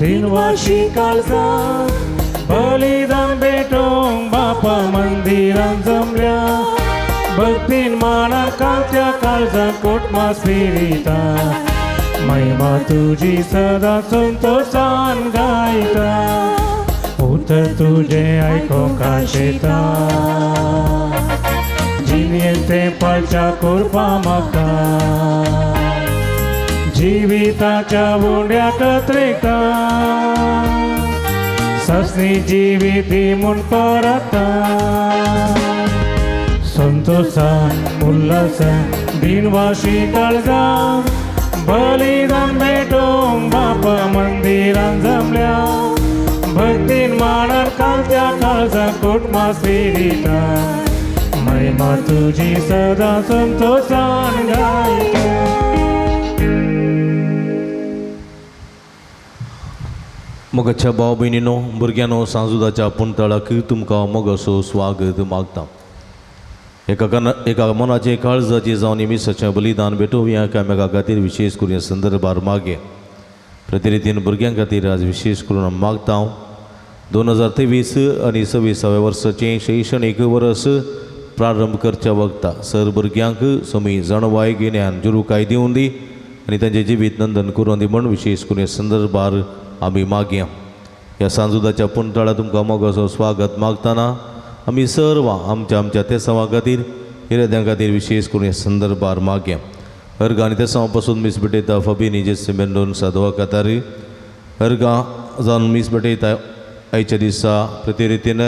दिनवाशी काळजा बलिदान भेटून बापा मंदिरात जमल्या भक्तीन माना कालच्या काळजा कोटमास फिरिता महिमा तुझी सदा संतोषान गायता उतर तुझे ऐको काशेता जिनियते पालच्या कृपा मागता जीविताच्या बोंड्यात त्रेता ससनी जीविती मुन परता संतोषान उल्हासान दिनवाशी काळजा बलिदान भेटून बापा मंदिरात जमल्या भक्तीन मानार कालच्या काळजा कोटमास फिरिता महिमा तुझी सदा संतोषान गायता. मोगाच्या भाव भयणीनो भुरग्यानो सांजुदाच्या पुणतळाक तुमकां मोगसो स्वागत मागता. एका मनाचे काळजाची जावन निमिसाचें बलिदान भेटोवया एकामेका खातीर विशेष करून संदर्भार मागे प्रतिरितीन भुरग्यां खातीर आज विशेष करून मागता. 2023 आनी 26व्या वर्साचें शैक्षणीक वर्स प्रारंभ करच्या वक्ता सर भुरग्यांक समी जाणवाय गिन्यान जुरुकाय दिवन दी आनी तांचें जिवीत नंदन करून दी म्हण विशेष करून संदर्भार आमी मागया. ह्या सांजुदाच्या पुणतळा तुमकां मोगाचो स्वागत मागतना आमी सर्व आमच्या तेसांवा खातीर हिरेद्यां खातीर विशेष करून ह्या संदर्भार मागया. अर्गां आनी तेसांवा पासून मीस भेटयता फबीनी जेसी मेंडोन सादवा कातार अर्गां जावन मीस भेटयता आयच्या दिसा प्रतिरितीन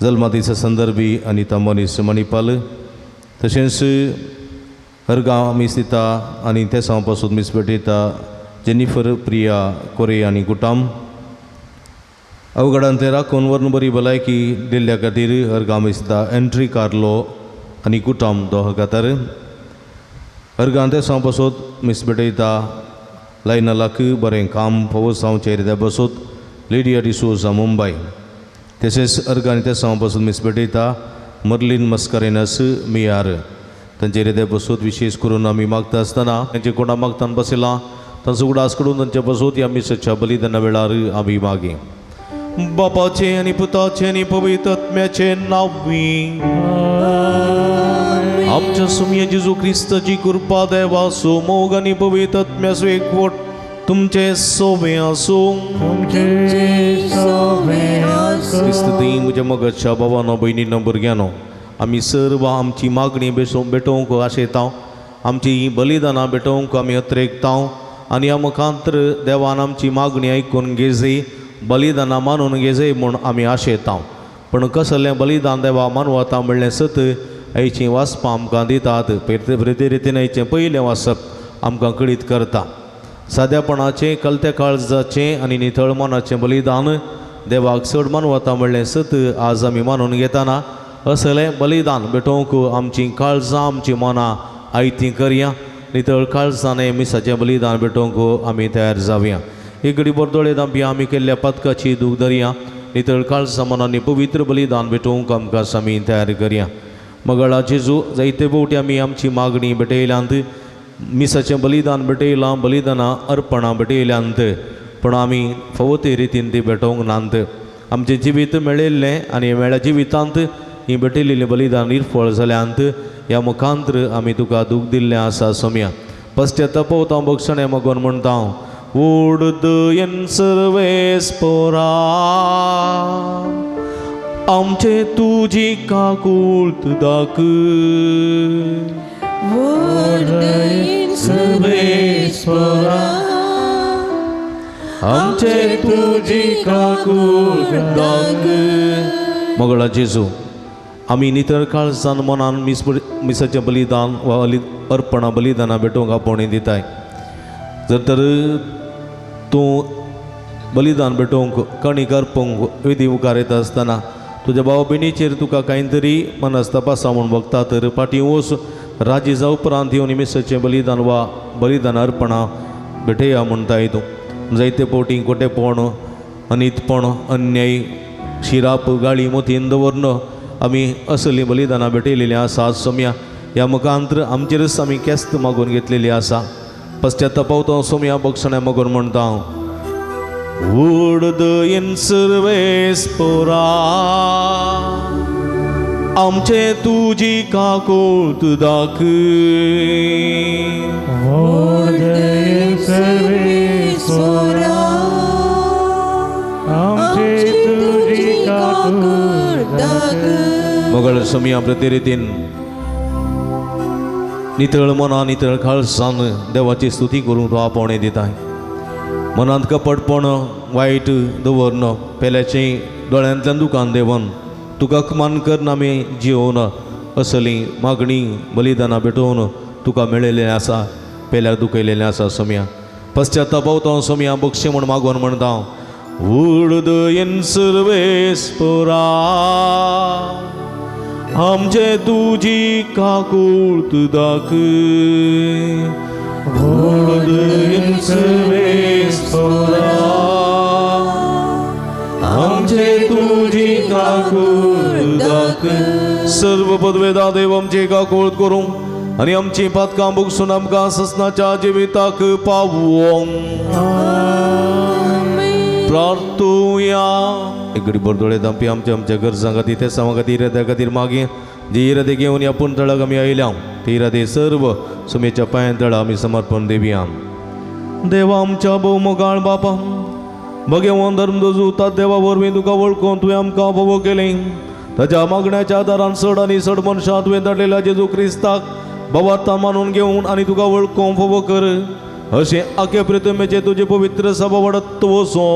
जल्मा दिसा संदर्भी अनिता मनीस मणिपाल तशेंच अर्गां मीस दिता आनी तेसांवा पासून मीस भेटयता जेनिफर प्रिया कोरे आनी कुटाम अवघडान ते राखून वर्ण बरी भलायकी दिल्ल्या खातीर अर्गां मीस दिता एंट्री कार्लो आनी कुटाम दोह कातार अर्गां तेसांवा पासून मीस भेटयता लायनलाक बरें काम फवस जावं चेर बसोत लिडिया डिसोजा मुंबय तशेंच अर्गां आनी तेसांवा पासून मीस भेटयता मर्लिन मस्कारेनस मियार तांचे हृदय बसोत विशेष करून आमी मागता आसतना तांचे कोणा मागतान बसयलां तांचो उडास कडून तांच्या बसोत ह्या मिसाच्या बलिदाना वेळार आमी मागे. बापाचे आनी पुताचे आनी पवित्र आत्म्याचे नांवी आमच्या सुमय जेजू क्रिस्ताची कृपा देवाचो मोग आनी पवित्र आत्म्याचो एकवट तुमचे सोबे आसूं. क्रिस्ती म्हज्या मोगाच्या भावानो भयणीनो भुरग्यानो आमी सर्व आमची मागणी भेटोवंक आशेता आमची ही बलिदानां भेटोवंक आमी अत्रेकता आनी मुखांतर देवान आमची मागणी आयकून घेजे बलिदानां मानून घेजे म्हूण आमी आशेता. पण कसलें बलिदान देवा मानवता म्हणलें सत आयचीं वाचपां आमकां दितात प्रते रितीन आयचें पयलें वाचप आमकां कळीत करता. सादेपणाचें कलत्या काळजाचें आनी नितळ मनाचें बलिदान देवाक चड मानवता म्हणलें सत आज आमी मानून घेतना असलें बलिदान भेटोवंक आमचीं काळजां आमचीं मनां आयतीं करया. नितळ काळजांनी मिसाचें बलिदान भेटोवंक आमी तयार जावया. एक घडी बरदोळे दांबी आमी केल्ल्या पदकाची दूख धरया. नितळ काळजां मनांनी पवित्र बलिदान भेटोवंक आमकां आमी तयार करया. मंगळा जेजू जायते फावटी आमी आमची मागणी भेटयल्यांत मिसाचें बलिदान भेटयलां बलिदानां अर्पणां भेटयल्यांत पूण आमी फवते रितीन ती भेटोवंक नात. आमचें जिवीत मेळयल्लें आनी मेळ्ळ्या जिवितांत ही भेटयलेलीं बलिदान निर्फळ जाल्यांत ह्या मुखांतर आमी तुका दूख दिल्लें आसा सोम्या. पश्चातापवता भक्षणे मगोन म्हणटा ओड दयेन सर्वेस्परा आमचे तुजी काकुळत दाख सर्वेस्परा आमचे तुजी काकुळत दाख. मंगळा जेजू आमी नितळ काळजान मनान मिसाचें बलिदान वा अर्पणां बलिदानां भेटोवंक आपोवणी दिताय. जर तर तूं बलिदान भेटोवंक कणी करपूंक विधी मुखार येता आसतना तुज्या भाव भयणीचेर तुका कांय तरी मनस्तापासा म्हूण बगता तर फाटीं वच राजी जावं उपरांत येवन निमिसाचें बलिदान वा बलिदान अर्पणां भेटया म्हणटाय तूं जायते पोवटी खोटेपण अनितपण अन्याय शिराप गाळी मोतीन दवरन आमी असली बलिदानां भेटयलेलीं आसा सोम्या ह्या मुखांतर आमचेरच आमी केस्त मागून घेतलेली आसा पश्चातापावतो सोम्या बक्षण्या मागून म्हणटा उडदयेन सर्वेस्परा आमचे तुजी काकूळट दाखय व्हडदयेन सर्वेस्परा आमचे तुजी काकूळट दाखय. मोगळ सोम्या प्रते रितीन नितळ मना नितळ खाळसान देवाची स्तुती करूंक तो आपोवणें दिताय मनांत कपटपण वायट दवरन पेल्याचें दोळ्यांतल्यान दुकान देवन तुका मान करन आमी जिवोवन असली मागणी बलिदानां भेटोवन तुका मेळयलेलें आसा पेल्याक दुखयलेलें आसा सोम्या पश्चातापावतो सोम्या बक्षी म्हूण मागोन म्हणटा उडदयेन सर्वेस्परा आमचे तुजी काकूळट दाखय व्हडदयेन सर्वेस्परा आमचे तुजी काकूळट दाखय. सर्व पदवेदा देव आमची काकूळट करूं आनी आमची पातकां बुगसून आमकां ससनाच्या जिविताक पावोवंक प्रार्थुया. एक घडी बरदोळे दांपी आमच्या आमच्या गरजां खातीर ते सामां खातीर त्या खातीर मागे जी इरादे घेवन ह्या पुंतळाक आमी आयल्या ती इरादे सर्व सुमेच्या पांयां तळा आमी समर्पण दिवया. देवा आमच्या भोव मोगाळ बापा भगवान धर्म जोजूता देवा वरवीं तुका वळखून तुवें आमकां फोव केलें ताच्या मागण्याच्या आदारान चड आनी चड मनशां तुवें धाडलेल्या जेजू क्रिस्ताक भवार्थान मानून घेवन आनी तुका वळखून फोव कर अशें आखे प्रितमेचे तुजे पवित्र सभा वाडत वचो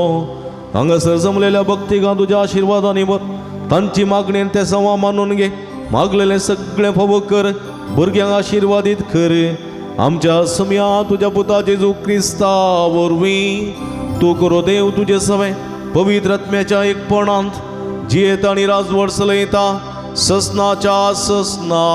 हांगासर जमलेल्या भक्तिकां तुज्या आशिर्वादांनी वर तांची मागणी ते सवा मानून घे मागलेले सगळें फोव कर भुरग्यांक आशिर्वादीत कर आमच्या सम्या तुज्या पुता जेजू क्रिस्ता वरवीं तूं करो देव तुजे सवे पवित्र आत्म्याच्या एकपणांत जियेता आनी राजवट चलयता ससनाच्या ससना.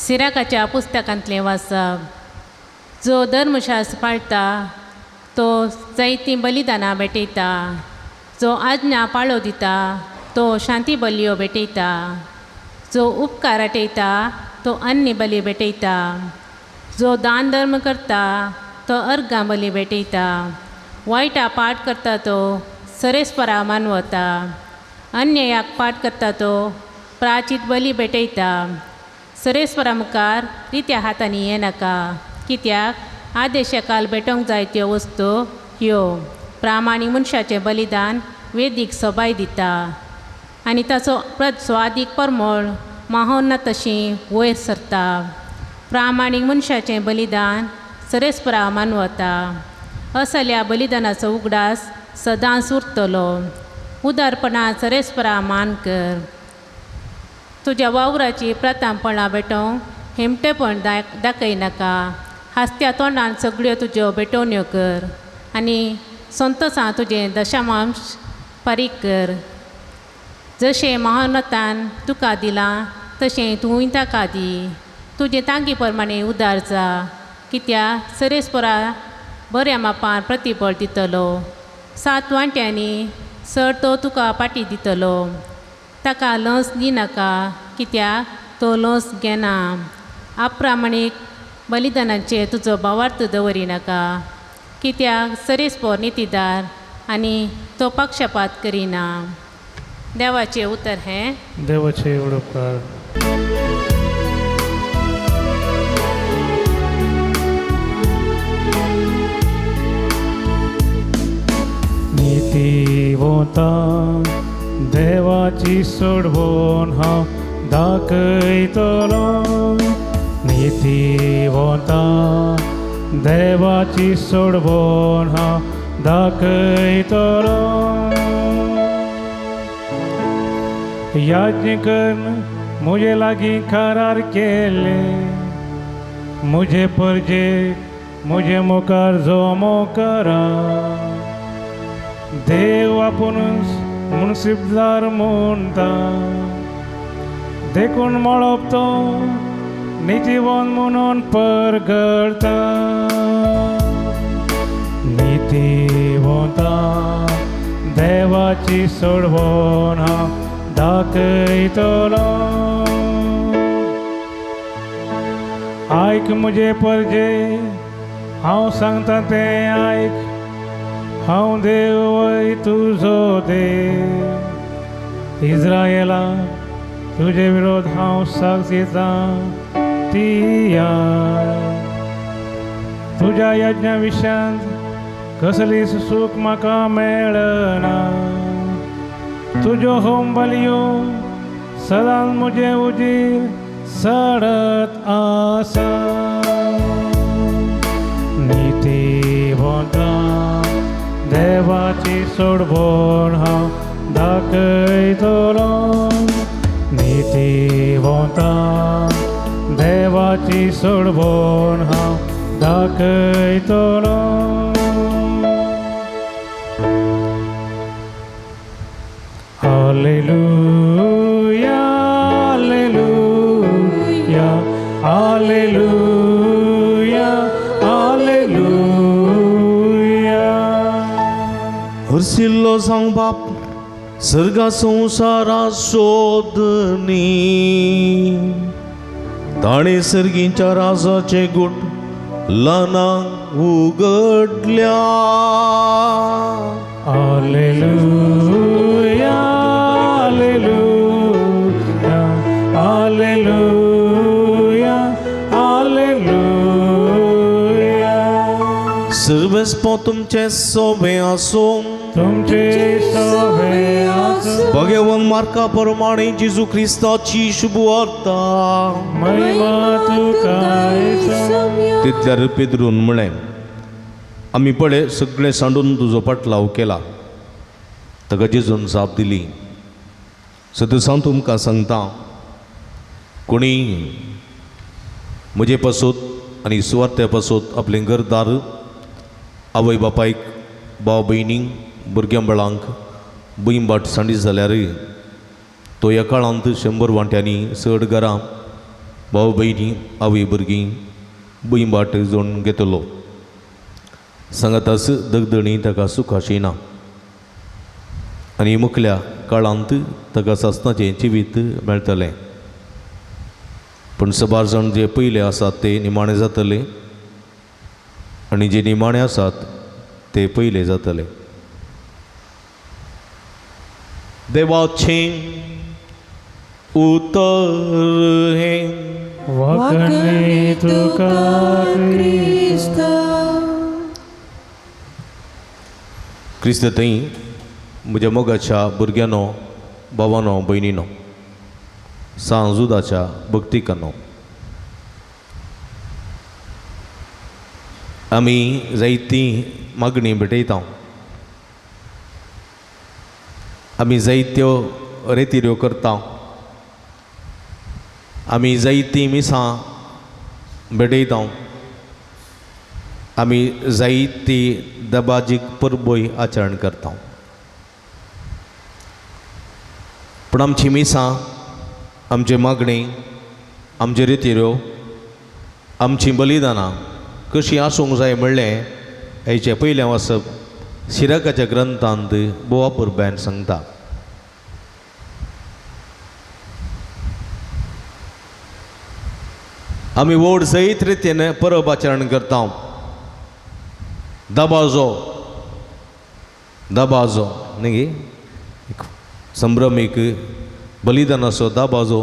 सिराकाच्या पुस्तकांतलें वाचप जो धर्मशास्त्र पाळटा तो जायतीं बलिदानां भेटयता जो आज्ञा पाळो दिता तो शांती बलियो भेटयता जो उपकार आटयता तो अन्य बली भेटयता जो दान धर्म करता तो अर्गां बली भेटयता वायटा पाठ करता तो सरेस्परा मानवता अन्यायाक पाठ करता तो प्राचीत बली भेटयता सरेस्परा मुखार रित्या हातांनी येनाका कित्याक आदेशा काल भेटोंक जाय त्यो वस्तू ह्यो प्रामाणीक मनशाचें बलिदान वेदीक सबाय दिता आनी ताचो स्वादीक परमळ माहोन्ना तशी वयर सरता. प्रामाणीक मनशाचें बलिदान सरेस्परा मानवता असल्या बलिदानाचो उगडास सदांच उरतलो. उदारपणान सरेस्परा मान कर तुज्या वावराची प्रथमपणां भेटोवंक हेमटेपण दाखयनाका हास्त्या तोंडान सगळ्यो तुज्यो भेटोवण्यो कर आनी संतोषां तुजें दशमांश फारीक कर. जशें महानतान तुका दिलां तशें तुंय ताका दी तुजे तांगी प्रमाणे उदार जा कित्याक सरेस्परा बऱ्या मापान प्रतिफळ दितलो. 7 वांट्यांनी चड तो तुका पाटी दितलो. ताका लस दिनाका कित्याक तो लस घेना. अप्रामाणीक बलिदानाचेर तुजो भावार्थ दवरिनाका कित्याक सरेस्पर नितीदार आनी तो पक्षपात करिना. देवाचें उतर हें देवाचे उपकार. नितीवंता देवाची सोडवण हांव दाखयतलो. नितीवंता देवाची सोडवण हांव दाखयतलो. याज्ञ कर्ण मुझे लागी करार केले मुझे परजे मुझे मोकार जो मोकरा देव आपुणूच मुनसिबदार म्हणटा देखून मळप तो नितीवन म्हणून परगळटा नितीवंता देवाची सोडवण हांव दाखयतलो आयक मुझे परजे हांव सांगता तें आयक हांव देव वय तुजो देव इस्रायेला तुजे विरोध हांव साक्षीचा ती तुज्या यज्ञा विशांत कसलीच सूख म्हाका मेळना तुज्यो होम बलियो सदांच मुझे उजीर सडत आसा नितीवंता देवाची सोडवण हांव दाखयतलो नितीवंता देवाची सोडवण हांव दाखयतलो हालेलुया हालेलुया हालेलुया हालेलुया हरसिल्लो सांग बाप सर्गा संसारा सोदनी ताणे सर्गींच्या राजाचे गुट लानाक उगडल्या हालेलुया हालेलुया हालेलुया हालेलुया सर्वेस्पो तुमचे सोबे आसूं तुमचे सोबे आसूं भगवान मार्का प्रमाणे जेजू ख्रिस्ताची शुभवार्ता महिमा तुका येसू तितल्यार पेद्रून म्हळें आमी पळय सगळें सांडून तुजो पाटलाव केला ताका जेजून जाप दिली सदसांव तुमकां सांगता कोणी म्हजे पासून आनी सुवार्थे पासून आपलें घरदार आवय बापायक भाव भयणींक भुरग्यां बाळांक भुंय बाट सांडी जाल्यार तो ह्या काळांत 100 वांट्यांनी चड घरां भाव भयणी आवय भुरगीं भुंय बाट जोडून घेतलो सांगातास दगदणी ताका सुखाशी ना आनी मुखल्या काळांत ताका सासणाचें जिवीत मेळटलें पूण सबार जाण जे पयले आसात ते निमाणे जातले आनी जे निमाणे आसात ते पयले जातले देवाचें उतर हें वखणी तुका क्रिस्त थंय म्हज्या मोगाच्या भुरग्यानो भावानो भयणीनो सांजुदाच्या भक्तिकानो आमी जायतीं मागणी भेटयता आमी जायत्यो रेतिऱ्यो करता आमी जायतीं मिसां भेटयता आमी जायती दबाजीक परबोय आचरण करता पूण आमची मिसां आमचे मागणी आमचे रितीऱ्यो आमची बलिदानां कशीं आसूंक जाय म्हणलें हेचे पयलें वचप सिराकाच्या ग्रंथांत बोवा पुरब्यान सांगता आमी व्हड जायत रितीन परब आचरण करता दाबाजो न्ही संभ्रमीक बलिदानाचो दाबाजो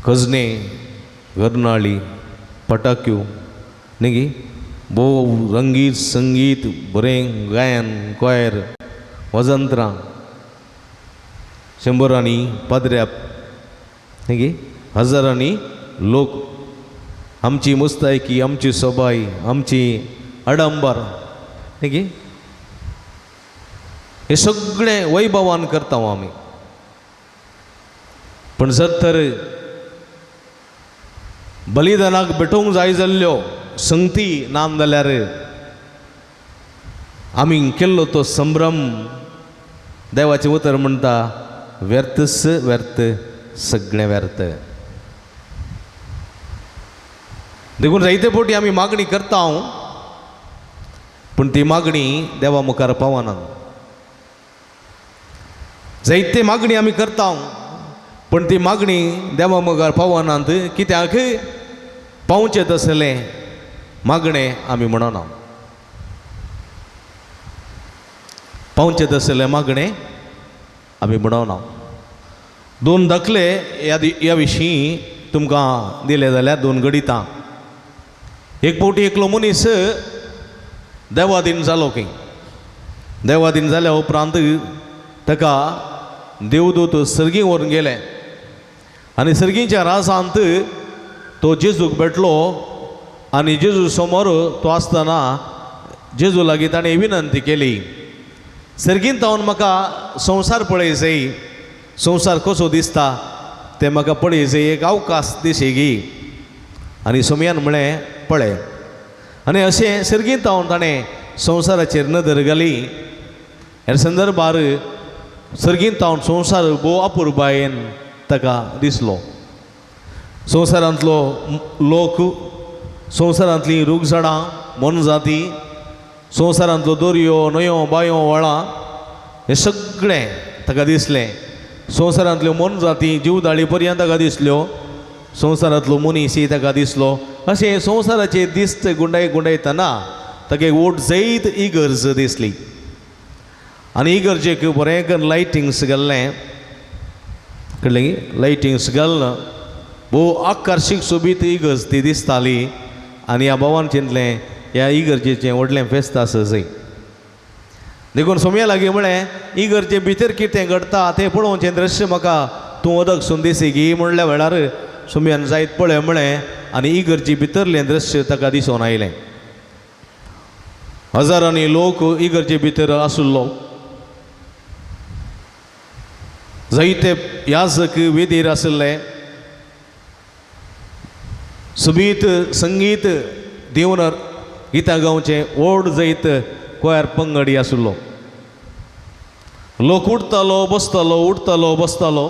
खजने घरनाळी पटाक्यो न्ही भोव रंगीत संगीत बरें गायन क्वायर वजंत्रां 100 पाद्र्याप न्ही हजारांनी लोक आमची मुस्तायकी आमची सोबाय आमची आडंबर न्ही हे सगळें वैभवान करता आमी पण जर तर बलिदानाक भेटोवंक जाय जाल्ल्यो संगती ना जाल्यार आमी केल्लो तो संभ्रम देवाचें उतर म्हणटा व्यर्थच व्यर्थ सगळें व्यर्थ. देखून जायते फावटी आमी मागणी करता पूण ती मागणी देवा मुखार पावना. जायते मागणी आमी करता पण ती मागणी देवा मुखार पावनात. कित्याक पावचें तसलें मागणें आमी म्हणना. पावचें तसलें मागणें आमी म्हणना. दोन दाखले ह्या विशीं तुमकां दिले जाल्यार दोन गणितां. एक फावटी एकलो मनीस देवाधीन जालो की देवाधीन जाल्या उपरांत ताका देवदूत सर्गी व्हरून गेले आनी सर्गीच्या रासांत तो जेजूक भेटलो आनी जेजू समोर तो आसतना जेजू लागीं ताणें विनंती केली, सर्गीन तावन म्हाका संवसार पळय जाय, संवसार कसो दिसता तें म्हाका पळय जाय, एक अवकाश दिशे गी. आनी सोमयान म्हळें पळय. आनी अशें सर्गीन तावन ताणें संवसाराचेर नदर घाली. ह्या संदर्भार सर्गीन तावन संवसार भोव अपुरबायेन ताका दिसलो. संवसारांतलो लोक, संवसारांतलीं रूखझाडां, मनजाती, संवसारांतलो दर्यो, न्हंयो, बांयो, व्हाळां हें सगळें ताका दिसलें. संवसारांतल्यो मनजाती जीवदाळी पर्यंत ताका दिसल्यो. संवसारांतलो मनीसय ताका दिसलो. अशें संवसाराचेर दिस्त गुंडायतना ताका एक व्हड जैत इगर्ज दिसली. आनी इगर्जेक बरें करून लायटिंग्स घाल्लें. कळ्ळें गी? लायटिंग्स घालून भोव आकर्शीक सोबीत इगर्ज ती दिसताली. आनी ह्या भावान चिंतलें ह्या इगर्जेचें व्हडलें फेस्त आसा जंय. देखून सोमया लागीं म्हळें इगर्जे भितर कितें घडटा तें पळोवचें दृश्य म्हाका तूं उदक सून दिसी गी. म्हणल्या वेळार सोमयान जायत पळय म्हळें आनी इगर्जी भितरलें दृश्य ताका दिसून आयलें. हजारांनी लोक इगर्जे भितर आसुल्लो. जायते याजक वेदीर आसले. सुबीत संगीत दिवन गितां गावचें व्हड जैत कोयार पंगडी आसुल्लो. लोक उठतालो बसतालो, उठतालो बसतालो.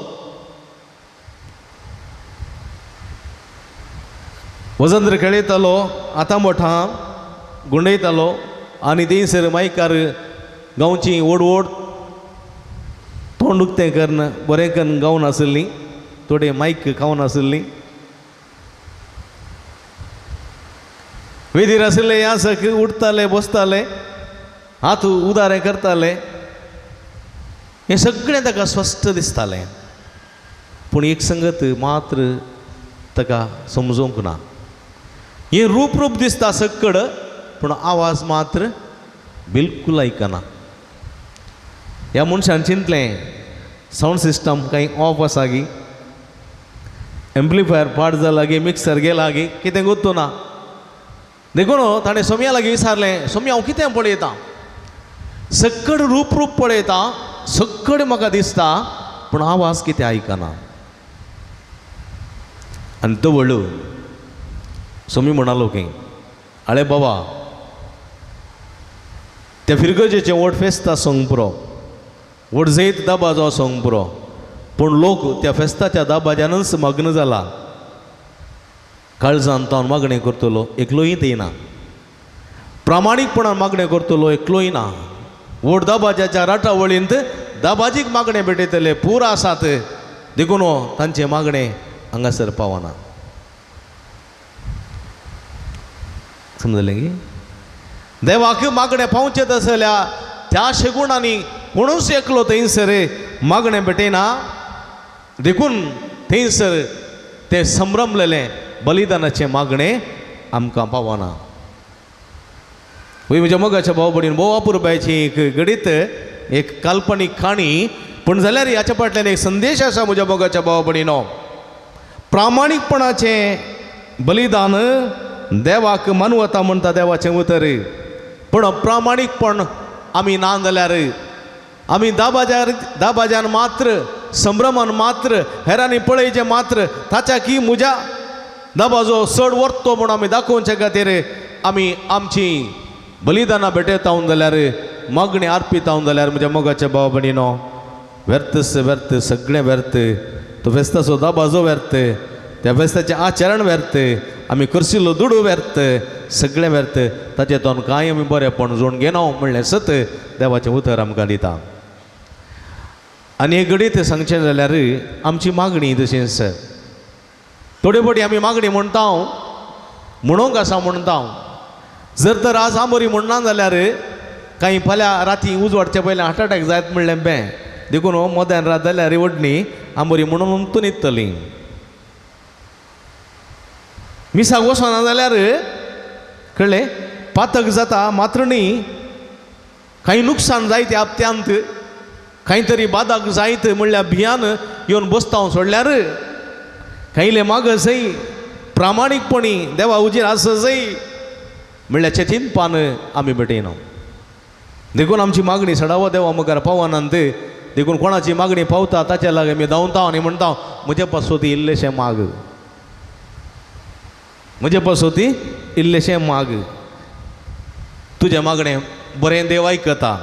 वजंद्र खेळयतालो, आतां मोठा गुंडयतालो आनी थंयसर मायकार गांवची व्हड व्हड तोंड उक्तें करून बरें करून गावन आसलीं. थोडे मायक खावन आसलीं. वेदीर आसले यासक उठताले बसताले, हात उदारें करताले. हें सगळें ताका स्पश्ट दिसतालें. पूण एक संगत मात्र ताका समजूंक ना. हें रूप दिसता सक्कड पूण आवाज मात्र बिलकुल आयकना. ह्या मनशान चिंतलें सावंड सिस्टम काही ऑफ आसा गी, एम्प्लिफायर पाड जाला गी, मिक्सर गेला गी, कितें गुर्तू ना. देखून ताणें सोमया लागीं विचारलें, सोमया हांव कितें पळयतां? सक्कड रूप पळयतां, सक्कड म्हाका दिसता पूण आवाज कितें आयकना. आनी तो व्हडलो सोमी म्हणालो की आळे बाबा त्या फिरगजेचें व्हड फेस्त आसूंक पुरो, व्हड जैत दाबाजो आसूंक पुरो, पूण लोक त्या फेस्ताच्या दाबाज्यानच मग्न जाला. काळजान तावन मागणें करतलो एकलोय येना, प्रामाणीकपणान मागणें करतलो एकलोय ना. व्हड दाबाज्याच्या राटावळींत दाबाजीक मागणें भेटयतले पूर आसात, देखून तांचें मागणें हांगासर पावना. समजलें गी? देवाक मागणें पावचें आसल्या त्या शेगुणांनी कोणूच एकलो थंयसर मागणें भेटयना. देखून थंयसर तें संभ्रमलेलें बलिदानाचें मागणें आमकां पावना. म्हज्या मोगाच्या भाव भयणीन भोव अपुरबायची एक गडीत एक काल्पनीक काणी, पूण जाल्यार ह्याच्या फाटल्यान एक संदेश आसा म्हज्या मोगाच्या भाव भयणीनो. प्रामाणीकपणाचें बलिदान देवाक मानवता म्हणटा देवाचें उतर. पूण प्रामाणीकपण आमी ना जाल्यार आमी दाबाज्यान मात्र संभ्रमान मात्र हेरांनी पळयचे मात्र ताच्या की म्हज्या दाबाजो चड वर्तो म्हूण आमी दाखोवचे खातीर आमी आमची बलिदानां भेटयता जाल्यार मागणी अर्पिता जाल्यार म्हज्या मोगाच्या भावा भयणीनो व्यर्थच व्यर्थ सगळें व्यर्थ तो फेस्ताचो दाबाजो व्यर्थ त्या फेस्ताचें आचरण व्यर्थ आमी करशिल्लो दुडू व्यर्थ सगळें व्यर्थ ताचेतून कांय आमी बरेंपण जोडून घेना म्हणलें सत देवाचें उतर आमकां दिता. आनी एक घडीत सांगचें जाल्यार आमची मागणी तशीच थोडे फावटी आमी मागणी म्हणटा म्हणूंक आसा म्हणटा जर तर आज आंबोरी म्हणना जाल्यार कांय फाल्यां राती उजवाडचे पयलें हार्ट अटॅक जायत म्हणलें बें देखून मोद्यान रात जाल्यार व्हडणी आंबोरी म्हणून तूं न्हिदतलीं. मिसाक वचना जाल्यार कळ्ळें पातक जाता मात्र न्ही कांय नुकसान जायते आपत्यांत खंय तरी बादाक जायत म्हणल्यार भियान येवन बसता सोडल्यार खंयले मागसय प्रामाणीकपणी देवा उजेर आसय म्हणल्यार चेतीनपान आमी भेटयना. देखून आमची मागणी सडावो देवा मुखार पावनांत देखून कोणाची मागणी पावता ताच्या लागीं आमी धांवता आनी म्हणटा म्हजे पासोती इल्लेशें माग म्हजे पासोती इल्लेशें माग. तुजें मागणें बरें देव आयकता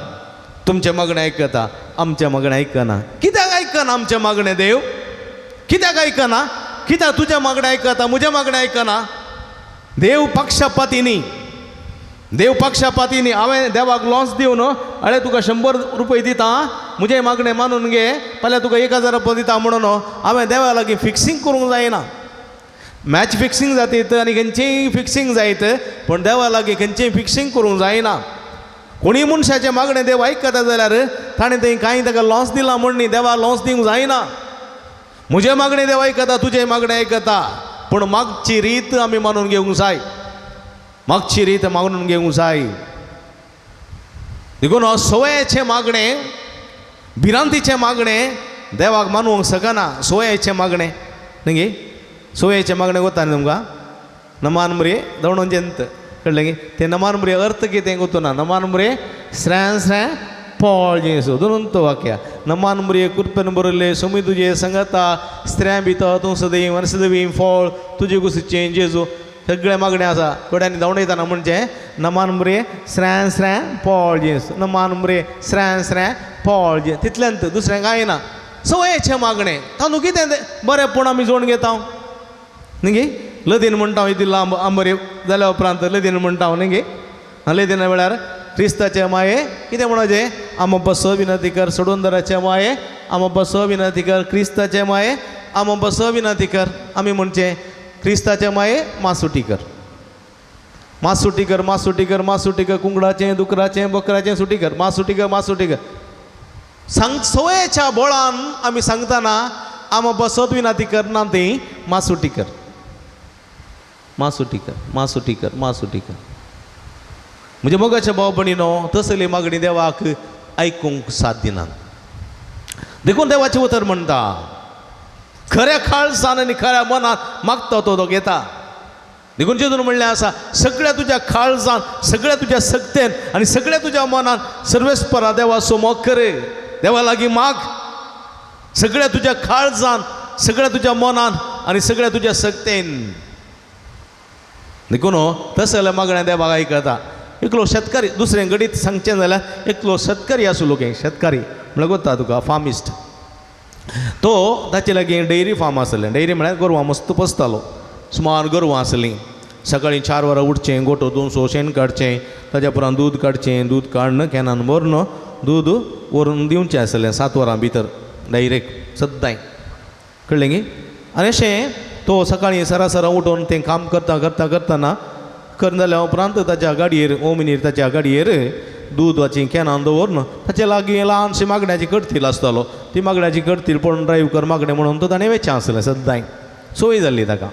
तुमचें मागणें आयकता आमचें मागणें आयकना. कित्याक आयकना आमचें मागणें देव कित्याक आयकना कित्याक तुजें मागणें आयकता म्हजें मागणें आयकना. देव पक्षपाती न्ही देव पक्षपाती न्ही. हांवें देवाक लॉस दिवन अळे तुका 100 रुपया दिता म्हजें मागणें मानून घे फाल्यां तुका 1000 रुपया दिता म्हणून हांवें देवा लागीं फिक्सींग करूंक जायना. मॅच फिक्सींग जायत आनी खंयचेंय फिक्सींग जायत पूण देवा लागीं खंयचेंय फिक्सींग करूंक जायना. कोणी मनशाचें मागणें देव आयकता जाल्यार ताणें थंय कांय ताका लॉस दिला म्हण न्ही देवा लॉस दिवंक जायना. म्हजें मागणें देव आयकता तुजें मागणें आयकता पूण मागची रीत आमी मानून घेवंक जाय मागची रीत मानून घेवंक जाय. देखून हो सवयेचें मागणें भिरांतीचें मागणें देवाक मानूंक शकना. सवयेचें मागणें न्ही सवयेचें मागणें वता न्ही तुमकां नमान मुरे दवणून जंत कळ्ळें गे तें नमान मुरे अर्थ कितें गोतूना. नमान मुरे स्रें स्रें पोळ जेसो दोन तो वाक्या नमान मुरे कुरपेन बरयले सोमी तुजे संगता स्त्र्यां भितर तूं सदैव आनी सदैव फळ तुजे कुशीचें जेजू सगळे मागणें आसा. कोड्यांनी धांवडयतना म्हणचें नमान मुरे स्रें स्रें पोळ जेस नमान मुरे स्रें स्रें पोळ जे तितल्यांत दुसरें कांय ना. सवयेचें मागणें तातूंत कितें बरेंपण आमी जोडून घेता न्ही लदीन म्हणटा इतलो आंबोरे जाल्या उपरांत लदीन म्हणटा न्ही गे लदीना वेळार क्रिस्ताचे माये कितें म्हणचें आमोब्बा स विनंती कर सोडूनदाराचे माये आमोब्बा स विनंती कर क्रिस्ताचे माये आमोब्बा स विनंती कर. आमी म्हणचें क्रिस्ताचे माये मासुटी कर मासुटी कर मासुटी कर मासुटी कर कुंकडाचें दुकराचें बकराचें सुटी कर मासुटी कर मासुटी कर. सांग सवयेच्या बोळान आमी सांगतना आमोब्बा सत विनंती करना ती मासुटी कर मासुटी कर मासुटी कर मासुटी कर. म्हणजे मोगाच्या भाव भयणीनो तसली मागणी देवाक आयकूंक साथ दिना. देखून देवाचें उतर म्हणटा खऱ्या खाळसान आनी खऱ्या मनात मागता तो घेता. देखून जेजून म्हणलें आसा सगळ्या तुज्या खाळसान सगळ्या तुज्या सक्तेन आनी सगळ्या तुज्या मनान सर्वेस्परा देवा समोर कर देवा लागीं माग सगळ्या तुज्या खाळसान सगळ्या तुज्या मनान आनी सगळ्या तुज्या सक्तेन. देखून तसले मागणें देवाक आयकता. एकलो शेतकारी दुसरें घडीत सांगचें जाल्यार एकलो शेतकारी आसलो गे शेतकारी म्हळ्यार कोत्ता तुका फार्मिस्ट तो ताचे लागीं डेयरी फार्म आसलें. डेयरी म्हळ्यार गोरवां मस्त पोसतालो सुमार गोरवां आसलीं. सकाळीं 4 वरां उठचें गोठो 200 शेण काडचें ताच्या उपरांत दूद काडचें दूद काडन कॅनान भरून दूद व्हरून दिवचें आसलें 7 वरां भितर डायरेक्ट सद्दां कळ्ळें गे. आनी अशें तो सकाळीं सरासरा उठोवन तें काम करता करता करतना करून जाल्या उपरांत ताच्या गाडयेर ओमिनीर ताच्या गाडयेर दूदाची कॅनान दवरून ताच्या लागीं ल्हानशी मागण्याची कडतील आसतालो. ती मागण्याची कडतील पळोवन ड्रायव्ह कर मागणें म्हणून तो ताणें वेचां आसलें सद्दां सवय जाल्ली ताका.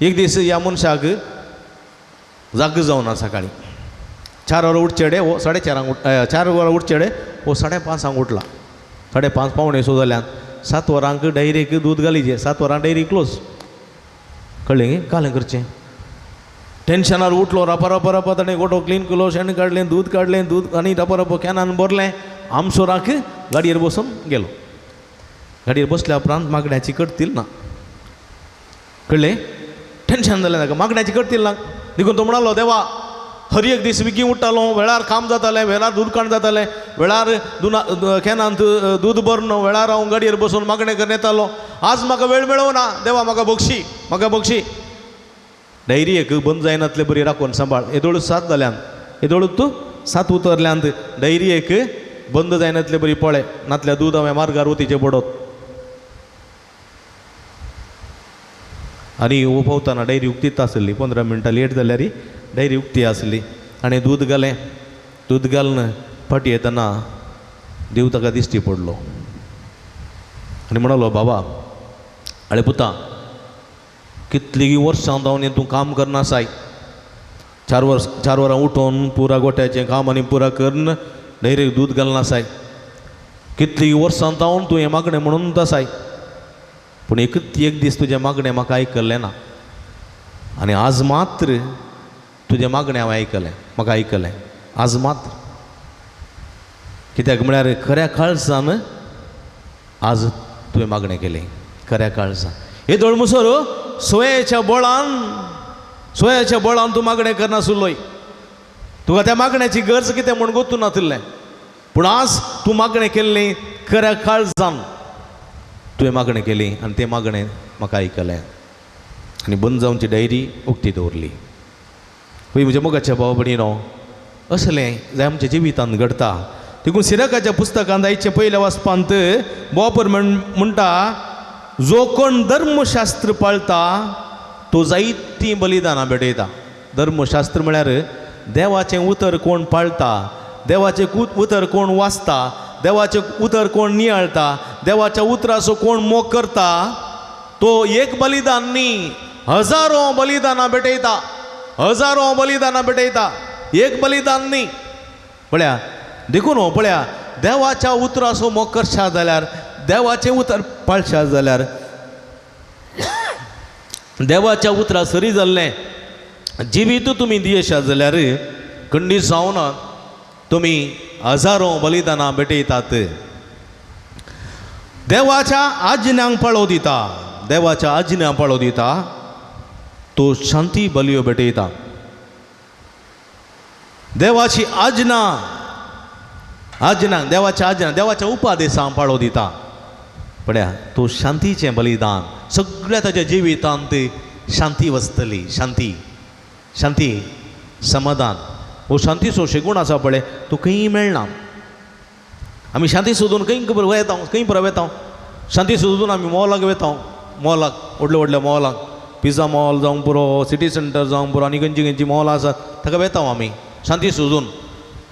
एक दीस ह्या मनशाक जाग जावना. सकाळीं 4 वरां उठचेडे हो 4:30 4 वरां उठचेडे हो 5:30 उठला. 5:30 पावणे 6 जाल्यान 7 वरांक डायरेक्ट दूद घालीचें 7 वरां डायरी क्लोज कळ्ळें कालें करचें. टेन्शनार उठलो रपा रपा रपा ताणें गोठो क्लीन केलो शेण काडलें दूद आनी रपा रपा कॅनान भरलें आमसोराक गाडयेर बसून गेलो. गाडयेर बसल्या उपरांत मागण्याची करतील ना कळले. टेन्शन जालें ताका, मागण्याची करतील ना देखून तो म्हणलो देवा हर एक दीस विकी उठ्ठालो, वेळार काम जातालें, वेळार दूद काण जातालें, वेळार कॅनांत दूद भरून वेळार हांव गाडयेर बसून मागणें करून येतालो. आज म्हाका वेळ मेळोना, देवा म्हाका बक्षी, म्हाका बक्षी. डायरी एक बंद जायनातले बरी राखून सांबाळ. येदोळूच 7 जाल्यान, येदोळूच तूं 7 उतरल्यांत डायरी एक बंद जायनातले बरी पळय, नातल्या दूद हांवें मार्गार वतीचें पडत. आनी ओपवतना डायरी उक्तीच आसली, 15 मिनटां लेट जाल्यार डायरी उक्ती आसली. आनी दूद घालें, दूद घालून फाटी येतना देव ताका दिश्टी पडलो आनी म्हणलो बाबा आळे पुता कितलीं वर्सां जावन तूं काम करना साय, 4 वरां उठोन पुरा गोट्याचें काम आनी पुरा करून डायरेक्ट दूद घालना साय. कितलीं वर्सां जावन तूं हें मागणें म्हणून आसाय, पूण एक दीस तुजें मागणें म्हाका आयकल्लें ना आनी आज मात्र तुजें मागणें हांवें आयकलें, म्हाका आयकलें आज मात्र. कित्याक म्हळ्यार खऱ्या काळजान आज तुवें मागणें केलें, खऱ्या काळजान. हे दोळमुसोर सोयेच्या बळान तूं मागणें करनासुल्लोय, तुका त्या मागण्याची गरज कितें म्हूण गोतून नासलें, पूण आज तूं मागणें केल्लें खऱ्या काळजान तुवें मागणें केली आनी तें मागणें म्हाका आयकलें आनी बंद जावनची डायरी उक्ती दवरली. पळय म्हज्या मोगाच्या भाव भयणीनो, असलें जें आमच्या जिवितांत घडटा देखून सिराकाच्या पुस्तकांत आयचे पयल्या वाचपांत बोवापर म्हणटा जो कोण धर्मशास्त्र पाळटा तो जायतीं बलिदानां भेटयता. धर्मशास्त्र म्हळ्यार देवाचें उतर कोण पाळटा, देवाचें उतर कोण वाचता, देवाचें उतर कोण नियाळटा, देवाच्या उतराचो कोण मोग करता, तो एक बलिदान न्ही, हजारो बलिदानां भेटयता, हजारो बलिदानां भेटयता, एक बलिदान न्ही. पळया देखून पळया देवाच्या उतराचो मोग करशा जाल्यार, देवाचें उतर पाळशा जाल्यार, देवाच्या उतरा सरी जाल्लें जिवीत तुमी दियेशा जाल्यार खंडीत जावन तुमी हजारो बलिदानां भेटयतात. देवाच्या आज्ञांक पाळो दिता, देवाच्या आज्ञा पाळो दिता तो शांती बलियो भेटयता. देवाची आज्ञा देवाच्या उपादेशां पाळो दिता. पळया तो शांतीचें बलिदान. सगळ्या ताच्या जिवितांत शांती वचतली, शांती समाधान. हो शांतीचो शेगूण आसा पळय तो खंय मेळना. आमी शांती सोदून खंय वयता, खंय परत वयता, शांती सोदून आमी मॉलाक वयता, मॉलाक व्हडल्या मॉलाक, पिझ्झा मॉल जावं पुरो, सिटी सेंटर जावं पुरो आनी खंयची मॉल आसात ताका वयता आमी शांती सोदून.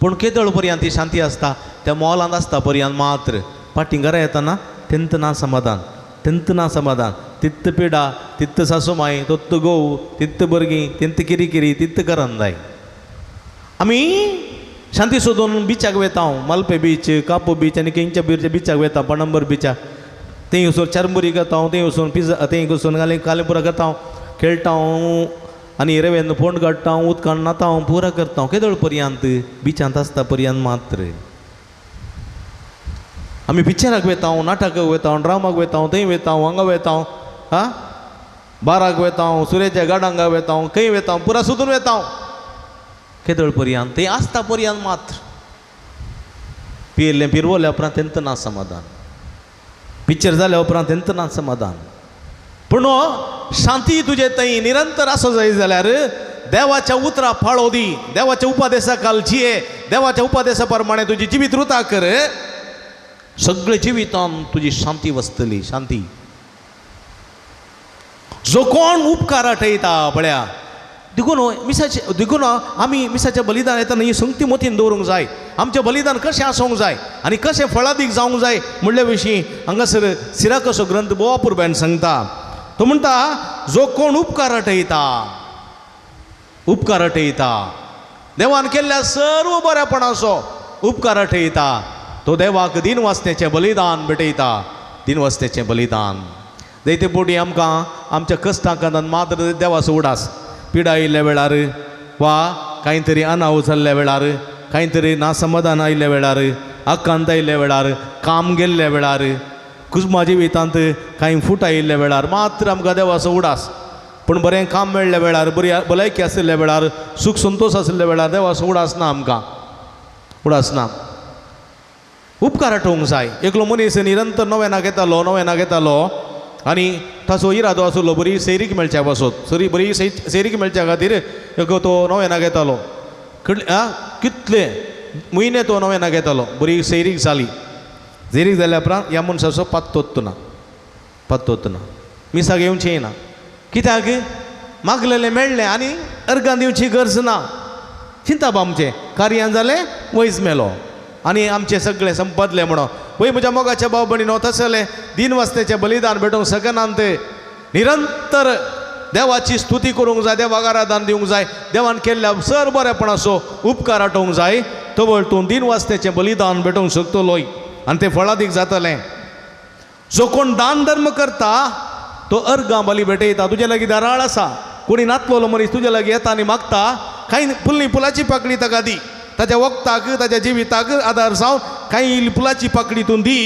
पूण केदळ पर्यंत ती शांती आसता त्या मॉलांत आसता पर्यंत मात्र. फाटीं घरा येतना तेंत ना समाधान, तित्त पिडा, तित्त सासूमाय, तत्त गोव, तित्त भुरगीं, तित्त किरी, तित्त करन जाय. आमी शांती सोदून बिचाक वयता, मालपे बीच, कापो बीच आनी खंयच्या बिचाक वयता, पणंबर बिचाक. थंय वचून चारमुरी करता, थंय वचून पिझ्झा, थंय वचून कालेपुरा करता, खेळटा आनी रेवेन फोंड काडटा, उदकान नाता पुरा करता. केदळ पर्यंत बिचांत आसता पर्यंत मात्र. आमी पिक्चराक वयता, नाटकाक वयता, ड्रामाक वयता, थंय वयता, हांगा वयता, बाराक वयता, सुरेच्या गाडांगा वयता, खंय वयता, पुरा सोदून वयता. केदळ पर्यंत तें आसता पर्यंत मात्र. फिरवल्या उपरांत तेंत ना समाधान, पिक्चर जाल्या उपरांत तेंत ना समाधान. पूण शांती तुजे थंय निरंतर आसो जाय जाल्यार देवाच्या उतरां फाळो दी, देवाच्या उपादेशा खाल जिये, देवाच्या उपादेशा प्रमाणे तुजी जिवीत रुता कर. सगळे जिवितांत तुजी शांती वचतली, शांती. जो कोण उपकार आठयता पळया देखून आमी मिसाचें बलिदान येतना ही संगती मतीन दवरूंक जाय. आमचें बलिदान कशें आसूंक जाय आनी कशें फळादीक जावंक जाय म्हणल्या विशीं हांगासर सिराकाचो ग्रंथ बोवापुरब्यान सांगता. तो म्हणटा जो कोण उपकार आठयता, देवान केल्ल्या सर्व बऱ्यापणाचो उपकार आठयता, तो देवाक दिनवासनेचें बलिदान भेटयता, दिनवासनेचें बलिदान. जायते पोटी आमकां आमच्या कश्टांक मात्र देवाचो उडास, पिडा आयिल्ल्या वेळार वा कांय तरी अनाव जाल्ल्या वेळार, कांय तरी नासमाधान आयिल्ल्या वेळार आकांत आयिल्ल्या वेळार काम गेल्ल्या वेळार कुस्मा जिवितांत कांय फूट आयिल्ल्या वेळार मात्र आमकां देवाचो उडास पूण बरें काम मेळ्ळ्या वेळार बरी भलायकी आशिल्ल्या वेळार सूख संतोश आशिल्ल्या वेळार देवाचो उडास ना आमकां उडास ना उपकार आठोवंक जाय एकलो मनीस निरंतर नव्यानाक येतालो आनी ताचो इरादो आसलो बरी सैरीक मेळच्या पासत बरी सैरीक मेळच्या खातीर तो नव्यानाक येतालो कितले म्हयने तो नव्यानाक येतालो बरी सैरीक जाली सैरीक जाल्या उपरांत ह्या मनशाचो पत्तो ना मिसाक येवचें ना कित्याक मागलेलें मेळ्ळें आनी अर्गां दिवची गरज ना चिंता आमचें कार्यान जालें वयस मेलो आनी आमचें सगळें संपदलें म्हणून पळय म्हज्या मोगाच्या भाव भयणीनो तसलें दिनवस्तेचें बलिदान भेटोवंक शकनात निरंतर देवाची स्तुती करूंक जाय देवाक आराधन दिवंक जाय देवान केल्ल्या सर बरेपणाचो उपकार आठोवंक जाय तो तूं दिनवस्तेचें बलिदान भेटोवंक शकतलोय आनी तें फळादीक जातलें जो कोण दान धर्म करता तो अर्गां बली भेटयता तुजे लागीं दाराळ आसा कोणी नातलोलो मनीस तुजे लागीं येता आनी मागता कांय फुलाची पाकळी ताका दी ताच्या वखदाक ताच्या जिविताक आदार जावन कांय फुलाची पाकळी तूं दी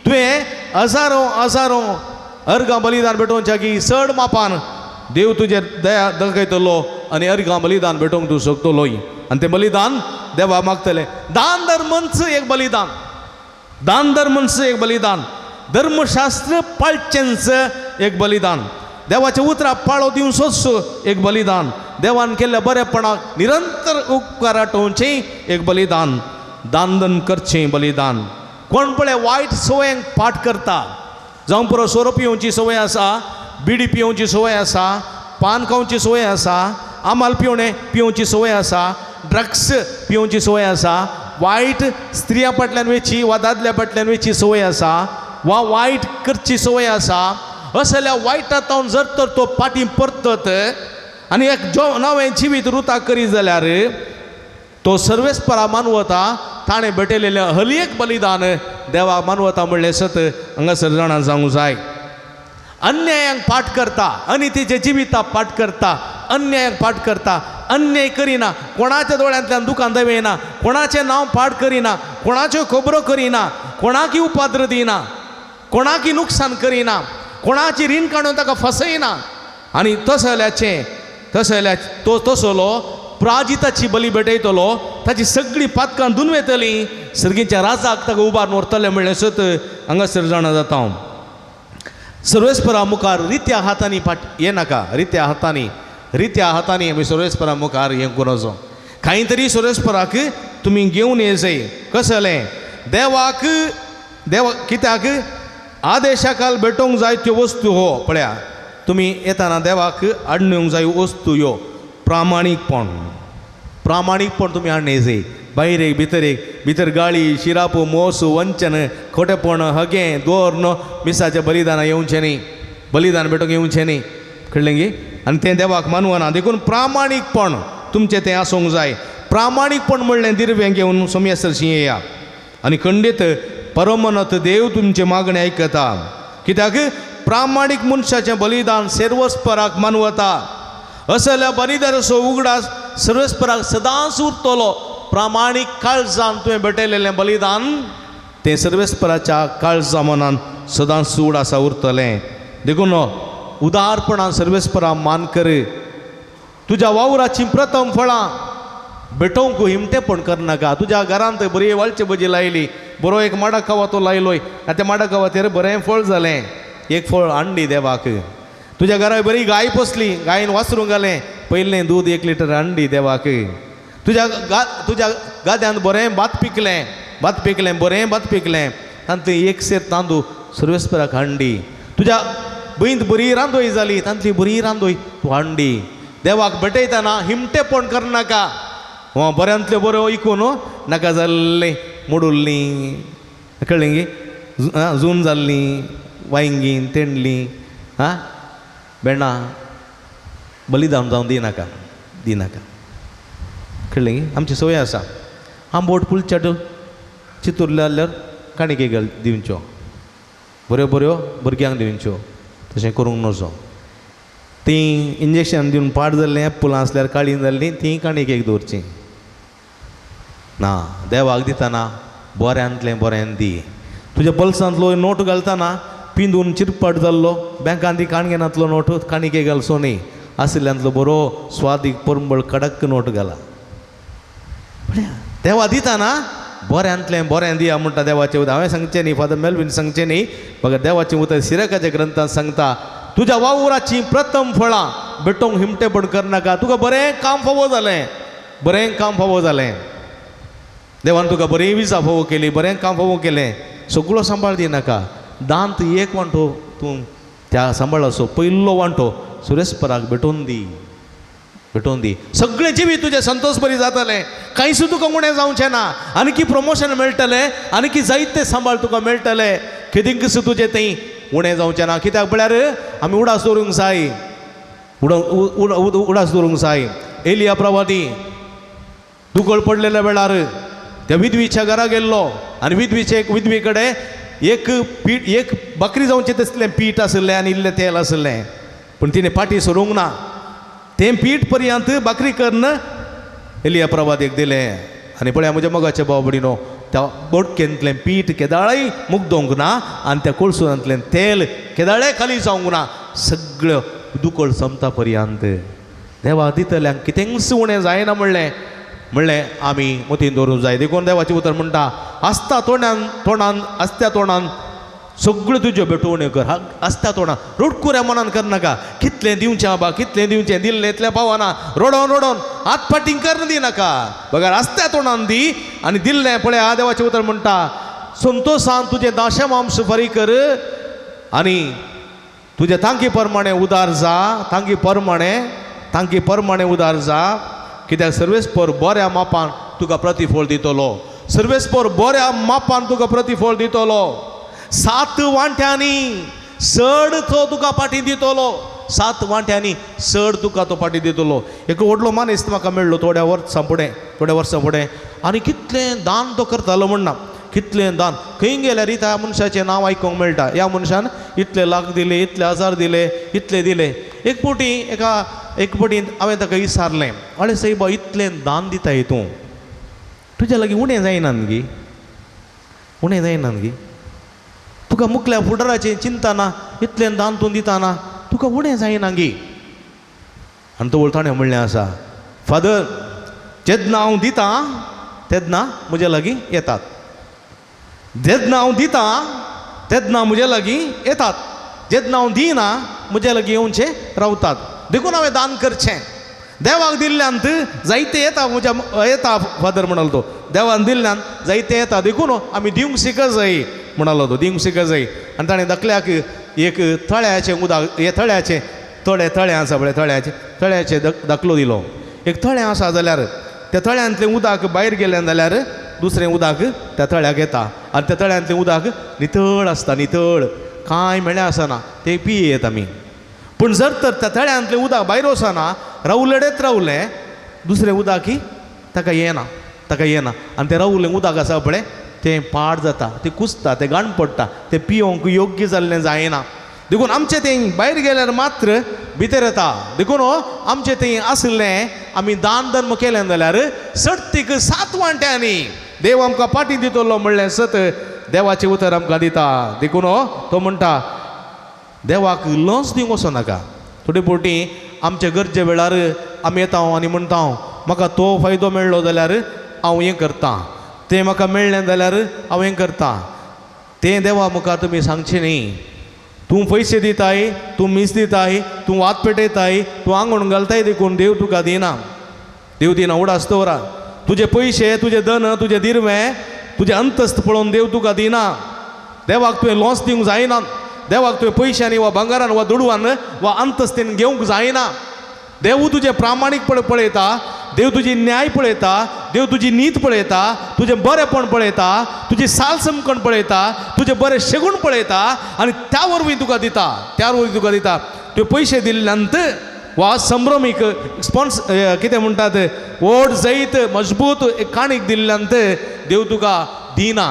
तुवें हजारो अर्गां बलिदान भेटोवच्या की चड मापान देव तुजे दया दाखयतलो आनी अर्गां बलिदान भेटोवंक तूं शकतलोय आनी तें बलिदान देवा मागतलें दान धर्मच एक बलिदान धर्मशास्त्र पाळचेंच एक बलिदान देवाच्या उतरां पाळो दिवचोच एक बलिदान देवान केल्ल्या बरेपणाक निरंतर उपकार आठोवचें एक बलिदान दान करचें बलिदान कोण पळय वायट सवयांक पाठ करता जावं पुरो सोरो पिवची संवय आसा बिडी पिवची संवय आसा पान खावची संवय आसा आमाल पिवची संवय आसा ड्रग्स पिवची संवय आसा वायट स्त्रिया फाटल्यान वेची वा दादल्या फाटल्यान वेची संवय आसा वा वायट करची संवय आसा असल्या वायटांत जर तर तो पाटी परतत आनी एक नवें जिवीत रुतां करी जाल्यार तो सर्वेस्परा मानवता ताणें भेटयलेलें हलियेक बलिदान देवाक मानवता म्हणलें सत हांगासर जाणां जावंक जाय अन्यायांक पाठ करता अनितीच्या जिविताक पाठ करता अन्यायांक पाठ करता अन्याय करिना कोणाच्या दोळ्यांतल्यान दुकान दवयना कोणाचें नांव पाठ करिना कोणाच्यो खबरो करिना कोणाकी उपाद्र दिना कोणाकी नुकसान करिना कोणाची रीण काडून ताका फसयना आनी तो तसलो प्राजिताची बली भेटयतलो ताची सगळीं पातकां दुनवेतलीं सर्गीच्या राजाक ताका उबारून व्हरतलें म्हणलें सत हांगासर जाणा जाता हांव सर्वेस्परा मुखार रित्या हातांनी हें नाका रित्या हातांनी आमी सर्वेस्परा मुखार हें करूचो कांय तरी सर्वेस्पराक तुमी घेवन येजय कसलें देवाक कित्याक आदेशाकाल भेटोवंक जाय त्यो वस्तू हो पळया तुमी येताना देवाक हाडून येवंक जाय वस्तू ह्यो प्रामाणीकपण तुमी हाडून येजय भायर भितर गाळी शिरापो मोस वंचन खोटेपण हगें दोर मिसाचें बलिदान येवचें न्ही बलिदान भेटोवंक येवचें न्ही कळ्ळें गे आनी तें देवाक मानवना देखून प्रामाणीकपण तुमचें तें आसूंक जाय प्रामाणीकपण म्हणलें दिरवें घेवन सोमेसरशी येया आनी खंडीत परमनत देव तुमचे मागणे आयकता कित्याक प्रामाणीक मनशाचें बलिदान सर्वेस्पराक मानवता असल्या बलिदानाचो उगडास सर्वेस्पराक सदांच उरतलो प्रामाणीक काळजान तुवें भेटयलेलें बलिदान तें सर्वेस्पराच्या काळजा मनान सदांच उगडासा उरतलें देखून उदारपणान सर्वेस्परा मान कर तुज्या वावराची प्रथम फळां भेटोवंक हिमटेपण करनाका तुज्या घरांत बरी वालची भजी लायली बरो एक माडाकावा तो लायलोय आनी त्या माडाकावाचेर बरें फळ जालें एक फळ हांडी देवाक तुज्या घरा बरी गाय पोसली गायेन वासरूंक घालें पयलें दूद 1 लिटर हांडी देवाक तुज्या गाद्यांत बरें भात पिकलें बरें भात पिकलें तांतली 1 सेर तांदूळ सर्वेस्पराक हांडी तुज्या भंयत बरी रांदोय जाली तांतली बरी रांदोय तूं हांडी देवाक भेटयतना हिमटेपण करनाका बऱ्यांतल्यो बऱ्यो इकून नाका जाल्लें मोडुल्लीं कळ्ळें गे जून जाल्लीं वांयगीं तेंडलीं बेणा बलिदान जावं दिनाका कळ्ळें गे आमची संवय आसा आंबोट पुलचट चितूरले जाल्यार काणयेक दिवच्यो बऱ्यो भुरग्यांक दिवच्यो तशें करूंक नजो तीं इंजेक्शन दिवन पाड जाल्लें फुलां आसल्यार काळीं जाल्लीं तीं काणयेक दवरचीं ना देवाक दितना बऱ्यांतलें बरें दी. तुज्या पल्सांतलो नोट घालतना पिंदून चिरपट जाल्लो बँकान ती काणगेनांतलो नोट काणिके घालचो न्ही, आसल्यांतलो बरो स्वादीक परंबळ कडक नोट घाला. देवा दिता ना बऱ्यांतलें बरें दिया म्हणटा देवाचें उतर. हांवें सांगचें न्ही, फादर मेल्विन सांगचें न्ही, बघा देवाचें उतर सिरकाच्या ग्रंथांत सांगता तुज्या वावराची प्रथम फळां बेटोंक हिमटेपण करनाका. तुका बरें काम फावो जालें, बरें काम फावो जालें, देवान तुका बरी विजा फावो केली, बरें काम फावो केलें, सगळो सांबाळ दिनाका. दांत एक वांटो तूं त्या सांबाळाचो पयलो वांटो सुरेस्पराक भेटोवन दी, भेटोवन दी. सगळें जिवीत तुजें संतोष बरी जातलें, कांय सुद्दां तुका उणें जावचें ना. आनी प्रमोशन मेळटलें, आनी जायते सांबाळ तुका मेळटलें. केदींकच तुजें तें उणें जावचें ना. कित्याक म्हळ्यार आमी उडास दवरूंक जाय, उडास दवरूंक जाय. एलिया प्रवादी दुकळ पडलेल्या वेळार त्या विधवीच्या घरा गेल्लो आनी विधवी कडेन एक बकरी जावचें तसलें पीठ आसलें आनी इल्लें तेल आसलें, पूण तिणें पाटी सोरूंक ना. तें पीठ पर्यंत बकरी करून एलिया प्रवादीक दिलें. आनी पळया म्हज्या मोगाच्या भाव भयणीनो, त्या बोडकेंतलें पीठ केदाळय मुग्दोंक ना आनी त्या कोळसूरांतलें तेल केदाळे खाली जावंक ना. सगळ्यो दुकळ सोंपता पर्यंत देवा दितल्यांक कितेंच उणें जायना म्हणलें आमी मतीन दवरूंक जाय. देखून देवाचें उतर म्हणटा आस्त्या तोंडान सगळ्यो तुज्यो भेटोवण्यो कर. आस्त्या तोंडान रोडकुऱ्या मनान करनाका. कितलें दिवचें बाबा, कितलें दिवचें, दिल्लें इतलें पावना, रोडोन हात फाटींग कर दिनाका. बघा आस्त्या तोंडान दी आनी दिल्लें पळय. देवाचें उतर म्हणटा संतोशान तुजें दाशमांश फारीक कर आनी तुजे तांकी प्रमाणे उदार जा, तांकी प्रमाणे उदार जा. कित्याक सर्वेस्पर बऱ्या मापान तुका प्रतिफळ दितलो, सर्वेस्पर बऱ्या मापान तुका प्रतिफळ दितलो. 7 वांट्यांनी चड तो तुका पाटी दितलो, 7 वांट्यांनी चड तुका तो पाटी दितलो. एक व्हडलो मानेस्त म्हाका मेळ्ळो थोड्या वर्सां फुडें. आनी कितलें दान तो करतालो म्हणना, कितलें दान. खंय गेल्यार ह्या मनशाचें नांव आयकूंक मेळटा. ह्या मनशान इतले लाख दिले, इतले हजार दिले, इतले दिले. एक फावटी हांवें ताका विचारलें, अळे सायबा इतलें दान दिताय तूं, तुज्या लागीं उणें जायना न्ही, उणें जायना न्ही? तुका मुखल्या फुडाराचें चिंता ना, इतलें दान तूं दिताना तुका उणें जायना गी. आनी तो ताणें म्हणलें आसा, फादर जेन्ना हांव दितां तेन्ना म्हज्या लागीं येतात, जेन्ना हांव दितां तेन्ना म्हज्या लागीं येतात, जेन्ना हांव दिना म्हज्या लागीं येवचे रावतात. देखून हांवें दान करचें. देवाक दिल्ल्यांत जायते येता फादर म्हणालो तो. देवान दिल्ल्यान जायते येता, देखून आमी दिवंक शिकत जाय म्हणालो तो, दिवंक शिकत जाय. आनी ताणें दखल्याक एक थळ्याचें उदक, हे थळ्याचें थळें आसा पळय, थळ्याचें दाखलो दिलो. एक थळें आसा जाल्यार त्या थळ्यांतलें उदक भायर गेलें जाल्यार दुसरें उदक त्या थळ्याक येता. आनी त्या थळ्यांतलें उदक नितळ आसता, नितळ, कांय मेळ्ळें आसना, तें पियेत आमी. पूण जर तर त्या थळ्यांतलें उदक भायर वचना, रावलें दुसरें उदक ताका येना. आनी तें रावलें उदक आसा पळय तें पाड जाता, तें कुसता, तें घाण पडटा, तें पियोंक योग्य जाल्लें जायना. देखून आमचें तें भायर गेल्यार मात्र भितर येता. देखून आमचें तें आसलें आमी दान धर्म केलें जाल्यार सर्तीक 7 वांट्यांनी देव आमकां पाटी दितलो म्हणलें सत देवाचें उतर आमकां दिता. देखून तो म्हणटा देवाक लॉस दिवंक वचनाका. थोडे फावटी आमचे गरजे वेळार आमी येता आनी म्हणटा म्हाका तो फायदो मेळ्ळो जाल्यार हांव हें करतां, तें म्हाका मेळ्ळें जाल्यार हांव हें करतां. तें देवा मुखार तुमी सांगचें न्ही. तूं पयशे दिताय, तूं मीस दिताय, तूं वात पेटयताय, तूं आंगण घालताय, देखून देव तुका दिना. देव दिना, उडास दवरा. तुजे पयशे, तुजें धन, तुजें दिरवें, तुजें अंतस्त पळोवन देव तुका दिना. देवाक तुवें लॉस दिवंक जायना. देवाक तुवें पयशांनी वा भांगारान वा दुडवान वा अंतस्तेन घेवंक जायना. देव तुजें प्रामाणीकपण पळयता, देव तुजी न्याय पळयता, देव तुजी नीत पळयता, तुजें बरेंपण पळयता, तुजी सालसमकण पळयता, तुजें बरें शेगूण पळयता आनी त्या वरवीं तुका दिता. तुवें पयशे दिल्ल्यांत वा संभ्रमीक कितें म्हणटात व्हड जैत मजबूत एक काणीक दिल्ल्यांत देव तुका दिना.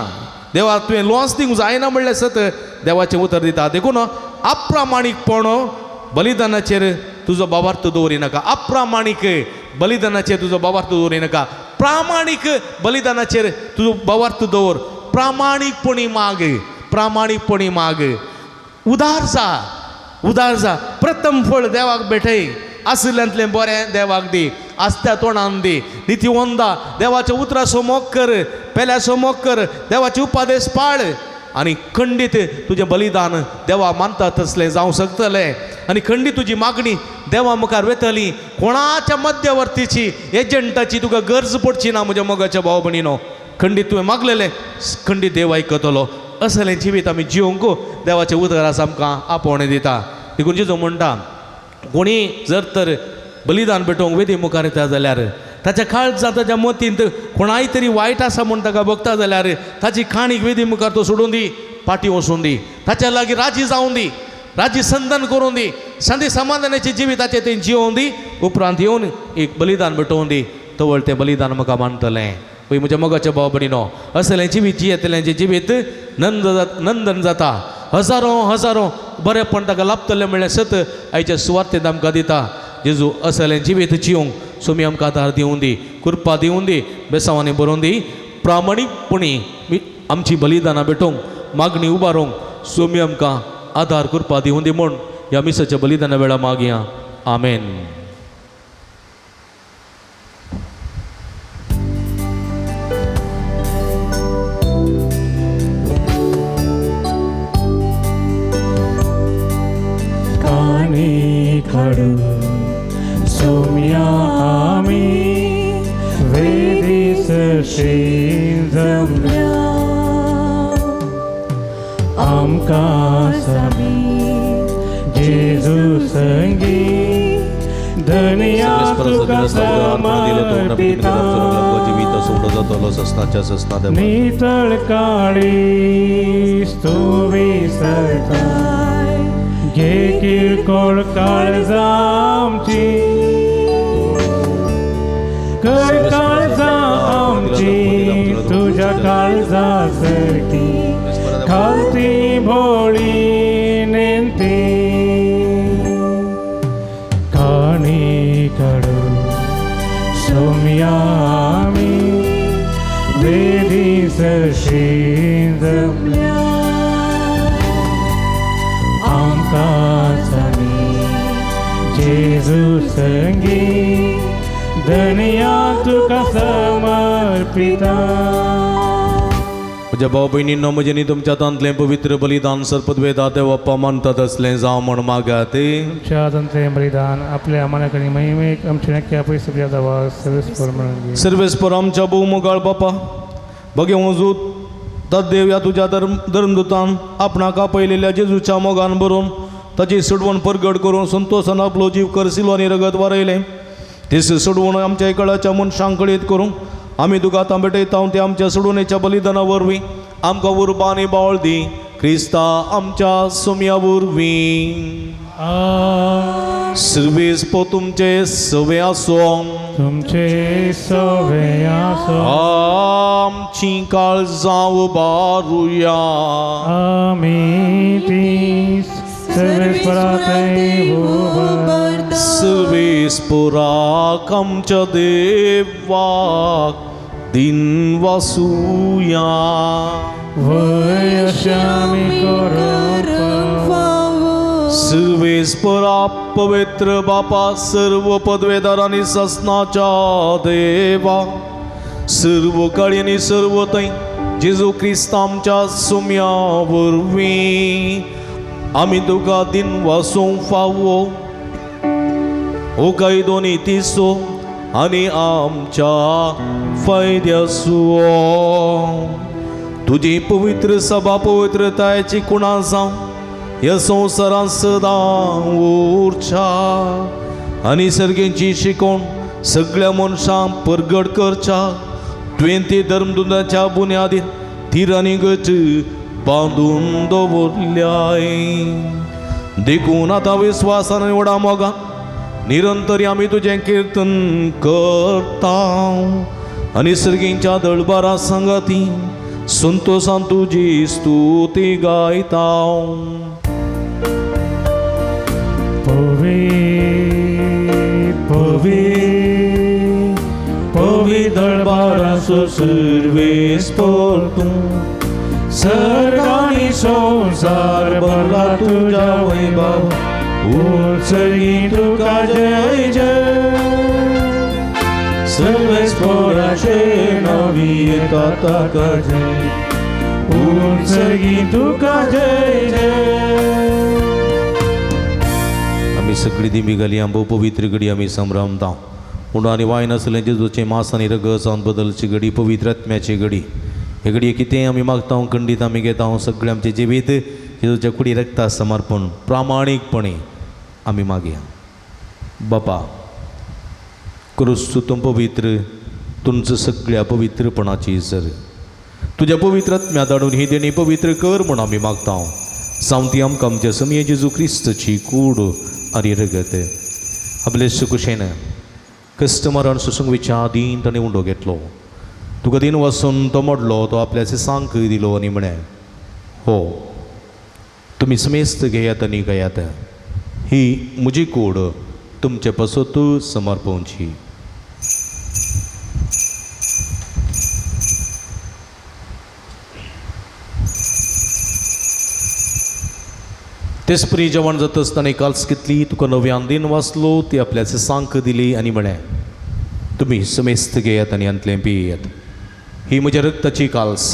देवाक तुवें लॉस दिवंक जायना म्हणलें सत देवाचें उतर दिता. देखून अप्रामाणीकपण बलिदानाचेर तुजो बाबार्थ दवरिनाका. अप्रामाणीक बलिदानाचेर तुजो बाबार्थ दवरिनाका. प्रामाणीक बलिदानाचेर तुजो बाबार्थ दवर. प्रामाणिकपणी माग, प्रामाणिकपणी माग. उदार जा. प्रथम फळ देवाक भेटय. आसल्यांतलें बरें देवाक दी, आसत्या तोंडान दी. नितीवंदा देवाच्या उतराचो मोग कर, पेल्याचो मोग कर, देवाचे उपादेश पाळ. आणि खंडीत तुझें बलिदान देवा मानता तसलें जावं शकतलें. आणि खंडीत तुजी मागणी देवा मुखार वेतली. कोणाच्या मध्यवर्तीची एजंटाची तुका गरज पडची ना म्हज्या मोगाच्या भाव भयणीनो. खंडीत तुवें मागलेलें खंडीत देव आयकतलो. असलें जिवीत आमी जिवंक देवाच्या उदरास आमकां आपोवणें दिता. देखून जेजू म्हणटा, कोणी जर तर बलिदान भेटोवंक वेदी मुखार येता जाल्यार ताच्या काळजांत ताच्या मतींत कोणाय तरी वायट आसा म्हूण ताका बघता जाल्यार ताची खाणीक वेदी मुखार तो सोडून दी, पाटी वचून दी. ताच्या लागीं राजी जावन दी, राजी संदन करून दी, शांती समाधानाचे जिविताचे ते जिवोवन दी. उपरांत येवन एक बलिदान भेटोवन दी. तवळ तें बलिदान म्हाका मानतलें. पळय म्हज्या मोगाच्या भाव भयणीनो, असलें जिवीत जियेतलें जिवीत नंदन जाता. हजारो बरेंपण ताका लाभतलें म्हणलें सत आयच्या सुवातेंत आमकां दिता. जेजू असलें जिवीत जिवंक सोमी आमकां आदार दिवून दी, कृपा दिवून दी, बेसांवांनी बरोवन दी. प्रामाणीकपणी आमची बलिदानां भेटोवंक मागणी उबारोवंक सोमी आमकां आदार कृपा दिवून दी म्हूण ह्या मिसाच्या बलिदाना वेळा मागया. आमेन. खडू सोम्या आमी वेदीस जमल्या आमकां समी जेजू संगी धन्या तुका समर्पिता. नितळ काळी स्तुवी सरताय घे किरकोळ काळजा आमची, कर काळजा आमची तुझ्या काळजा सारकी खालती भोळी नेमती. काणी कडू सोम्या आमी वेदी सरशी जमल्या आमकां समी जेजू संगी धन्या तुका समर्पिता. म्हज्या भाव भयणींनो, म्हजें न्ही तुमच्या हातांतलें पवित्र बलिदान सरपदवेदा देवप्पा मानता तसलें जावं म्हण मागात. तुमच्या हातांतलें बलिदान आपल्या मनाकडेन महिमेक आमच्या नक्क्या पयस जावा सर्वेस्पर म्हणून सर्वेस्पर आमच्या भोवमुगाळ बापा बगे वजूत तद्देव ह्या तुज्या धर्मदुतान आपणाक आपयलेल्या जेजूच्या मोगान बरोवन ताची सोडवण परगट करून संतोशान आपलो जीव करसिलो आनी रगत वारयलें. तेच सोडवण आमच्या इकळाच्या मनशांक कळीत करूं आमी तुका आतां भेटयता. ते आमच्या सोडवणेच्या बलिदाना वरवीं आमकां उर्बा आनी बावळ दी. क्रिस्ता आमच्या सोम्या वरवीं. सर्वेस्प तुमचे सवे आसों, तुमचे सवे आसों. आमची काळजां उबारुया. आमी ती सर्वेस्पराक उबारता. सर्वेस्पराक आमच्या देवाक दिन वासुया. वय आमी करूं सर्वेस्परा पवित्र बापा, सर्व पदवेदार आनी ससनाच्या देवा, सर्व काळी आनी सर्व थंय जेजू क्रिस्त आमच्या सोम्या वरवीं आमी तुका दिन वासूंक फावो. ओ काय दोनी तिसो आनी आमच्या फायद्याचो तुजी पवित्र सभा पवित्रतायेची कुणा जावं ह्या संवसारांत सदां उरच्या आनी सर्गेची शिकोवण सगळ्या मनशांक परगट करच्या. तुवें ती धर्मदुताच्या बुन्यादीन तीर आनी गट बांदून दवरल्याय. देखून आतां विस्वासान एवढा मोगा निरंतर आमी तुजें किर्तन करता आनी सर्गींच्या दळबारा सांगाती संतोशान तुजी स्तुती गायता. पवी दळबाराचो सर्वेस्पर तूं सर्गानी संसार भरला तुझ्या वैभव उत्सर्गी तुका जय जय सर्वेच पोराचे नवी येतात ताका जय उत्सर्गी तुका जय जय आम्ही सगळी दिमी घाली आंबो पवित्र घडी आम्ही संभ्रमता म्हणून आणि वायन असलें जेजूचे मांस आनी रगत जावन बदलची घडी पवित्र आत्म्याची घडी हे घडये कितें आमी मागता खंडीत आमी घेता सगळें आमचें जिवीत जेजूच्या कुडी रक्ता समर्पण प्रामाणीकपणे आमी मागया बापा क्रिस्तू तूं पवित्र तुमचं सगळ्या पवित्रपणाची सर तुझ्या पवित्र आत्म्या धाडून ही देणी पवित्र कर म्हूण आमी मागता सावंती आमकां आमच्या समये जेजू क्रिस्तची कूड आनी रगत आपले सुकुशेन कस्टमरान सुसूंक विचादीन ताणें उंडो घेतलो तुका दिन वचून तो मोडलो तो आपल्या सांक दिलो आनी म्हळें हो तुमी समेस्त घेयात आनी गयात ही म्हजी कूड तुमचे पासत समर्पोवची तेच परी जेवण जाता आसतना एक काल्स घेतली तुका नव्यान दिन वाचलो ती आपल्याचे सांक दिली आनी म्हळें तुमी समेस्त घेयात आनी अंतलें पियेयात ही म्हज्या रक्ताची काल्स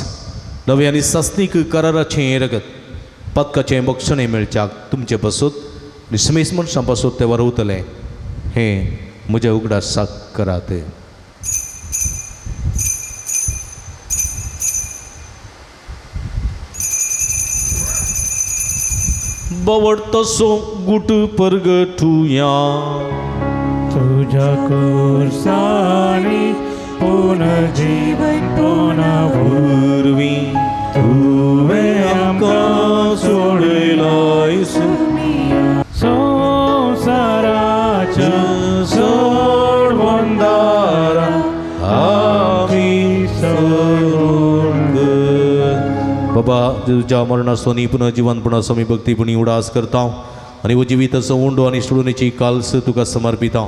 नव्या आनी सासनीक कराराचें रगत पदकाचें बक्षणें मेळच्याक तुमचे पासत समेस्त मनशां पासत तें वारवतलें हें म्हज्या उगडासाक करात बवड तसो गुट परगटुया तुझ्या कुर्सानी पुनर्जीवन पुनर्भूर्वी तुवें आमकां सोडलाय संसाराच्या सोडवंदारा आमी सोडून बाबा तुझ्या मरणासोनी पुनर्जीवनपणासो मी भक्तीपणी उडास करता आनी वो जिवीताचो उंडो आनी सोडूनेची काल्स तुका समर्पिता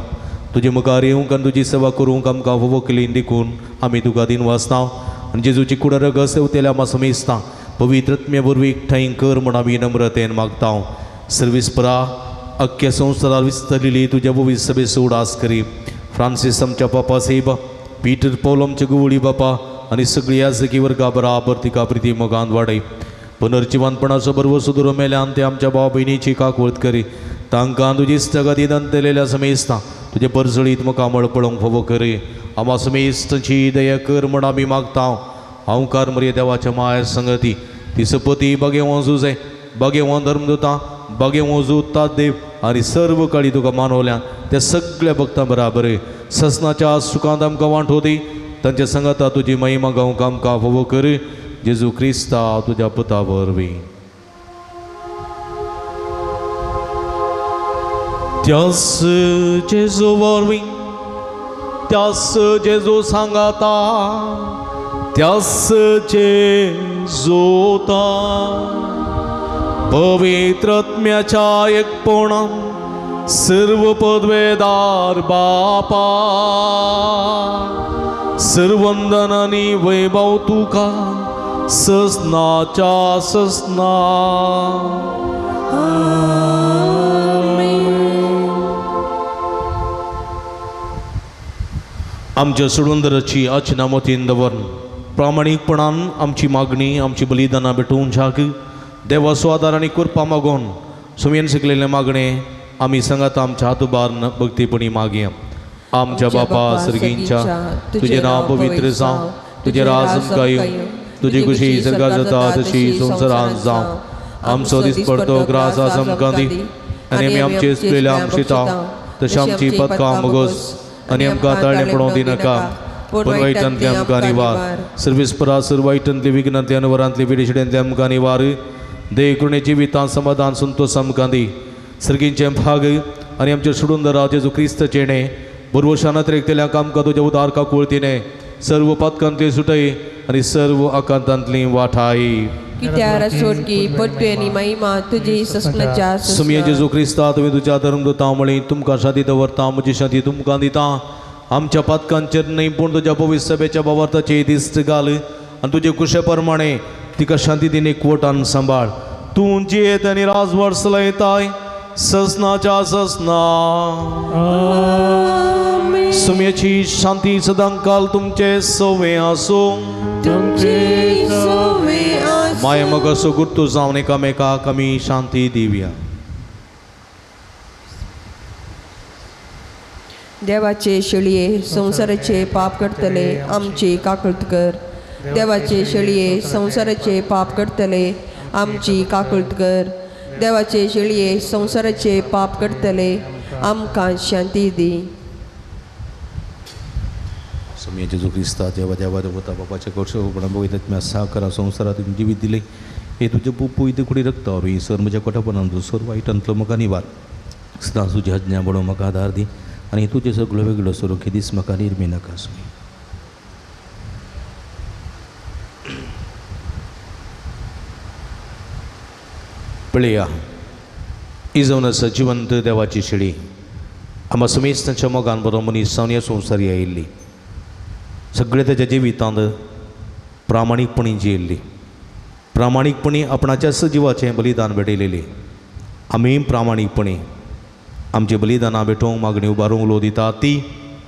तुजे मुखार येवंक आनी तुजी सेवा करूंक आमकां फोव केलीन देखून आमी तुका दिन वाचता आनी जेजूची कुडा रगत सेवतेल्या आमी समेजता पवित्रत्म्या वरवीं एकठांय कर म्हूण आमी नम्रतेन मागता सर्विस्परा अख्ख्या संवसारार विस्तरलेली तुज्या पवित्र सभेचो उडास करी फ्रांसीस आमच्या पापा सेब पीटर पौल आमच्या गुवळी बापा आनी सगळी याजकी वर्गा बराबर तिका प्रिती मोगान वाडय पुनर्जीवनपणाचो बरवो सुदूर मेल्यान ते आमच्या भाव भयणीची काकूळट करी तांकां तुजी जगातीन अंतलेल्या समेजता तुजे परजळीत म्हाका मळपळोवंक फोव करी आमा समेस्तची दया कर म्हूण आमी मागता हांवकार मरे देवाच्या माया संगती ती सपती बगे वचूं जाय बगे वो धर्मदूता बगे वचूं तात देव आनी सर्व काळी तुका मानवल्यान त्या सगळ्या भक्तां बराबर ससनाच्या सुखांत आमकां वांटोवती तांच्या संगता तुजी महिमा गावंक आमकां फोव कर जेजू क्रिस्ता तुज्या पुता वरवीं त्यास जेजू वरवीं त्यास जेजू सांगाता त्यास जेजूता पवित्र आत्म्याच्या एकपणान सर्व पदवेदार बापा सर्वंदन आनी वैभव तुका ससनाच्या ससना आमच्या सुडुंदराची आचना मतीन दवरून प्रामाणीकपणान आमची मागणी आमची बलिदानां भेटोवच्याक देवाचो आदार आनी कृपा मागून सुमेन शिकलेले मागणे आमी सांगात आमच्या हातूबार भक्तीपणी मागया आमच्या बापा सर्गींच्या तुझे नाव पवित्र जावं तुझे राज आमकां येवं तुजी खुशी सर्गात जाता तशी संवसारांत जावं आमचो दीस पडतो ग्रास आज आमकां दी आनी आमी आमचे चुकलेल्या आमचिता तशी आमची पदकां मोगोस आनी आमकां ताळणे पडोवंक दिनाका पण वायटांतले आमकां निवार सर्विस्परा सर्व वायटांतली विघ्नांतली अनवरांतली पिडिशिड्यांतली आमकां निवार देव करुणेची वितां समाधान संतोष आमकां दी सर्गींचे भाग आनी आमचे सोडून दरा जेजू क्रिस्त चेणे बुरवशानात रेखतेल्याक आमकां तुज्या उदार काकुळतीने सर्व पदकांतली सुटय आनी सर्व आकांतांतली वाठाय कित्यार सोडकी पट्ट्यांनी महिमा तुजी ससनाच्या समये जेजू क्रिस्ता तुवें तुज्या धर्मदूतां मळी तुमकां शांती दवरता म्हजी शांती तुमकां दिता आमच्या पदकांचेर न्हय पूण तुज्या पवित्र सभेच्या भावार्थाचे दिश्ट घाल आनी तुजे कुशे प्रमाणे तिका शांती दिन एकवटान सांबाळ तूं जियेत आनी राजवट चलयताय ससनाच्या ससना सुम्याची शांती सदांकाल तुमचे सोवे आसूं तुमचे सोवे आसूं. माय मग असो गुर्तू जावन एकामेकाक आमी शांती दिवया. देवाचे शेळये संसाराचे पाप करतले आमची काकूळट कर. देवाचे शेळये संसाराचे पाप करतले आमची काकूळट कर. देवाचे शेळये संसाराचे पाप करतले आमकां शांती दी. समय जेजू क्रिस्ता देवा देवा देवता बापाच्या कर्षपणा वयतात म्या साकरा संवसारात जिवीत दिले हे तुझे पुप्पू इथे कुडी रक्ता रे सर म्हज्या कोठापणान सर वायटांतलो म्हाका निवार सदां तुजी आज्ञा बडो म्हाका आदार दी आनी तुजे सगळो वेगळो सरोखी दीस म्हाका निर्मी नाकास. पळया इजवन आसा जिवंत देवाची शेळी आमा समेस्तांच्या मोगान बरो मनीस जावन ह्या संवसारी आयिल्ली सगळे तेज्या जिवितांत प्रामाणीकपणी जियेल्ली प्रामाणीकपणी आपणाच्या सजिवाचें बलिदान भेटयलेली आमी प्रामाणीकपणी आमची बलिदानां भेटोवंक मागणी उबारूंक लो दिता ती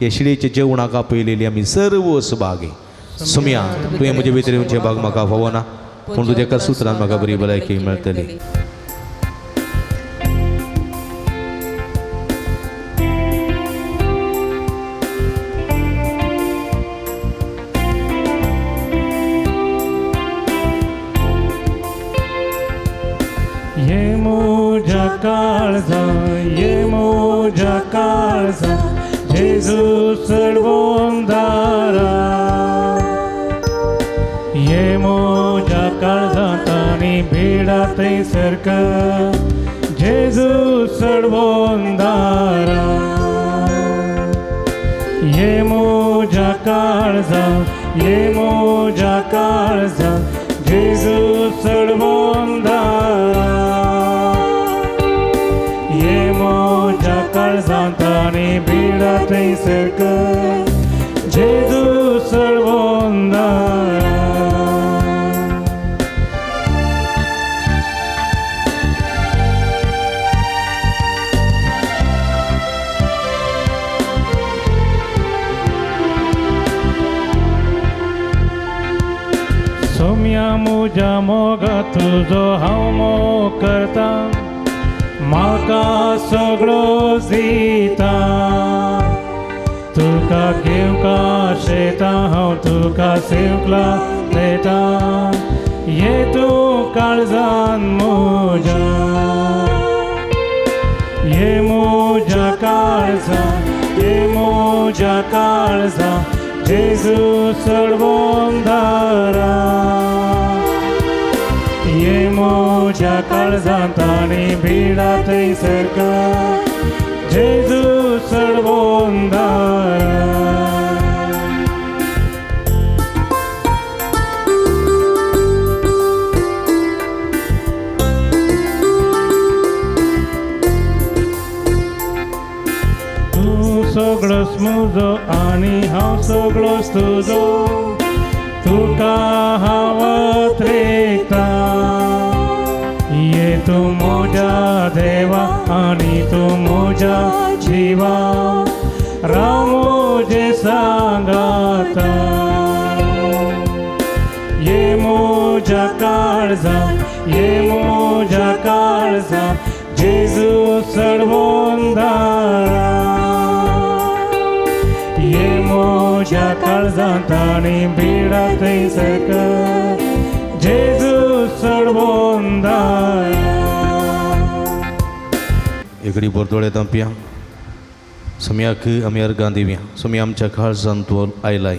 हे शिळेच्या जेवणाक आपयलेली आमी सर्व सुभागे. सुम्या तुवें म्हजे भितर येवचे भाग म्हाका फावो ना पूण तुज्या एका सुत्रान म्हाका बरी भलायकी मेळटली. ये मोजा काळजा ये मोजा काळजा जेजू सडवोंदारा ये मोजा काळजा तानी भिडा थंयसरक जेजू सडवोंदारा ये मोजा काळजा ये मोजा काळजा जेजू सडवोंदारा ये मोजा काळजांतानी भिडा थंयसरक जेजू सडवोंदारा. सोम्या मुजा मोगा तुजो हांव मोग करता म्हाका सगळो दिता तुका घेवका शेता हांव तुका सेवकला देता ये तूं काळजान मोजा ये मोजा काळजा ये मोजा काळजा जेजू सडवोंदारा ये मोजा काळजांतानी भिडा थंयसरक जेजू सडवोंदारा. तूं सगळोच म्हजो आनी हांव सगळोच तुजो तुका हांव अत्रेकता ये तूं म्हज्या देवा आनी तूं म्हज्या जिवा राव म्हजे सांगाता ये म्हज्या काळजा ये म्हज्या काळजा जेजू सडवोंदारा ये मोजा काळजांतानी भिडा थंयसरक जेजू सडवोंदारा. एकडी बोरदोळे तांपया सम्याक आमी अर्गां दिवया. सम्या आमच्या काळजांत तूं आयलाय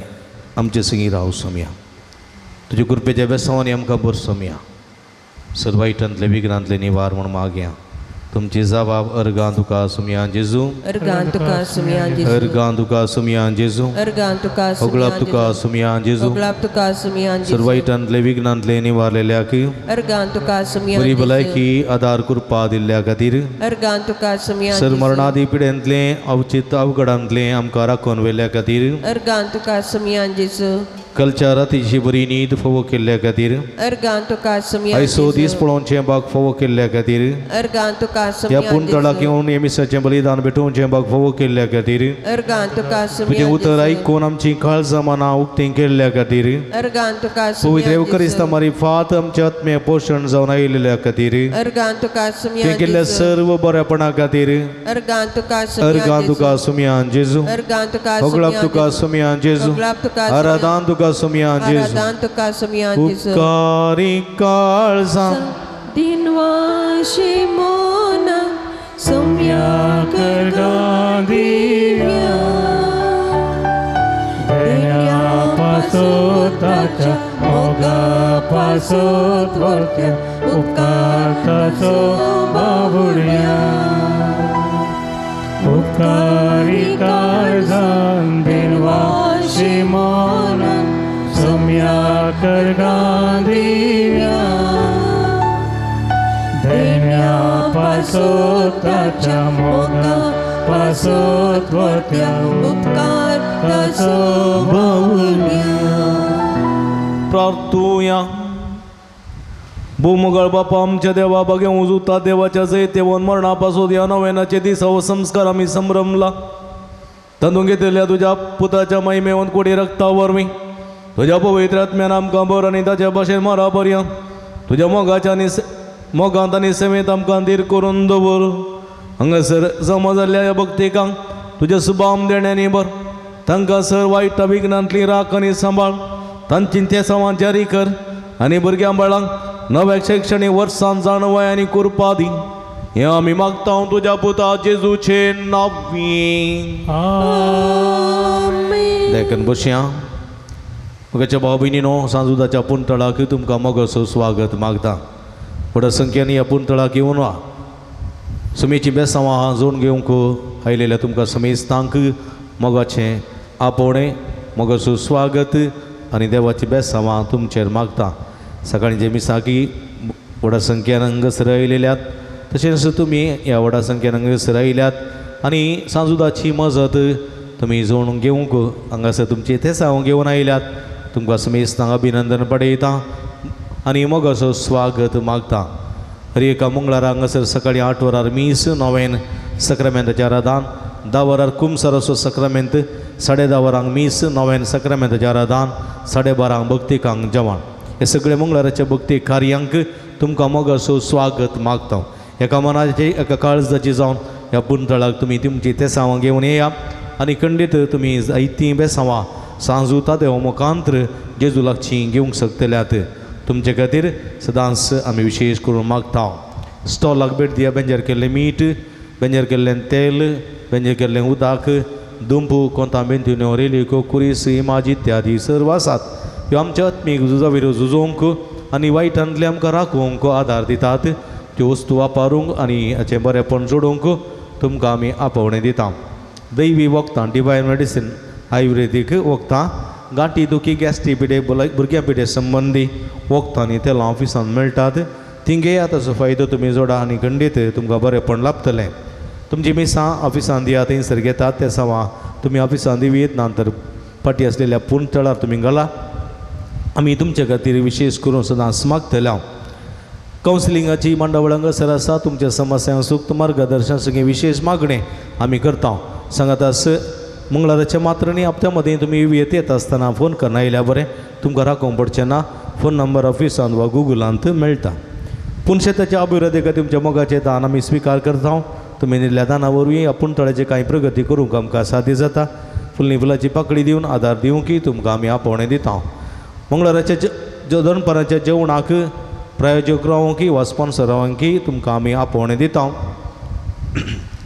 आमचे संगी राव सम्या तुज्या कृपेच्या बेसांवांनी आमकां बरो सम्या सर वायटांतले विघ्नांतले निवार म्हूण मागया तुमची जबाब अर्गां तुका सुमयां जेजू अर्गां तुका सुमयां जेजू अर्गां तुका सुमयां जेजू अर्गां तुका ओगळाप तुका सुमयां जेजू ओगळाप तुका सुमयां जेजू सर्वायटांतले विघ्नांतले निवारलेल्याक अर्गां तुका सुमयां बरी जेजू भलायकी आदार कृपा दिल्ल्या खातीर अर्गां तुका सुमयां सर जेजू मरणादी पिड्यांतले अवचित अवघडांतले आमकां राखून व्हेल्या खातीर अर्गां तुका सुमयां जेजू कलच्या रातीची बरी न्हीद फोव केल्ल्या खातीर अर्गां तुका सुमयां आयसो दीस पळोवचे बाग फोव केल्ल्या खातीर अर्गां तुका ह्या सुमयां पुंतळाक येवन येमिसाचें बलिदान भेटोवचें बाग फोव केल्ल्या खातीर अर्गां तुका तुजें सुमयां उतर आयकून आमची काळजां मनां उक्तीं केल्ल्या खातीर अर्गां तुका पवित्र सुमयां एवकरिस्ता मारिफात आमचे आत्मे पोशण जावन आयिल्ल्या खातीर अर्गां तुका सुमयां तें केल्ल्या सर्व बऱ्यापणा खातीर अर्गां तुका अर्गां तुका सुमयां जेजू अर्गां तुका ओगळाप तुका सुमयां जेजू ओगळाप तुका आराधन तुका सुमयां जेजू आराधन तुका सुमयां जेजू उपकारी काळजां दिनवाशी मोना सुमया अर्गां दिव्या देण्या पासोत ताच्या मोगापासोत वर्त्या उपकार ताचो बाबुड्या उपकारी काळजां दिनवाशी मोना सुमया अर्गां दिव्या देण्या पासोत ताच्या मोगा पासोत वर्त्या उपकार ताचो प्रार्थुया भूमगळ बापा आमच्या देवा बगे उजुता देवाच्या जैते वन मरणापासून या नव्यानाचे दीस हो संस्कार आम्ही संभ्रमला तांदून घेतलेल्या तुझ्या पुताच्या महिमेवन कोडी रक्ता वरवी तुझ्या पवित्र आत्म्यान आमकां बर आनी ताच्या भाशेन मारा पर्यंत तुझ्या मोगाच्या आनी मोगांत आनी सेवेंत आमकां धीर करून दवर हांगासर जमा जाल्ल्या ह्या भक्तिकांक तुज्या सुबाम देण्यानी बर तांकां सर वायट विघ्नांतली राख आनी सांबाळ तांची ते संवाद जारी कर आनी भुरग्यां बाळांक नव्या शैक्षणीक वर्सांत जाणवाय आनी कृपा दी हें आमी मागता तुज्या पुता जेजूचे नांवी देखून बसया मुगाच्या भाव भयणीनो सांजुदाच्या पुंतळाक तुमकां मोगसो स्वागत मागता व्हड संख्येन ह्या पुंतळाक येवन वा समेची बेसांवां जोडून घेवंक आयलेल्या तुमकां समेस्तांक मोगाचें आपोवणें मोगसो स्वागत आनी देवाची बेसांवां तुमचेर मागता सकाळींचे मिसाकी व्हड संख्येन हांगासर आयलेल्यात तशेंच तुमी ह्या व्हड संख्येन हांगासर आयल्यात आनी सांजुदाची मजत तुमी जोडून घेवंक हांगासर तुमची तेसांव घेवन आयल्यात तुमकां समेस्तांक अभिनंदन पडयता आनी मोगसो स्वागत मागता हर एका मंगळारा हांगासर सकाळीं 8 वरार मीस 9 सक्रामेंताचें आराधन 10 वरार कुमसाराचो सक्रामेंत 10:30 वरांक मीस 9 सक्रामेंताचें आराधन 12:30 भक्तिकांक जेवण हे सगळे मंगळाराच्या भक्ती कार्यांक तुमकां मोगसो स्वागत मागता एका मनाची एका काळजाची जावन ह्या पुंतळाक तुमी तुमची तेसांवां घेवन येया आनी खंडीत तुमी जायतीं बेसांवां सांजुता देव मुखांत्र जेजू लागचीं घेवंक शकतल्यात तुमचे खातीर सदांच आमी विशेश करून मागता स्टॉलाक भेट दिया बेंजार केल्लें मीठ बेंजार केल्लें तेल बेंजार केल्लें उदक दुंपू कोंतांबेंत्यो रेलिको कुरीस इमाज इत्यादी सर्व आसात ह्यो आमच्या आत्मीक झुजाविरो झुजोवंक आनी वायटांतले आमकां राखोवंक आदार दितात त्यो वस्तू वापरूंक आनी हाचें बरेंपण जोडूंक तुमकां आमी आपोवणें दिता दैवी वखदां डिवायन मेडिसीन आयुर्वेदीक वखदां गांठी दुखी गॅस्ट्री पिडे भुरग्यां पिडे संबंदी वखदांनी तेलां ऑफिसान मेळटात तीं घेयात ताचो फायदो तुमी जोडा आनी खंडीत तुमकां बरेंपण लाभतलें तुमची मिसां ऑफिसान दियात थंयसर घेतात ते सावां तुमी ऑफिसान दिवीत नंतर फाटी आसलेल्या पुंतळार तुमी घाला आमी तुमचे खातीर विशेश करून सदांच मागतल्या कावन्सिलिंगाची मंडळ हांगासर आसा तुमच्या समस्यांक सूक्त मार्गदर्शन सगळें विशेश मागणें आमी करता सांगातास मंगळाराच्या मात्र न्ही हप्त्या मदीं तुमी येत आसतना फोन करना आयल्या बरें तुमकां राखोवंक पडचें ना फोन नंबर ऑफिसान वा गुगलांत मेळटा पुणशेताच्या अभिवृद्धी खातीर तुमच्या मोगाचें दान आमी स्विकार करता तुमी दिल्ल्या दाना वरवीं ह्या पुंतळाची कांय प्रगती करूंक आमकां साध्य जाता फुलनी फुलाची पाकळी दिवन आदार दिवंकी तुमकां आमी आपोवणें दिता मंगळाराच्या दनपाराच्या जेवणाक प्रायोजक रावंकी वा स्पॉन्सर रावंकी तुमकां आमी आपोवणें दिता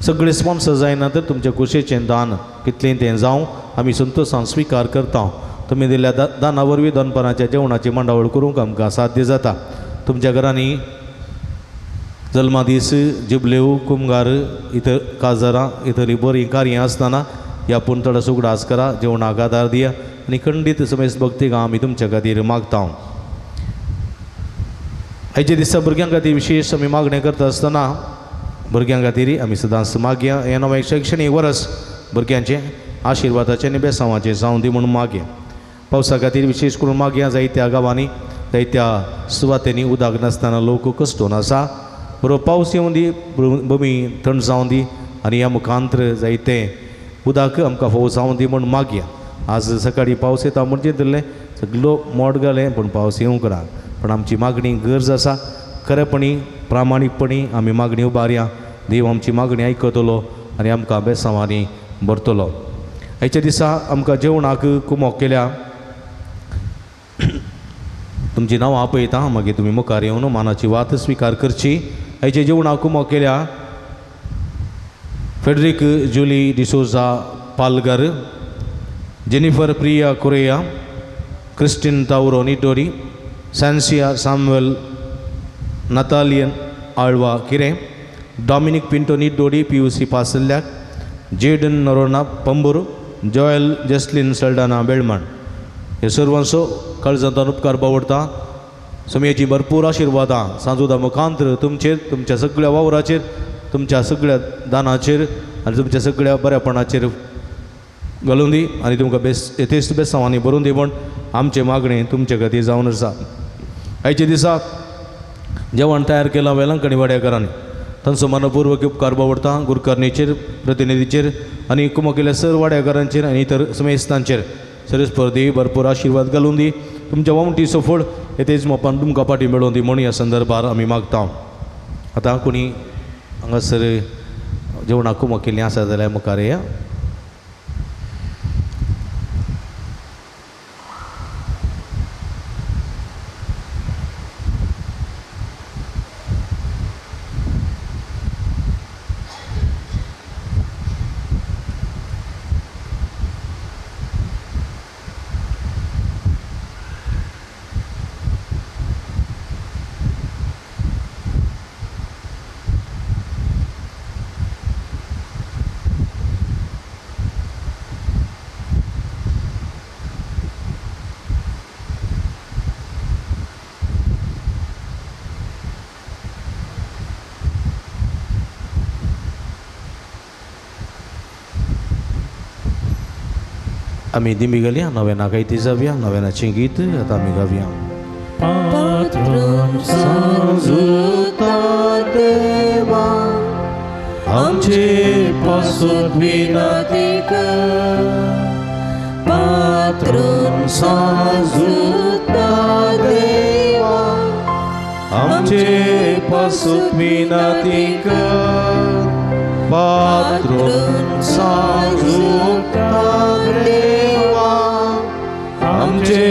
सगळे स्पॉन्सर जायना तर तुमच्या कुशेचें दान कितलें तें जावं आमी संतोशान स्विकार करता तुमी दिल्ल्या दाना वरवीं दनपाराच्या जेवणाची मंडावळ करूंक आमकां साध्य जाता तुमच्या घरांनी जल्मादीस जिबलेव कुमगार इतर काजारां इतली बरी कार्यां आसतना ह्या पुंतळ सुगडास करा जेवणाक आदार दिया आनी खंडीत समेस्त भक्तीक आमी तुमच्या खातीर मागता आयच्या दिसा भुरग्यां खातीर विशेश आमी मागणें करता आसतना भुरग्यां खातीर आमी सदांच मागया हें नवें शैक्षणीक वर्स भुरग्यांचें आशिर्वादाचें आनी बेसांवाचें जावं दी म्हणून मागया पावसा खातीर विशेश करून मागया जायत्या गांवांनी जायत्या सुवातेनी उदक नासतना लोक कश्टून आसा बरो पावस येवं दी भुमी थंड जावं दी आनी ह्या मुखांतर जायतें उदक आमकां फावो जावं दी म्हूण मागया आज सकाळीं पावस येता म्हणजे धरलें सगळो मोड घालें पूण पावस येवंक ना पण आमची मागणी गरज आसा खरेपणी प्रामाणीकपणी आमी मागणी उबारया देव आमची मागणी आयकतलो आनी आमकां बेसांवांनी भरतलो आयच्या दिसा आमकां जेवणाक कुमोक केल्या तुमची नांवां आपयता मागीर तुमी मुखार येवन मानाची वात स्विकार करची आयच्या जेवणाक कुमोक केल्या फेडरीक जुली डिसोजा पालगर जेनिफर प्रिया कोरेया क्रिस्टीन तावरो निटोरी सॅन्सिया सामुएल नतालियन आळवा किरें डॉमिनिक पिंटो निटोडी PUC पासल्याक Jaden Noronha Pamboor Joel Jaslin Saldanha Belman हे सर्वांचो काळजांतल्यान उपकार बावडटा समयाची भरपूर आशिर्वादां सांजुदा मुखांतर तुमचेर तुमच्या सगळ्या वावराचेर तुमच्या सगळ्या दानाचेर आनी तुमच्या सगळ्या बऱ्यापणाचेर घालून दी आनी तुमकां येतेस्त बेसांवांनी भरून दी म्हण आमचे मागणें तुमचे खातीर जावन आसा आयच्या दिसा जेवण तयार केलां वेलंकणी वाड्याकारांनी तांचो मनपूर्वक उपकार बावडटा गुरकर्णीचेर प्रतिनिधीचेर आनी कुमकेल्या सर वाड्याकारांचेर आनी इतर समेस्तांचेर सर्वस्पर्धी भरपूर आशिर्वाद घालून दी तुमच्या वामटी सफळ येतेच मोपान तुमकां पाटी मेळोवन दी म्हण ह्या संदर्भार आमी मागता आतां कोणी हांगासर जेवणाक कुमक केल्लीं आसा जाल्यार मुखार येया आमी दिमी घालया नव्याना गायती जावया नव्यानाचें गीत आतां आमी गावया पात्रून सांजुता देवा आमचे पासून विनती कर पात्रून सांजुता देवा आमचे पासून विनती कर पात्रून सांजुता देवा आमचे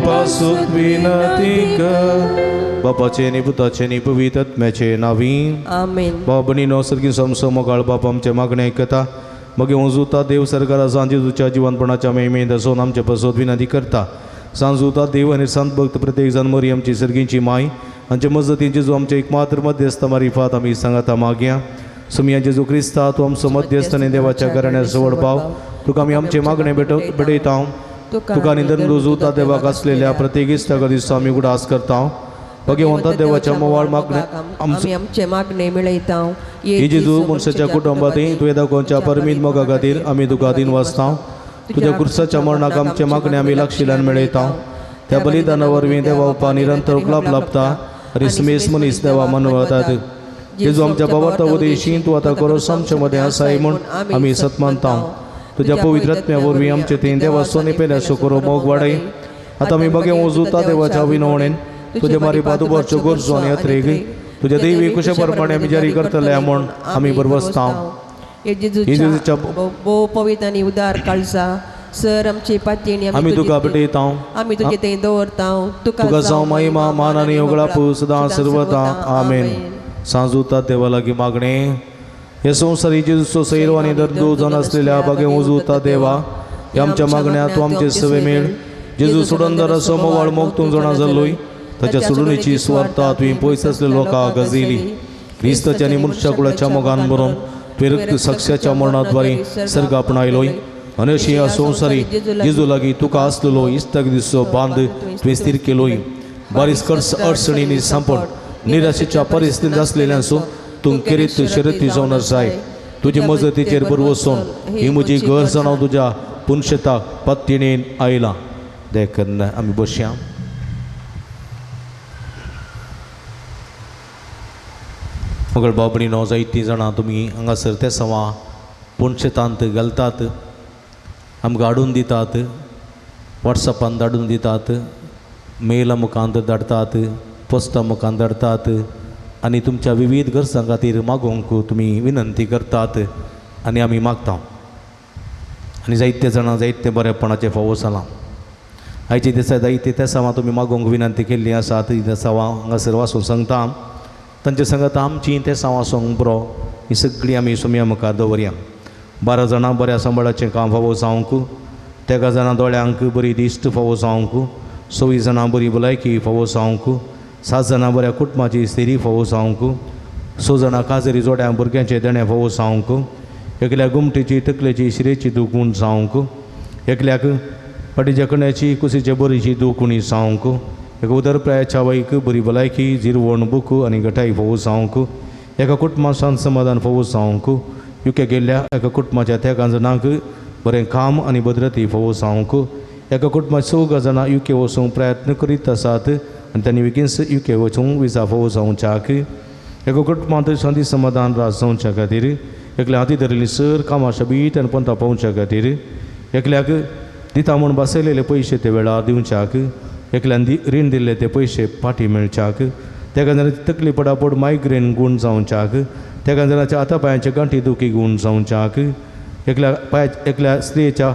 पासून विनती कर बापाचे नी पुताचे नी पवित्र आत्म्याचे नावी आमेन बाबणीनो सर्गी समसो मोगाळ बाप आमचे मागणे आयकता मगे उजूता देव सरकारा सांजे तुझ्या जिवनपणाच्या मेमेन दसोन आमचे पासून विनंती करता सांजुता देव आनी संत भक्त प्रत्येक जण मरी आमची सर्गींची माय आमचे मजतींचे जो आमचे एकमात्र मध्यस्थ मारिफात आमी सांगाता मागया सुमियांचे जो क्रिस्ता तूं आमचो मध्यस्थ आनी देवाच्या घराण्यार सवड पाव तुका आमी आमचे मागणे भेटयता तुका निधन रुजूता देवाक आसलेल्या प्रत्येक इश्टाक दिसता आमी उडास करता भगवंता देवाच्या मोवाळ मागणे आमी आमचे मागणे मेळयता हे जेजू मनशाच्या कुटुंबांतय तुवें दाखोवच्या परमीत मोगा खातीर आमी तुका दिन वाचता तुज्या कुर्साच्या मरणाक आमचे मागणे आमी लागशिल्ल्यान मेळयता त्या बलिदाना वरवीं देवा उपा निरंतर उपलाप लाभता रिसमेस मनीस देवा मनवतात जेजू आमच्या बाबाता उदेशी तूं आतां करोस आमचे मदें आसाय म्हूण आमी सत मानता तुज्या पवित्र आत्म्या वरवीं आमचे थंय देवा सोने पेल्याचो करो मोग वाडय आतां आमी बगे वजूता देवाच्या विनवणेन तुजे मारी पादुबारच्यो गरजो आनी यात्रेक तुज्या दैवी कुशेपरपणे आमी जारी करतले म्हूण आमी बरवसता जेजूच्या भोव पवित्र आनी उदार काळजा सर आमची पातयेणी आमी तुका भेटयता आमी तुजे थंय दवरता तुका जावं महिमा मान आनी ओगळाप सदां सर्वदा आमेन सांजुता देवा लागीं मागणे हे संवसारी जेजूचो सैरो आनी दर्दो जावन आसलेल्या बागे उजूता देवा हे आमच्या मागण्या तूं आमचे सवे मेळ जेजू सोडूनदार असो मोवाळ मोग तूं जाणा जाल्लोय ताच्या सोडुणीची सुवार्ता तुवें पयस आसलेल्या लोकांक गाजयली क्रिस्ताच्या आणि मनुष्यकुळाच्या मोगान मरून तुवें सक्स्याच्या मरणाद्वारे सर्ग आपणायलोय आनी अशी ह्या संवसारी जेजू लागीं तुका आसलेलो इश्ताक दिसो बांद तुवें स्थिर केलोय. बारीक अडचणींनी सांपण निराशेच्या परिस्थितींत आसलेल्यांचो तूं केरीत शर्यती जावन जाय. तुजे मजतीचेर बरोबर वचून ही म्हजी घर जावन हांव तुज्या पुनशेताक पत्तिणेन आयलां. देखून आमी बसया. मगळ बाबडीनो जायतीं जाणां तुमी हांगासर ते सवा पुनशेतांत घालतात, आमकां हाडून दितात, वॉट्सॅपान धाडून दितात, मेला मुखांत धाडतात, पोस्टा मुखांत धाडतात आनी तुमच्या विविध गरजां खातीर मागोवंक तुमी विनंती करतात आनी आमी मागता. आनी जायते जाणां जायते बरेपणाचे फावो जालां. आयचे दिसा जायते त्या सावा तुमी मागोवंक विनंती केल्ली आसा. त्या सावा हांगासर वाचून सांगता. तांचे सांगत आमची ते सावा सोंग बरो ही सगळीं आमी सुमया मुखार दवरया. 12 जाणां बऱ्या सांबाळाचें काम फावो जावंक, 13 जाणां दोळ्यांक बरी दिश्ट फावो जावंक, 26 जाणां बरी भलायकी फावो जावंक, 7 जाणां बऱ्या कुटुंबाची स्थिरी फावो जावंक, 6 जाणां काजरी जोड्या भुरग्यांचे देणे फावो जावंक, एकल्याक गुमटेची तकलेची शिरेची दुखून जावंक, एकल्याक फाटीच्या कण्याची कुशीचे बरीची दुखुणी जावंक, एका उदरप्रायाच्या वैक बरी भलायकी जिरवण बूक आनी गटाई फावो जावंक, एका कुटुंबात शांत समाधान फावो जावंक, युके गेल्ल्या एका कुटुंबाच्या 13 जाणांक बरें काम आनी भद्रती फावो जावंक, एका कुटुंबात 6 जाणां युके वचूंक प्रयत्न करीत आसात आनी तांणी बेगीनच युके वचूंक विजा फावो जावच्याक, एका कुटुंबांत शांती समाधान रास जावच्या खातीर, एकल्या हाती धरिल्लीं सर कामां शबीत आनी पंथा पावच्या खातीर, एकल्याक दिता म्हूण बसयलेले पयशे ते वेळार दिवच्याक, एकल्यान रीण दिल्ले ते पयशे फाटीं मेळच्याक, तेका जाणांची तकली पडापड मायग्रेन गूण जावच्याक, तेका जाणांच्या हाता पांयाचे गांठी दुखी गूण जावच्याक, एकल्या स्त्रियेच्या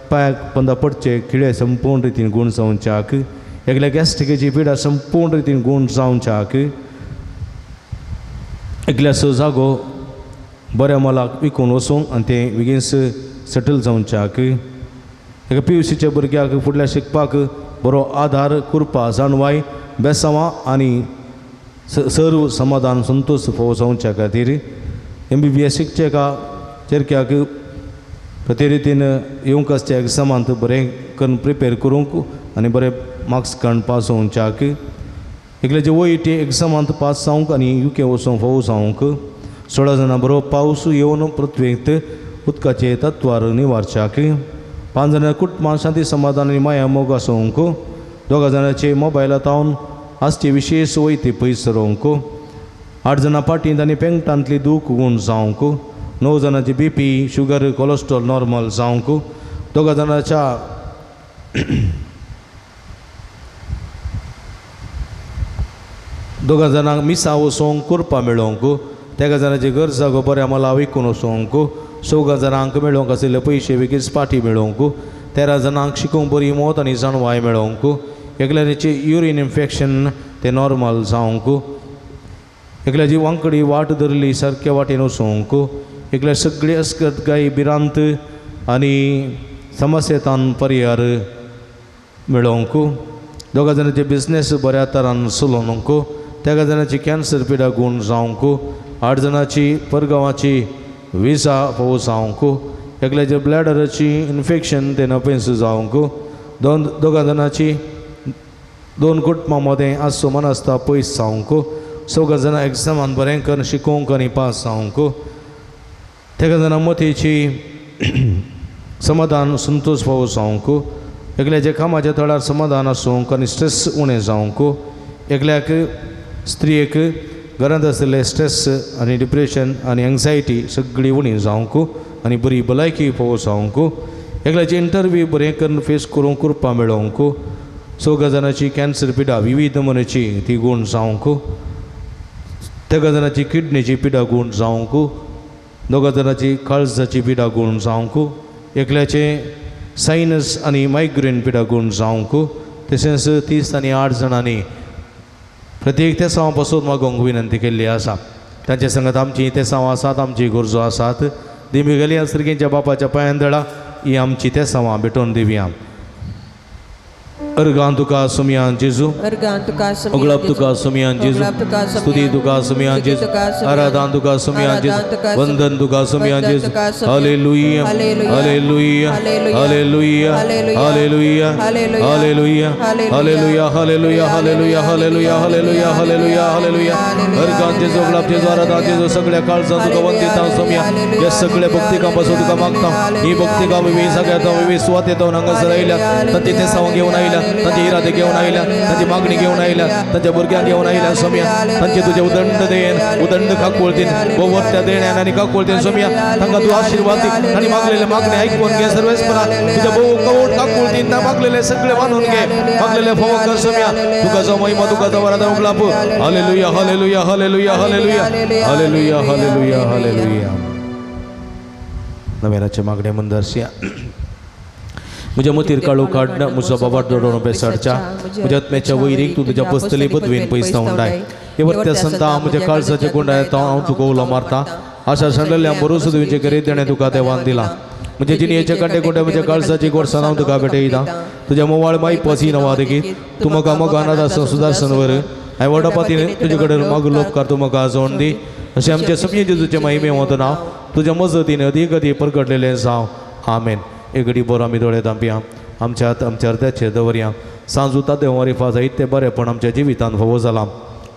पांयाक पंदा पडचे खिळे संपूर्ण रितीन गूण जावच्याक, एकल्या गॅस्ट्रिकेची पिडा संपूर्ण रितीन गूण जावच्याक, एकल्या जागो बऱ्या मोलाक विकून वचूंक आनी ते बेगीनच सेटल जावच्याक, एका PUCच्या भुरग्याक फुडल्या शिकपाक बरो आधार कुरपा जाणवाय बेसांवां आनी सर्व समाधान संतोश फावो जावच्या खातीर, MBBS शिकचे एका चेरक्याक ते रितीन येवंक आसच्या एग्जामांत बरें करून प्रिपेर करूंक आनी बरें मार्क्स काडून पास जावच्याक, एकल्याचे OET एग्जामांत पास जावंक आनी UK वचूंक फावो जावंक, 16 जाणां बरो पावस येवन पृथ्वेंत उदकाचे तत्वार निवारच्याक, 5 जाणां कुटुंबां शांती समाधान आनी माया मोग आसोवंक, 2 जाणांचे मोबायलांतावन आसचे विशेष वयते पयस सरोवंक, 8 जाणां पाटींत आनी पेंगटांतली दूख गूण जावंक, 9 जाणांची BP शुगर कोलेस्ट्रॉल नॉर्मल जावंक, 2 जाणांच्या 2 जाणांक मिसा वचोवंक कुरपा मेळोवंक, 13 जाणांची गरजा गो बऱ्या मोला विकून वचोवंक, 16 जाणांक मेळोवंक आशिल्ले पयशे बेगीच फाटीं मेळोवंक, 13 जाणांक शिकूंक बरी मोत आनी जाणवाय मेळोवंक, एकल्याची युरीन इन्फेक्शन ते नॉर्मल जावंक, एकल्याची वांकडी वाट धरली सारक्या वाटेन वचोवंक, एकल्या सगळी अस्कत गायी भिरांत आनी समस्येतान पर्याय मेळोवंक, 2 जाणांचे बिझनेस बऱ्या तरान चलोवंक, 13 जाणांची कॅन्सर पिडा गूण जावंक, 8 जाणांची परगांवाची विजा फावो जावंक, एकल्याचे ब्लॅडराची इन्फेक्शन ते नपेस जावंक, 2 जाणांची 2 कुटुंबां मदें आसो मनासता पयस जावंक, 6 जाणां एग्जामांत बरें करून शिकोवंक आनी पास जावंक, 13 जाणां मतीची समाधान संतोश फावो जावंक, एकल्याच्या कामाच्या थळार समाधान आसूंक आनी स्ट्रेस उणें जावंक, एकल्याक स्त्रियेक घरांत आशिल्ले स्ट्रेस आनी डिप्रेशन आनी एन्जायटी सगळी उणी जावंक आनी बरी भलायकी फावो जावंक, एकल्याची इंटरव्यू बरें करून फेस करूंक कुरपा मेळोवंक, 6 जाणांची कॅन्सर पिडा विविध मनची ती गूण जावंक, 13 जाणांची किडनीची पिडा गूण जावंक, 2 जाणांची काळजाची पिडा गूण जावंक, एकल्याचे सायनस आनी मायग्रेन पिडा गूण जावंक, तशेंच 30 आनी 8 जाणांनी प्रत्येक त्या सावा पासून मागोवंक विनंती केल्ली आसा. तांचे सांगत आमची ते सावां आसात, आमची गरजो आसात. दिमी गेली सर्गेच्या बापाच्या पांयां दळा ही आमची ते सावां भेटोवन दिवया. अर्गां तुका सुमयान जेजू अर्गां तुका उगळप तुका सुमयान जेजू स्तुती तुका सुमयान जेजू आराधना तुका सुमयान जेजू वंदन तुका सुमयान जेजू hallelujah hallelujah hallelujah hallelujah hallelujah hallelujah hallelujah hallelujah hallelujah hallelujah hallelujah hallelujah अर्गां जेजू उगळप जेजू आराधना जेजू सगळ्या काळजां तुका वंदिता सुमया या सगळ्या भक्तिकां पासून तुका मागता ही भक्तिकां मी सगळ्यात मी स्वात येतो हांगासर आयल्या तांची ते सांग घेवन आयल्या तांचे इरादे घेवन आयल्या तांची मागणी घेवन आयल्या तांच्या भुरग्यांक घेवन आयल्या सोम्या तांचे तुझे उदंड देन उदंड काकोळतीन वरत्या देण्यान आनी काकोळतीन सोम्या तांकां तूं आशिर्वाद दी तांणी मागलेले मागणे आयकून घे सर्वेस्परा तुझ्या भोव कवट काकोळतीन त्या मागलेले सगळे मानून घे मागलेले फावो कर सोम्या तुका जो महिमा तुका जो वरदान उगलाप hallelujah hallelujah hallelujah hallelujah hallelujah hallelujah hallelujah नव्यानाचे मागणे मंदर्शया म्हज्या मतीर काळो काडना म्हजो बाबा दोडोन बेसाडच्या म्हज्या आत्म्याच्या वैरीक तूं तुज्या बसतले पदवेन पयस उंडाय हे वर्त्या संता म्हज्या काळजाचे गुंडाय हांव तुका उलो मारता आशा सांडल्या बरोस तुवें करे तेणें तुका देवान दिला म्हणजे जिणेचे कांटे कोंटे म्हज्या काळजाची गोडसाण हांव तुका भेटयता तुज्या मोवाळ माई पसी नवा देखीत तूं म्हाका मोगा अनाथ सुदारसन वर हांवें वडपातीन तुजे कडेन मागो लोपकार तूं म्हाका आजोवन दी अशें आमचे सगळे जेजूचे महिमे वता हांव तुज्या मजतीन अदीक अदीक प्रकटलेलें जावं आमेन एक घडी बरो आमी दोळे धांपया आमच्या हृदयाचेर दवरया सांजूता देवरिफा जायते बरेपण आमच्या जिवितांत फोव जाला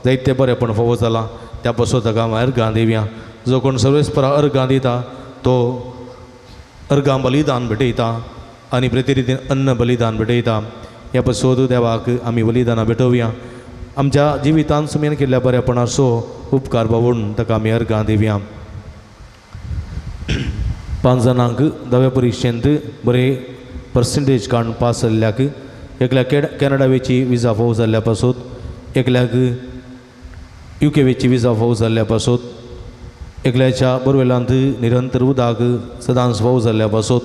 जायते बरेपण फोव जाला त्या पासून ताका अर्गां दिवया जो कोण सर्वेस्परा अर्गां दिता तो अर्गां बलिदान भेटयता आनी प्रतिरितीन अन्न बलिदान भेटयता ह्या पासून देवाक आमी बलिदानां भेटोवया आमच्या जिवितांत सुमेन केल्ल्या बरेपणाचो उपकार बावून ताका आमी अर्गां दिवया 5 जाणांक 10व्या परिक्षेंत बरे पर्सेंटेज काडून पास जाल्ल्याक एकल्याक कॅनडा वेची विजा फावो जाल्ल्या पासून एकल्याक UK वेची विजा फावो जाल्ल्या पासून एकल्याच्या बोरवेलांत निरंतर उदक सदांच फावो जाल्ल्या पासून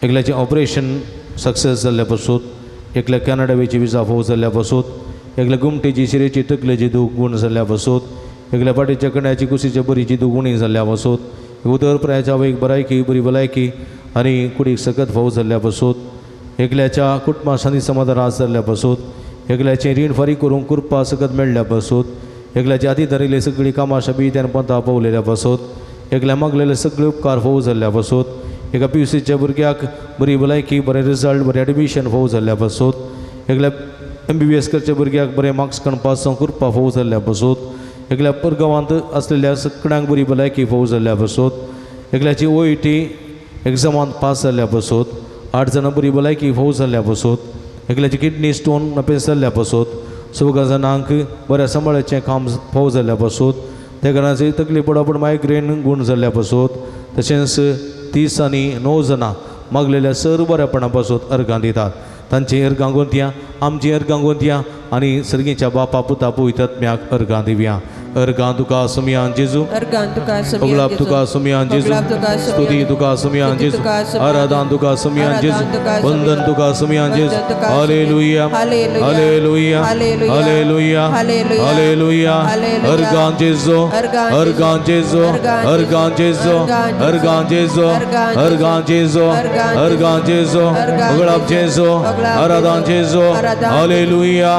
एकल्याचें ऑपरेशन सक्सेस जाल्ल्या पासून एकल्याक कॅनडा वेची विजा फावो जाल्ल्या पासून एकल्या गुमटेची शिरेची तकलेची दुगूण जाल्ल्या पासून एकल्या पाटीच्या कण्याची कुशीच्या बरीची दुगुणी जाल्ल्या पासून उदर प्रायाच्या एक भलायकी बरी भलायकी आनी कुडीक सकत फावो जाल्ल्या पासून एकल्याच्या कुटुंबा शांती समाधान जाल्ल्या पासून एकल्याचें रीण फारीक करूंक कुरपा सकत मेळ्ळ्या पासून एकल्याची आदी धरिल्ली सगळीं कामां शाबी त्यान पंथा पावलेल्या पासून एकल्या मागलेले सगळे उपकार फावो जाल्ल्या पासून एका PUCच्या भुरग्याक बरी भलायकी बरें रिजल्ट बरें एडमिशन फावो जाल्ल्या पासून एकल्या MBBS करच्या भुरग्याक बरें मार्क्स काडपाचो कुरपा फावो जाल्ल्या पासून एकल्या परगांवांत आसलेल्या सगळ्यांक बरी भलायकी फावो जाल्ल्या पासून एकल्याची OET एग्जामांत पास जाल्ल्या पासून 8 जाणां बरी भलायकी फावो जाल्ल्या पासून एकल्याची किडनी स्टोन नपेस जाल्ल्या पासून 16 जाणांक बऱ्या सांबाळाचें काम फावो जाल्ल्या पासून त्या कारणाची तकली पडपड मायग्रेन गूण जाल्ल्या पासून तशेंच 30 आनी 9 जाणां मागलेल्या सर्व बऱ्यापणा पासून अर्गां दितात तांची अर्गां गोंतया आमची अर्गां गोंतया आनी सर्गीच्या बापा पुता पवित्रात्म्याक अर्गां दिवया अर्गां तुका सुमयान जेजू अर्गां तुका उगलाप तुका सुमयान जेजू स्तुती तुका सुमयान जेजू आराधना तुका सुमयान जेजू वंदन तुका सुमयान जेजू हालेलुया हालेलुया हालेलुया हालेलुया अर्गां जेजू अर्गां जेजू अर्गां जेजू अर्गां जेजू अर्गां जेजू अर्गां जेजू उगलाप जेजू आराधना जेजू hallelujah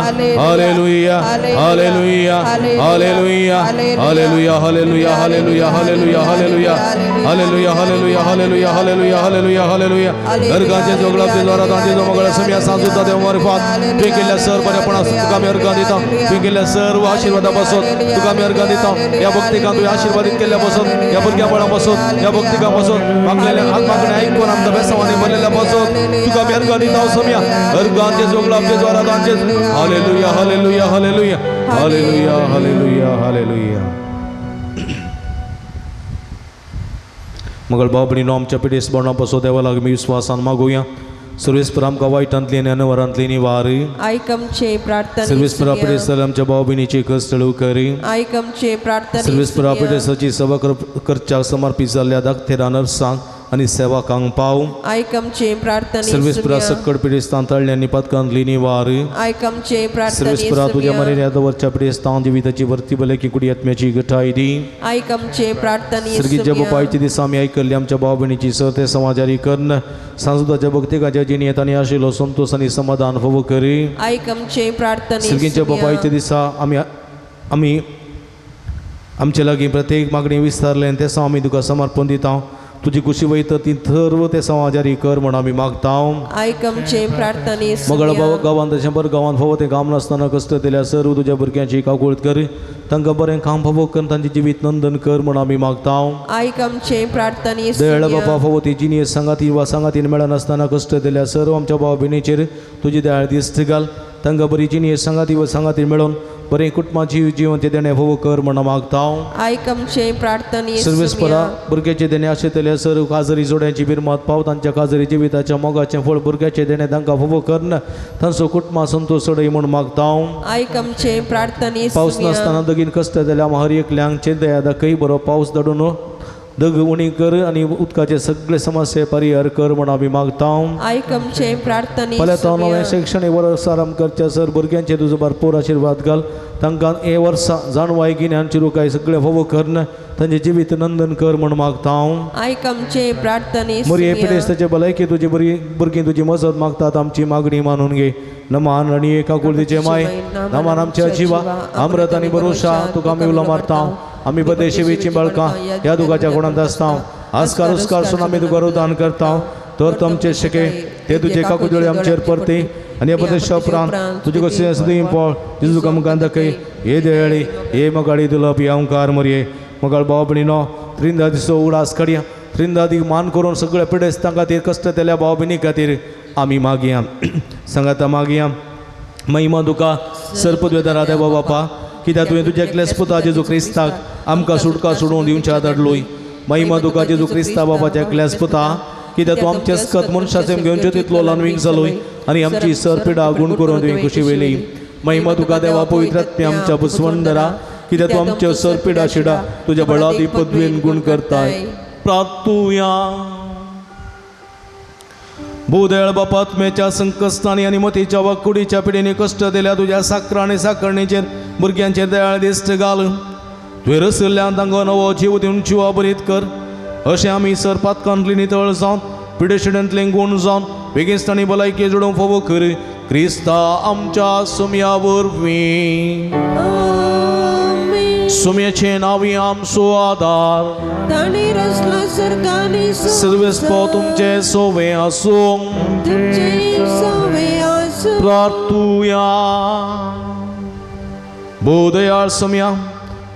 hallelujah hallelujah hallelujah Hallelujah, hallelujah, hallelujah, hallelujah, hallelujah, hallelujah, hallelujah, hallelujah, hallelujah, hallelujah, hallelujah. अर्गांचे जोगलाचे द्वाराचे जो मगळ समया सांजुता देव मार्फत तुवें केल्ल्या सर बरेपणा तुका आमी अर्गां दिता तुवें केल्ल्या सर्व आशिर्वादा पासून तुका आमी अर्गां दिता ह्या भक्तिकां तुवें आशिर्वादीत केल्ल्या पासून ह्या भुरग्या बळा पासून ह्या भक्तिकां पासून मागलेल्या आत्माकडे आयकून आमच्या बेसावांनी भरलेल्या पासून तुका आमी अर्गां दिता समया अर्गांचे जोगलाचे द्वाराचे hallelujah hallelujah hallelujah hallelujah hallelujah hallelujah मगळ बाबडीनो आमच्या पिडेस बणा पासून देवा लागीं मी विश्वासान मागुया सर्वेस्पर आमकां वायटांतली आनी अनवरांतली निवार आयकमचे प्रार्थना सर्वेस्परा पिडेस आमच्या बाबीनीची कस्तळू करी आयकमचे प्रार्थना सर्वेस्परा पिडेसाची सभा करच्या समर्पित जाल्ल्या धाकटेरा नर्सांक आणि सेवाकांक पाव आयक आमचे प्रार्थना सर्वेस्परा सकड पिडेस्तान तळल्यांनी पदकांतली निवार आयक आमचे सर्वेस्परा तुझ्या प्रार्थना मर्यादावरच्या पिडेस्तान जिविताची वर्ती भले की कुडी आत्म्याची गठाई दी आयक आमचे प्रार्थना सर्गीच्या बापायची दिसा आम्ही ऐकली आमच्या भाव बहिणीची सहते समाजारी करण सांसुदाच्या भक्तिकाच्या जिनी येतानी आशिलो संतोष आणि समाधान होव करी आयक आमचे प्रार्थना सर्गीच्या बापायच्या दिसा आम्ही आमचे लागीं प्रत्येक मागणी विस्तारले ते सो आमी तुका समर्पण दिता तुझी खुशी वयता ती सर्व ते समाजारी कर म्हण आमी मागता आयक आमचे प्रार्थना मगळ गांवांत शंबर गांवांत फोव ते काम नासतना कश्ट दिल्या सर्व तुझ्या भुरग्यांची काकूळट कर तांकां बरें काम फोव कर तांचे जिवीत नंदन कर म्हण आमी मागता आयक आमचे प्रार्थना दयाळ बापा फोव ती जिनी सांगाती वा सांगातीन मेळनासतना कश्ट दिल्या सर्व आमच्या भाव भयणीचेर तुजी दयाळ दिश्ट घाल तांकां बरी जिनी सांगाती वा सांगातीन मेळोन बरें कुटुंबाची जीवन ते देणे फोव कर म्हण मागता आयक आमचे प्रार्थना सर्वेस्परा भुरग्याचे देणे अशें तेल्या सर्व काजरी जोड्यांची बिरमत पाव तांच्या काजरी जिविताच्या मोगाचें फळ भुरग्याचे देणे तांकां फोव करन तांचो कुटुंबा संतोष सडय म्हूण मागता आयक आमचे प्रार्थना पावस नासतना दगीन कश्ट जाल्या हर एकल्यांक दया दाखय बरो पावस धाडून दग उणी कर आणि उदकाचे सगळे समस्या परिहार कर म्हण आमी मागता आयक आमचे प्रार्थना फाल्यां तो नवें शैक्षणीक वर्स आरंभ करच्या सर भुरग्यांचे तुजो भरपूर आशिर्वाद घाल तांकां हे वर्सा जाणवाय गिन्यान चिरूकाय सगळे फोव करन तांचे जिवीत नंदन कर म्हण मागता आयक आमचे प्रार्थना मोरी पिडेस्ताचे भलायकी तुजी बरी भुरगीं तुजी मजत मागतात आमची मागणी मानून घे नमान आणि एका कुळतीचे माय नमान आमच्या जिवा अमृत आणि भरोशा तुका आमी उलो मारता आमी बदेशेवीची बाळकां ह्या दुगाच्या गुणांत आसता आस्कार उस्कार सुन आमी तुका रुदान करता तर तुमचे शके ते तुजे काकुजळे आमचेर परते आणि बदेशा उपरांत तुजे कशें सदैव पळ जेजू तुका मुखार दाखय हे देळी हे मगाडी दुलप या ओंकार मरये मगाळ भाव भयणीनो त्रिंदा दिसो उडास काडया त्रिंदा दीक मान करून सगळ्या पिडेस्तां खातीर कश्ट केल्या भाव भयणी खातीर आमी मागया सांगाता मागया महिमा तुका सर्पद्वेदारा देवा बापा कित्याक तुवें तुज्या एकल्याच पुता जेजू क्रिस्ताक आमकां सुटका सोडून दिवच्या धाडलोय महिमा तुका जेजू क्रिस्ता बाबाच्या एकल्याच पुता कित्याक तूं आमचे सकत मनशाचें घेवचे तितलो लानवीक जालोय आनी आमची सरपिडा गूण करून तुवें खुशी वेली महिमा तुका देवा पवित्रात्म्या आमच्या बुसवंडरा कित्याक तूं आमच्या सरपिडा शिडा तुज्या बळादी पदवेन गूण करताय प्रार्थुया भूदयाळ बापा आत्म्याच्या संकस्तांनी आणि मतीच्या वाकुडीच्या पिढीने कश्ट दिल्या तुझ्या साखर आणि साखरणीचेर भुरग्यांचेर दयाळ दिश्ट घाल तुवें रसल्ल्यान तांकां नवो जीव दिवन जिवा बरीत कर अशें आमी सरपातकांतली नितळ जावन पिडेशिड्यांतले गुण जावन बेगिस्तांनी भलायकी जोडूंक फोव कर क्रिस्ता आमच्या सुमया वरवीं सुमयेचे नावी आमचो आदार ताणी रचला सर्गांनी सर्वेस्पो तुमचे सोवे आसूं तुमचे सोवे आसूं प्रार्थुया भूदयाळ सुमया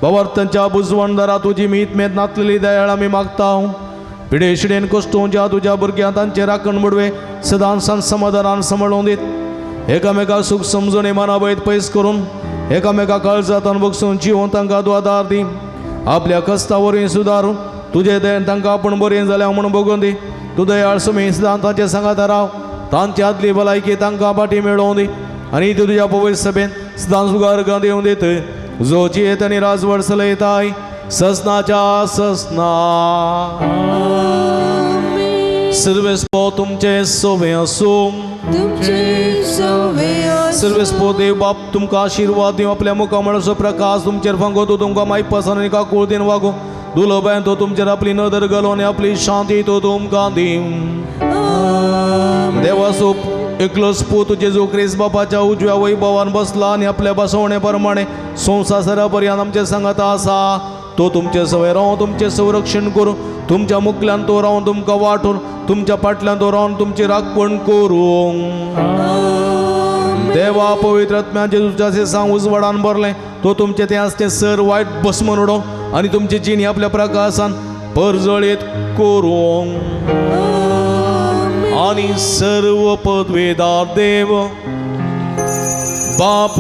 भवार्थांच्या बुजवणदारा तुजी मीत मेद नातलेली दयाळ आमी मागता पिडेशिडेन कश्टूं ज्या तुज्या भुरग्यां तांचे राखण बुडवे सदांसान समाधानान सांबाळून दीत एकामेकाक सुख समजून इमानावयत पयस करून एकामेका काळजातान बगसून जिवन तांकां द्वादार दी आपल्या कस्तावरीं सुदारून तुजे दयेन तांकां आपण बरें जाल्या म्हूण बगून दी तूं दयाळ सुमी सदां तांचे सांगात राव तांची आदली भलायकी तांकां फाटीं मेळोवन दी आनी ती तुज्या पवित्र सभेन सदां सुगार दिवन दीत जो जियेत आनी राजवट चलयताय ससनाच्या ससना सर्वेस्पो तुमचे सोवे आसूं तुमचे सोवे आसूं सर्वेस्पो देव बाप तुमकां आशिर्वाद दिव आपल्या मुखामळाचो प्रकाश तुमचेर फांगो तो तुमकां मायपासान आनी काकूळ दिन वागो दुलोबायन तो तुमचेर आपली नदर घालो आनी आपली शांती तो तुमकां दिव देवाचो एकलोच पूत जेजू क्रिस्त बापाच्या उजव्या वैभवान बसला आनी आपल्या बसवणे प्रमाणे संवसारा पर्यंत आमचे सांगात आसा तो तुमचे सवय रावन तुमचे संरक्षण करून तुमच्या मुखल्यान तो रावन तुमकां वाटून तुमच्या फाटल्यान तो रावन तुमची राखण करूं देवा पवित्र आत्म्यान जेजूच्या सेसांग उजवाडान भरलें तो तुमचे ते आसते सर वायट भस्म उडोवं आनी तुमची जिणी आपल्या प्रकाशान परजळीत करूं आनी सर्व पदवेदार देव बाप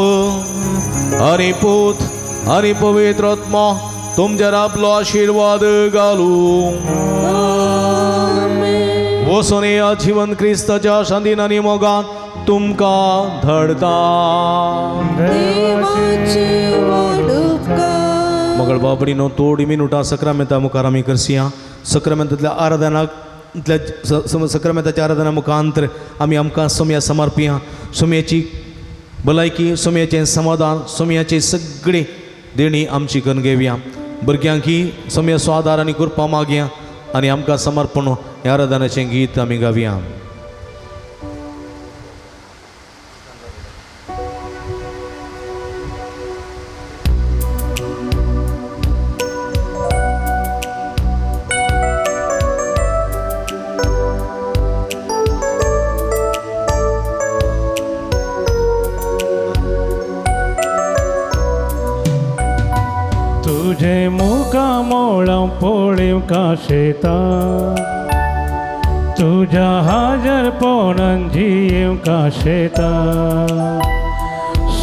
आनी पूत आनी पवित्र आत्मा तुमचेर आपलो आशिर्वाद घालूं वचून या जीवन क्रिस्ताच्या शांतीन आनी मोगान तुमकां धाडटा मगळ बाबडीनो थोडी मिनटां सक्रामेंता मुखार आमी करसिया सक्रामेंतांतल्या आराधनाक सक्रामेंताच्या आराधना मुखांतर आमी आमकां सोम्या समर्पिया सोम्याची भलायकी सोम्याचें समाधान सोम्याची सगळी देणी आमची करून घेवया भुरग्यांक ही सोम्या स्वादार आनी कृपा मागया आनी आमकां समर्पण ह्या आराधनाचें गीत आमी गावया. तुझे मुखामोळा पोळीव काशेता तुझ्या हाजर पोवन जीव काशेता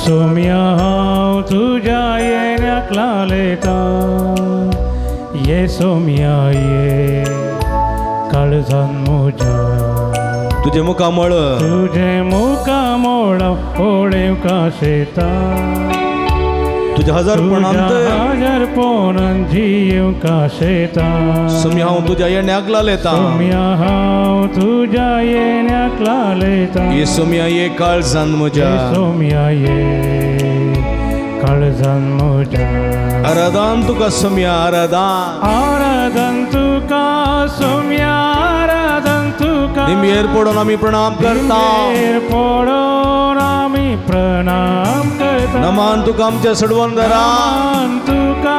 सोम्या हांव तुझ्या येण्याक लालेता ये सोम्या ये काळजान म्हज्या तुझे मुखामळ तुझे मुखामोळा पोळीव काशेता तुझ्या हजारपणांत हजार पोवन जीव काशेता सोम्या हांव तुझ्या येण्याक लालेता सोम्या हांव तुझ्या येण्याक लालेता ये सोम्या ये काळजान म्हज्या सोम्या ये काळजान म्हज्या आराधन तुका सोम्या आराधन आराधन तुका सोम्या आराधन तुका निमयेर पडून आमी प्रणाम करता निमयेर पडून आमी प्रणाम करता नमान तुका आमच्या सडवंदरा नमान तुका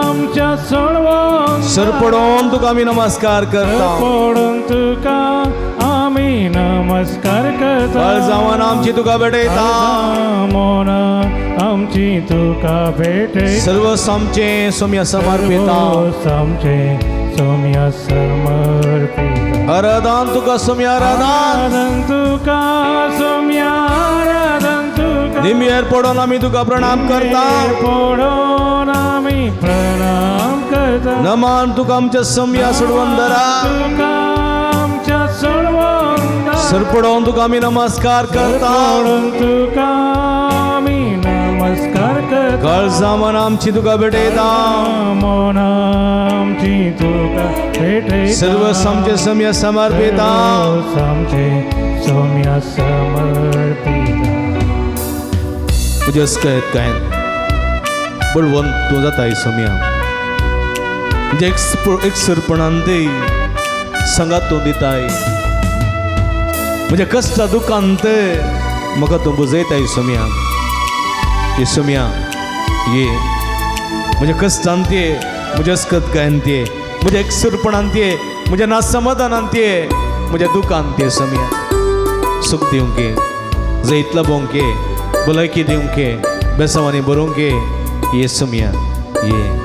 आमच्या सोडवून सर पडून तुका आमी नमस्कार करता पडून तुका आमी नमस्कार करता काळजावन आमची तुका भेटयता मोन आमची तुका भेटयता सर्व सामचे सोम्या समर्पिता आमचे सोम्या समर्पिता आराधन तुका सोम्या आराधन आराधन तुका सोम्या आराधन तुका निमयेर पडून आमी तुका प्रणाम करता पडून आमी प्रणाम करता नमान तुका आमच्या सोम्या सडवंदरा तुका आमच्या सोडवून सर पडून तुका आमी नमस्कार करता पडून तुका आमी नमस्कार करता काळजावन आमची तुका भेटयता मोन आमची तुका भेटयता सर्व सामचे सोम्या समर्पिता सामचे सोम्या समर्पिता म्हणजे काय बळवंत तूं जाताय सोम्या म्हणजे एक सरपणांत संगात तूं दिताय म्हणजे कष्ट दुखांत म्हाका तूं बुजयताय सोम्या ये सोम्या ये म्हज्या कश्टांत ये म्हज्या अस्कतकायेंत ये म्हज्या एकसुरपणांत ये म्हज्या नासमाधानांत ये म्हज्या दुखांत ये सोम्या सुख दिवंक ये जैतला बोंक ये भलायकी दिवंक ये बेसांवांनी बरोवंक ये सोम्या ये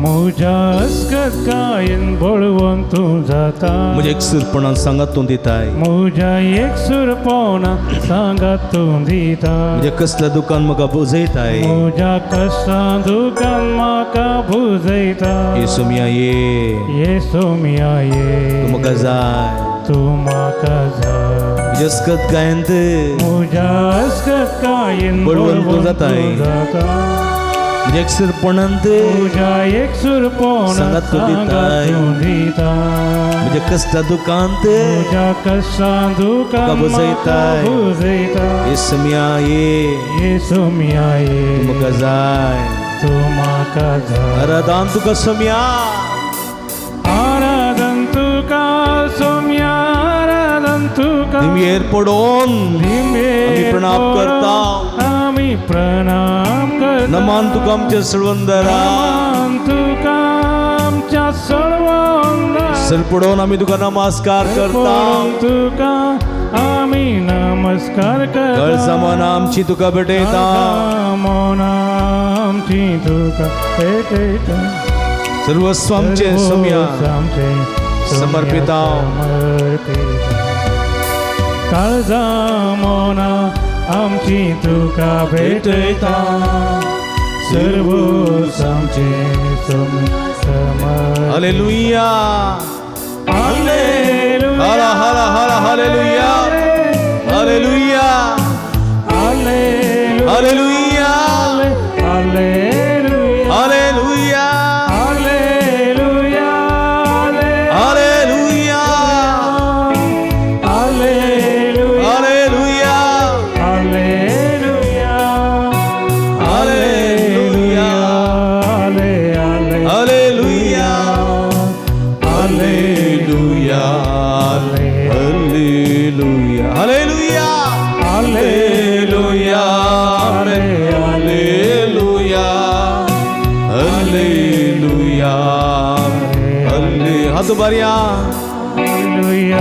म्हज्या अस्कतकायेन बळवून तूं जाता म्हज्या एकसुरपणांत सांगात तूं दिताय म्हज्या एकसुरपणांत सांगात तूं दिता म्हज्या कसल्या दुखान म्हाका बुजयताय म्हज्या कश्टां दुखान म्हाका बुजयता ये सोम्या ये सोम्या तूं म्हाका ये जाय तूं म्हाका जाय म्हज्या अस्कतकायेंत म्हज्या अस्कतकायेन बळवून तूं बळवून जाताय. तूं जाता म्हज्या एकसुरपणांत तुझ्या एकसुरपणांत सांगात तूं दिताय. तूं दिता म्हज्या कश्टा दुखांत तुझ्या कश्टां दुखान म्हाका बुजयताय. म्हाका बुजयता ये सोम्या ये सोम्या ये म्हाका जाय तूं म्हाका जाय आराधन तुका सोम्या आराधन तुका सोम्या आराधन तुका निमयेर पडून आमी प्रणाम करता आमी प्रणाम करता नमान तुका आमच्या सळवंदरा नमान तुका आमच्या सळवंदरा सर पडून आमी तुका नमस्कार करता पडून तुका आमी नमस्कार करता काळजामान आमची तुका भेटयता मोन आमची तुका भेटयता सर्वस्व आमचे सोम्या आमचे समर्पिता काळजा मोन आमची तुका भेटयता सर्व आमचे समर्पिता हालेलुया हालेलुया हला हला हला hallelujah hallelujah hallelujah hallelujah hallelujah hallelujah hallelujah hallelujah hallelujah hallelujah hallelujah hallelujah हाले हाथ बारिया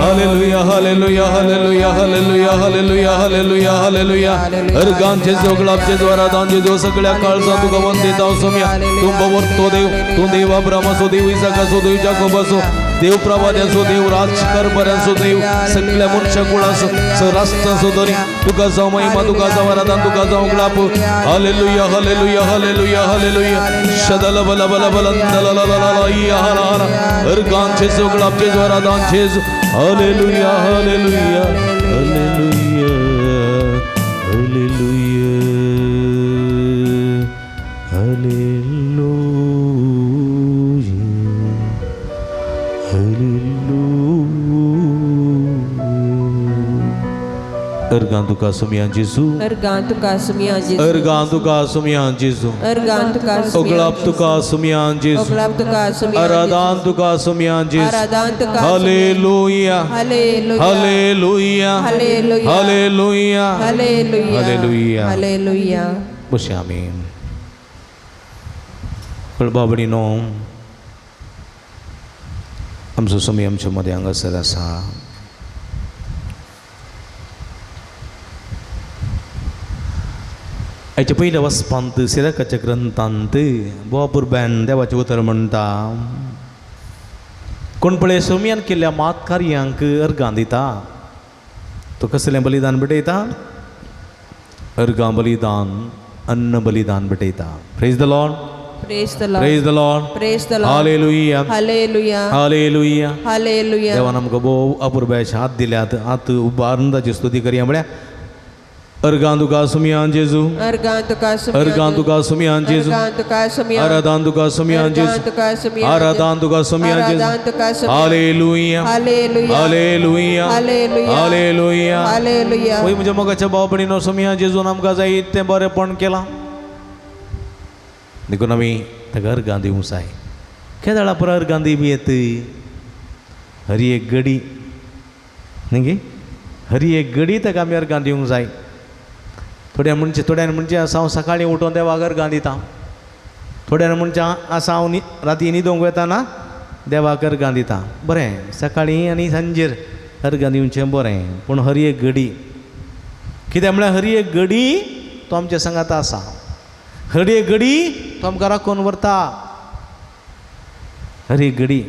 hallelujah hallelujah hallelujah hallelujah hallelujah hallelujah hallelujah हर गांचे जोगळाचे द्वारादांचे जो सगळ्या काळजा तुका वंदिता सोम्या तू बवरतो देव तू देवा ब्रह्मसो देव इसाकासो देव जाकोबासो देव प्रवाद्यासो देव राजकारबऱ्यांसो देव सगळ्या मनुष्य कुळासो राष्ट्रासो धरी तुका जाऊ महिमा तुका जाऊ आराधन तुका जाऊ ग्लाप हालेलुया हालेलुया हालेलुया हालेलुया शदल बल बल बल दलललललया हरा हरा हर गांचे जोगळाचे द्वारादांचे hallelujah hallelujah hallelujah hallelujah Ergan tuka sumian Jesu. Ergan tuka sumian Jesu. Ergan tuka sumian Jesu. Ergan tuka sumian Oglap tuka sumian Jesu. Oglap tuka sumian Aradan tuka sumian Jesu. Aradan tuka Hallelujah. Hallelujah. Hallelujah. Hallelujah. Hallelujah. Hallelujah. Hallelujah. Hallelujah. Amin. Kulbabani nom. Amso sumiam chumade anga sarasa. Aici पहिलं वसपांत सिरकाच्या ग्रंथांत बोपूर ban देवाचे उतर म्हणटा कोण पळय सोमियान केल्ल्या मात कार्यांक अर्गां दिता तो कसलें बलिदान भेटयता अर्गां बलिदान अन्न बलिदान भेटयता praise the Lord Praise the Lord. Praise the Lord Praise the Lord. Hallelujah Hallelujah. Hallelujah Hallelujah. देवान आमकां भोव अपुरबायचे हात दिल्यात हात उबारून ताची स्तुती करया म्हळ्यार अर्गां तुका सुमियान जेजू Ergan tuka sumian अर्गां तुका सुमियान जेजू Ergan tuka sumian आराधन तुका सुमियान जेजू Ergan tuka sumian आराधन तुका सुमियान जेजू Aradan tuka sumian hallelujah Hallelujah. Hallelujah Hallelujah. Hallelujah Hallelujah. वय म्हज्या मोगाच्या भावभयणीनो सुमियान जेजून आमकां जायतें बरेंपण केलां देखून आमी ताका अर्गां दिवंक जाय केदाळा पुरो अर्गां दिवं येत हरी एक गडी न्ही हरी एक गडी ताका आमी अर्गां दिवंक जाय थोड्यां म्हणचे आसा हांव सकाळीं उठोवन देवाक अर्गां दिता थोड्यां म्हणचे आसा हांव राती न्हिदोंक वेताना देवाक अर्गां दिता बरें सकाळीं आनी सांजेर अर्गां दिवचें बरें पूण हरी एक घडी कित्याक म्हळ्यार हरी एक घडी तो आमच्या सांगात आसा हरी एक घडी तो आमकां राखून व्हरता हरी एक घडी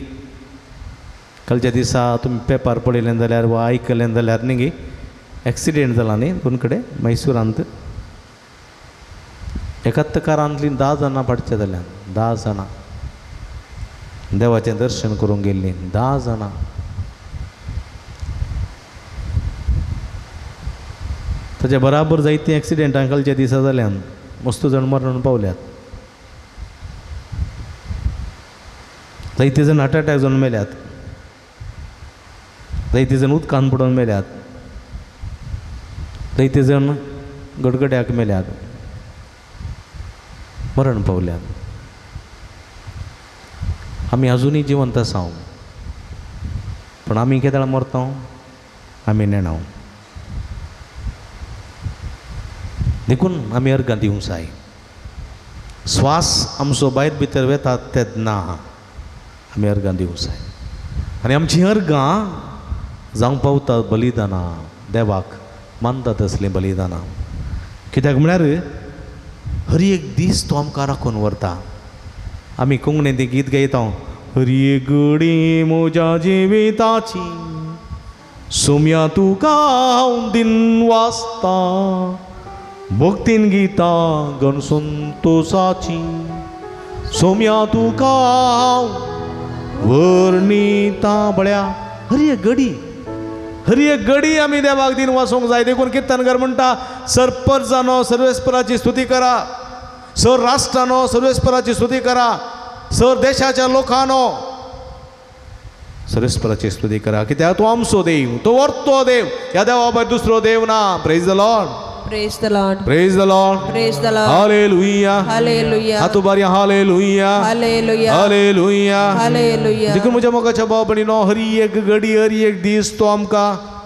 कालच्या दिसा तुमी पेपर पळयलें जाल्यार वा आयकलें जाल्यार न्ही एक्सिडेंट जाला न्ही दोन कडेन मैसूरांत एकाच कारांतलीं 10 जाणां पडचे जाल्यार 10 जाणां देवाचें दर्शन करूंक गेल्लीं 10 जाणां ताच्या बराबर जायतीं एक्सिडेंटां कालच्या दिसा जाल्यान मस्त जाण मरण पावल्यात जायते जण हार्ट अटॅक जावन मेल्यात जायते जण उदकांत पडून मेल्यात जायते जण गडगड्याक मेल्यात मरण पावल्यात आमी अजुनूय जिवंत आसा पण आमी केदाळ मरता आमी नेणाव देखून आमी अर्गां दिवंक जाय स्वास आमचो भायर भितर वेतात तेन्ना आमी अर्गां दिवंक जाय आनी आमचीं अर्गां जावंक पावतात बलिदानां देवाक मानतात असलीं बलिदानां कित्याक म्हळ्यार हरी एक दीस तो आमकां राखून व्हरता आमी कोंकणीन तें गीत गायता हरी एक घडी म्हज्या जिविताची सोम्या तुका हांव दिन वाचता भक्तीन गितां गण संतोशाची सोम्या तुका हांव वर्णिता बळ्या हरी एक घडी आमी देवाक दिन वाचूंक जाय देखून किर्तनकार म्हणटा सरपंचानो सर्वेस्पराची स्तुती करा सर राष्ट्रानो सर्वेस्पराची स्तुती करा सर देशाच्या लोकांनो सर्वेस्पराची स्तुती करा कित्याक तो आमचो देव तो वर्तो देव ह्या देवा भायर दुसरो देव ना praise the Lord Praise the Lord. Praise the Lord Praise the Lord. Hallelujah Hallelujah. हातू बारया hallelujah Hallelujah. Hallelujah Hallelujah. देखून म्हज्या मोगाच्या भाव भयणीनो हरी एक घडी हरी एक दीस तो आमकां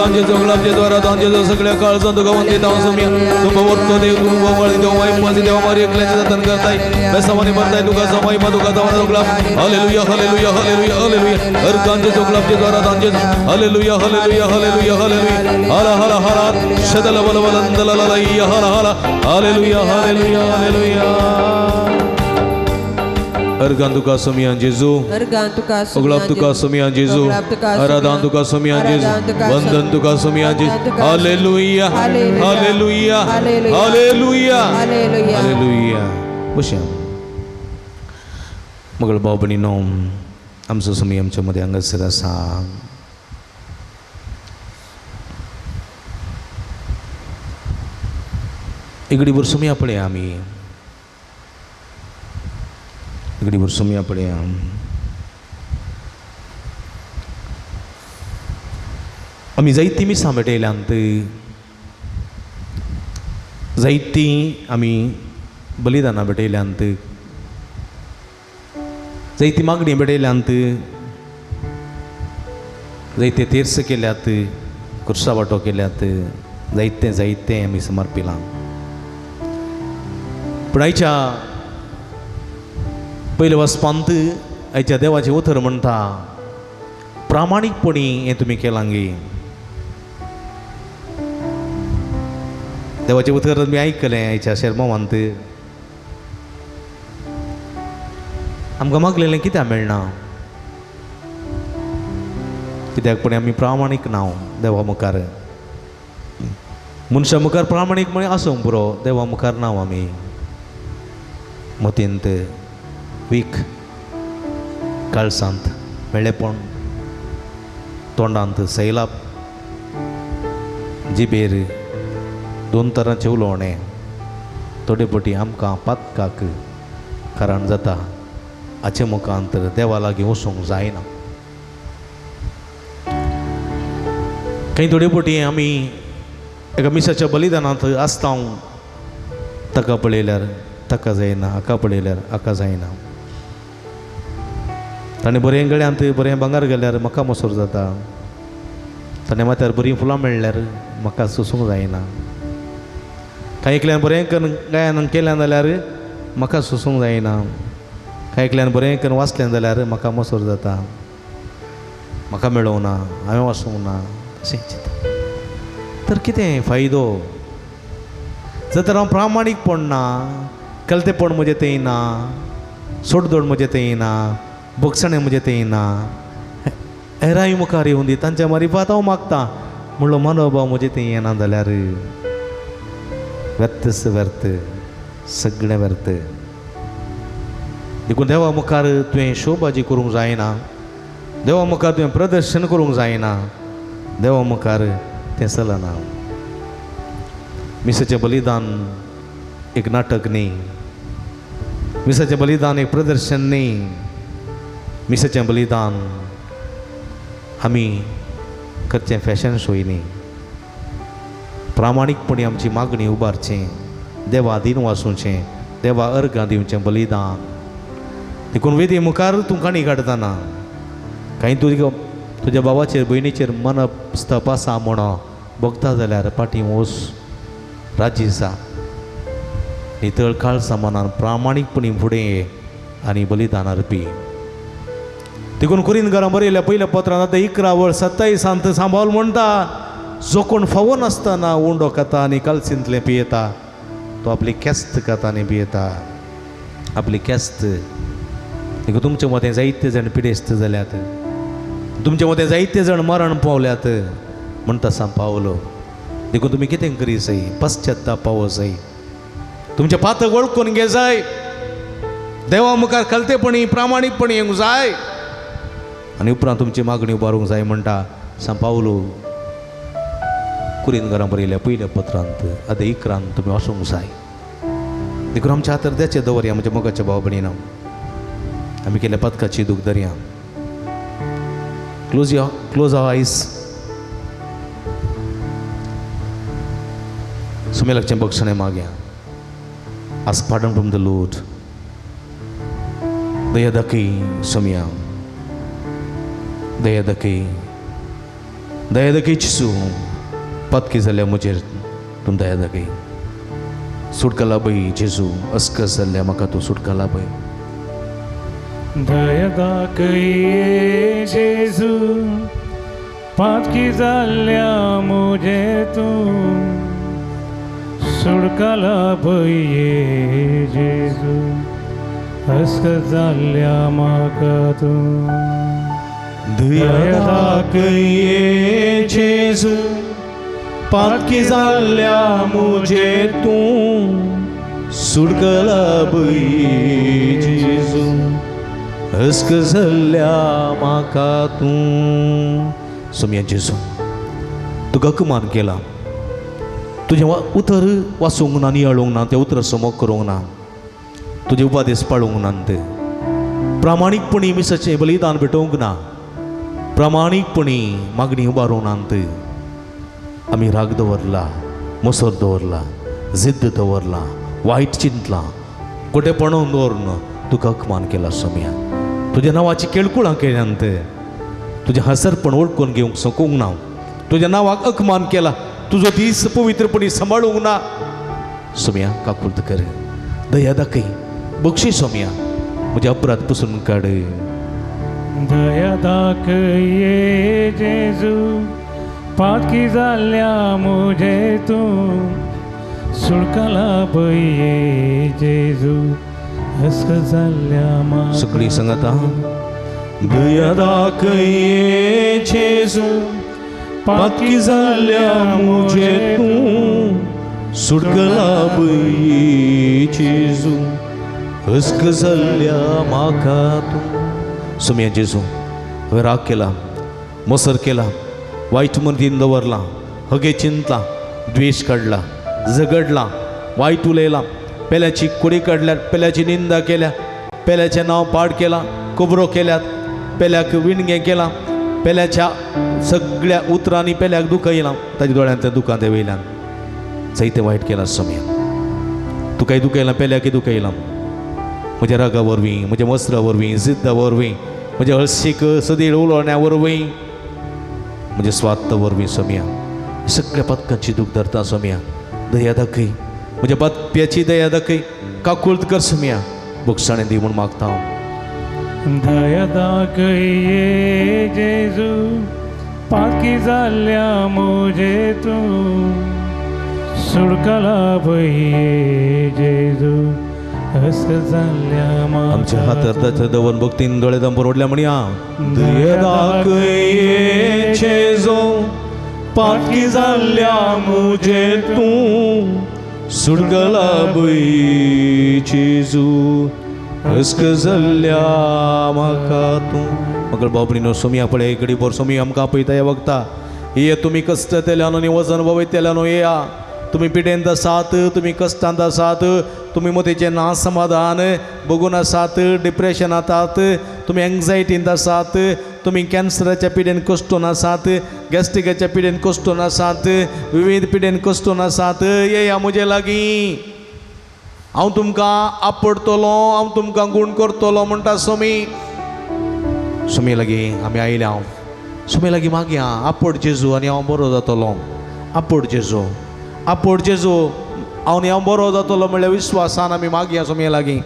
अर्गांचे जोगलांचे द्वारा दांचे जो सगळ्या काळजात तुका वंदित हांव सोम्या तुका वर्तो देव तुका वळी देव वायपासी देव मारी एकल्याचे जतन करताय बेसावानी बरताय तुका समाई मा तुका जवान जोगला हालेलुया हालेलुया हालेलुया हालेलुया अर्गांचे जोगलांचे द्वारा दांचे हालेलुया हालेलुया हालेलुया हालेलुया हाला हाला हाला शदल बल बलंदल ललैया हाला हाला हालेलुया हालेलुया हालेलुया अर्गान तुका सोमियान जेजू अर्गान तुका ओगलाप तुका सोमियान जेजू आराधन तुका सोमियान जेजू वंदन तुका सोमियान जेजू हालेलुया हालेलुया हालेलुया हालेलुया बशा मगळ भाव भयणीनो आमचो सोमी आमच्या मध्ये हांगासर आसा इगडी भर सोमिया पळया आमी इगडी भर सोमिया पळया आमी जायतीं मिसां भेटयल्यांत जायतीं आमी बलिदानां भेटयल्यांत जायतीं मागणी भेटयल्यांत जायते तीर्थ केल्यात कुर्सा वांटो केल्यात जायते जायते आमी समर्पिलां पूण आयच्या पयले वचपांत आयच्या देवाचें उतर म्हणटा प्रामाणीकपणी हें तुमी केलां गे देवाचें उतर तुमी आयकलें आयच्या शर्मावांत आमकां मागलेलें कित्याक मेळना कित्याक पूण आमी प्रामाणीक नांव देवा मुखार मनशा मुखार प्रामाणीक म्हळ्यार आसूंक पुरो देवा मुखार नांव आमी मोतींत वीक काळसांत मेळ्ळेपण तोंडांत सैलाप जिबेर दोन तरांचें उलोवणें थोडे फावटी आमकां पातकाक कारण जाता हाचे मुखांत देवा लागीं वचूंक जायना काही थोडे फावटी आमी एका मिसाच्या बलिदानांत आसता ताका पळयल्यार ताका जायना हाका पळयल्यार हाका जायना ताणें बरें गळ्यांत बरें भांगर गेल्यार म्हाका मसूर जाता ताणें माथ्यार बरीं फुलां मेळ्ळ्यार म्हाका सोसूंक जायना कांय एकल्यान बरें करून गायन केलें जाल्यार म्हाका सोसूंक जायना कांय एकल्यान बरें करून वाचलें जाल्यार म्हाका मसूर जाता म्हाका मेळोंक ना हांवें वाचूंक ना अशें चिंता तर कितें फायदो जर तर हांव प्रामाणीकपण ना कलतेपण म्हजें तें ना सोडदोड म्हजें तें ना बोगसणें म्हजें तें ना हेरांय मुखार येवं दी तांच्या मारिफात हांव मागतां म्हणलो मनोभाव म्हजें तें येना जाल्यार व्यर्थच व्यर्थ सगळें व्यर्थ देखून देवा मुखार तुवें शोबाजी करूंक जायना देवा मुखार तुवें प्रदर्शन करूंक जायना देवा मुखार तें चलना मिसाचें बलिदान एक नाटक न्ही मिसाचें बलिदान एक प्रदर्शन न्ही मिसाचें बलिदान आमी करचें फॅशन शोय न्ही प्रामाणीकपणी आमची मागणी उबारचें देवा दिन वाचूचें देवा अर्गां दिवचें बलिदान देखून वेदी मुखार तूं काणी काडटना कांय तुज्या बाबाचेर भयणीचेर मन स्तप आसा म्हणो बगता जाल्यार पाटी वच राजी आसा नितळ काळ समानान प्रामाणीकपणी फुडें ये आनी बलिदान अर्पी देखून कुरीन घरां बरयल्या पयल्या पत्रांत आतां 11:27 सांबाळ म्हणटा जो कोण फावो नासतना उंडो खाता आनी कालसिंतलें पियेता तो आपली केस्त खाता आनी पियेता आपली केस्त देखून तुमचे मदें जायते जाण पिडेस्त जाल्यात तुमचे मदें जायते जाण मरण पावल्यात म्हणटा सांग पावलो देखून तुमी कितें करी जाय पश्चात्ताप पावो जाय तुमचे पातक वळखून घे जाय देवा मुखार खलतेपणी प्रामाणीकपणी येवंक जाय आनी उपरांत तुमची मागणी उबारूंक जाय म्हणटा सांग पावलो कुरीन घरां बरयल्या पयल्या पत्रांत आतां 11 तुमी वचूंक जाय देखून आमच्या हातार देचें दवरया म्हज्या मोगाच्या भाव भयणीनो आमी केल्या पथकाची दूख धरया क्लोज आवर आयज सुमेलाचें बक्षणें मागया ask pardon from the Lord दया दाखय सुमिया दया दाखय दया दाखय जेजू पातकी जाल्या म्हजेर तूं दया दाखय सुटका लाभय जेजू अस्कस जाल्ल्या म्हाका तूं सुटका लाभय दया दाखय जेजू पातकी जाल्ल्या म्हजेर तूं सुटका लाभय जेजू अस्कस जाल्ल्या म्हाका तूं दया दाखय जेजू पातकी जाल्ल्या म्हजेर तूं सुटका लाभय जेजू अस्कस जाल्ल्या म्हाका तूं सोम्या जेजू तुका अकमान केला तुजें उतर वाचूंक ना नियाळूंक ना तें उतर समोग करूंक ना तुजे उपादेश पाळूंक नात प्रामाणीकपणी मिसाचें बलिदान भेटोवंक ना प्रामाणीकपणी मागणी उबारूंक नात आमी राग दवरला मोसर दवरला जिद्द दवरला वायट चिंतलां खोटेपणां दवरून तुका अकमान केला सोम्या तुज्या नांवाची केळकुळां केल्यांत तुजें हसरपण ओळखून घेवंक सोकूंक ना तुज्या नांवाक अकमान केला तुजो दीस पवित्रपणी सांबाळूंक ना सोम्या काकुळट कर दया दाखय बक्षी सोम्या म्हजे अपराध पुसून काड दया दाखय जेजू पातकी जाल्ल्या म्हजेर तूं सुटका लाभय जेजू अस्कस जाल्ल्या म्हाका सगळीं सांगाता दया दाखय जेजू पातकी जाल्ल्या म्हजेर तूं सुटका लाभय जेजू अस्कस जाल्ल्या म्हाका तूं सोम्या जेजू हांवें राग केला मोसर केला वायट मर्दीन दवरला हगे चिंतला द्वेश काडला झगडला वायट उलयला पेल्याची कुडी काडल्यात पेल्याची निंदा केल्या पेल्याचें नांव पाड केलां कोबरो केल्यात पेल्याक विणगें केलां पेल्याच्या सगळ्या उतरांनी पेल्याक दुखयलां ताच्या दोळ्यांतल्या दुखां ते वयल्यान जायतें वायट केलां सोम्या तुकाय दुखयलां पेल्याकय दुखयलां म्हज्या रागा वरवीं म्हज्या वस्त्रा वरवीं जिद्दा वरवीं म्हज्या हळशीक सदीळ उलोवण्या वरवीं म्हज्या स्वार्थ वरवीं सोम्या सगळ्या पथकांची दूख धरता सोम्या दया दाखय म्हज्या पातप्याची दया दाखय काकुळट कर सोम्या बुकसाणें दी म्हूण मागता हांव दया दाखय जेजू पातकी जाल्ल्या म्हजेर तूं सुटका लाभय जेजू अस्कस जाल्ल्या म्हाका आमच्या हातार दवरून भक्तीन दोळे दंबर ओडल्या म्हणया दया दाखय जेजू पातकी जाल्ल्या म्हजेर तूं सुटका लाभय जेजू अस्कस जाल्ल्या म्हाका तूं मगर बाबरीनो सोम्या पळय घडी भर सोमी आमकां आपयता ह्या वखता ये तुमी कश्ट तेल्यान आनी वजन वयतल्यान येया तुमी पिडेंत आसात तुमी कश्टांत आसात तुमी मोतीचें ना समाधान बगून आसात डिप्रेशनांत आसात तुमी एंग्जायटींत आसात तुमी कॅन्सराच्या पिडेन कश्टून आसात गॅस्ट्रिकाच्या पिडेन कश्टून आसात विविध पिडेन कश्टून आसात येया म्हजे लागीं हांव तुमकां आपडटलो हांव तुमकां गूण करतलो म्हणटा सोमी सोमी लागीं आमी आयल्या हांव सोमी लागीं मागया आपड जेजू आनी हांव बरो जातलो आपड जेजू हांव हांव बरो जातलो म्हणल्यार विश्वासान आमी मागया सोमी लागीं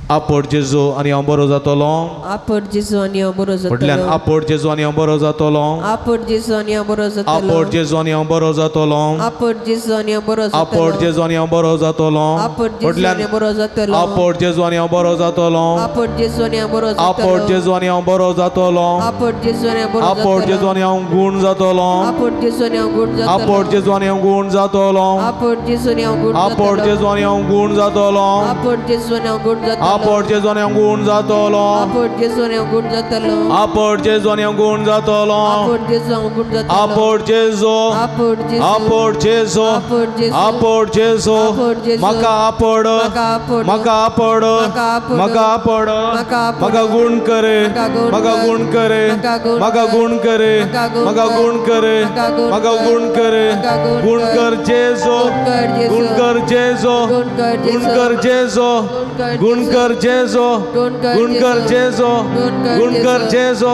आपड जेजू आनी हांव बरो जातलो आपड जेजू आनी हांव बरो म्हटल्यार जातलो आपड जेजू आनी हांव बरो जातलो आपड जेजू आनी हांव बरो जातलो आपड जेजू आनी हांव बरो जातलो आपड जेजू आनी हांव बरो जातलो आपड जेजू आनी हांव बरो जातलो आपड जेजू आनी हांव बरो जातलो आपड जेजू आनी हांव बरो जातलो आपड जेजू आनी हांव बरो आपड जातलो जेजू आनी हांव बरो जातलो आपड जेजू आनी हांव बरो आपड जेजू आनी हांव गूण जातलो आपड जेजू आनी हांव गुण जातलो आपड जेजू आनी हांव गूण जातलो आपड जेजू आनी हांव गुण आपड जातलो जेजू आनी हांव गूण जातलो आपड जेजू आनी हांव गुण जातलो आपड जेजू आनी हांव गूण जातलो आपड जेजू आनी हांव गुण जातलो आपड जेजू आनी हांव गूण जातलो आपड जेजू हांव गुण जातलो आपड जेजू आपड जेजू आपड जेजू आपड जेजू आपड जेजू आपड जेजू म्हाका आपड म्हाका आपड म्हाका आपड म्हाका आपड म्हाका आपड म्हाका आपड म्हाका गूण कर म्हाका गूण म्हाका गूण कर म्हाका गूण म्हाका गूण कर म्हाका गूण कर म्हाका गूण कर म्हाका गूण गूण कर जेजू गूण कर जेजू गूण कर जेजू गूण कर गूण कर जेजू गूण कर गुणकर जेजो गुणकर जेजो गुणकर जेजो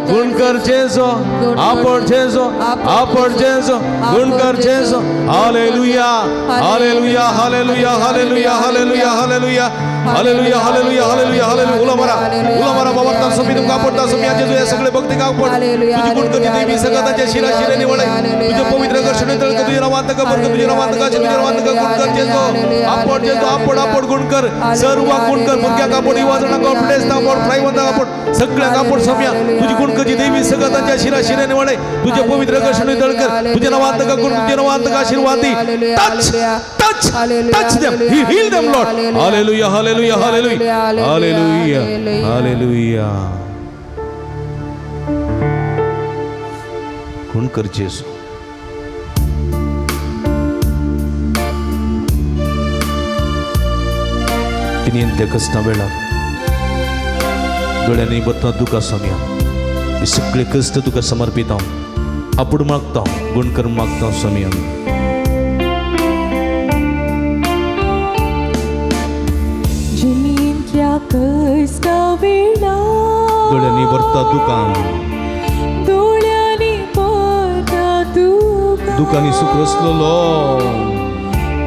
गुणकर जेजो आपण जेजो गुणकर जेजो hallelujah hallelujah hallelujah hallelujah hallelujah hallelujah hallelujah hallelujah hallelujah hallelujah उला मारा बाबा समी तुम कापडता समी आज तुझे सगळे भक्ती कापड तुझी गुणकरी देवी सगळ्याच्या शिरा शिरे निवळे तुझे पवित्र कर्षण तळक तुझे नामांत का बरक तुझे नामांत का गुणकर जेजो आपण गुणकर सर्व गुणकर मुख्या कापड वाजना कॉन्फिडन्स कापड प्राइवंता कापड सगळ्या कापड सम्या तुझी गुणकरी देवी सगळ्याच्या शिरा शिरे निवळे तुझे पवित्र कर्षण तळक तुझे नामांत का गुण तुझे नामांत का आशीर्वादी touch them heal them Lord hallelujah hallelujah hallelujah hallelujah hallelujah गुणकर जेजो तिने त्या कष्टा वेळा गळ्याने बत्ता दुखा सम्या हे सगळे कष्ट तुका समर्पित हांव आपूण मागता गुणकर मागता सम्या कष्टा वेळा डोळ्यांनी भरता दुकान डोळ्यांनी भरता दुकानी सुख रसलोलो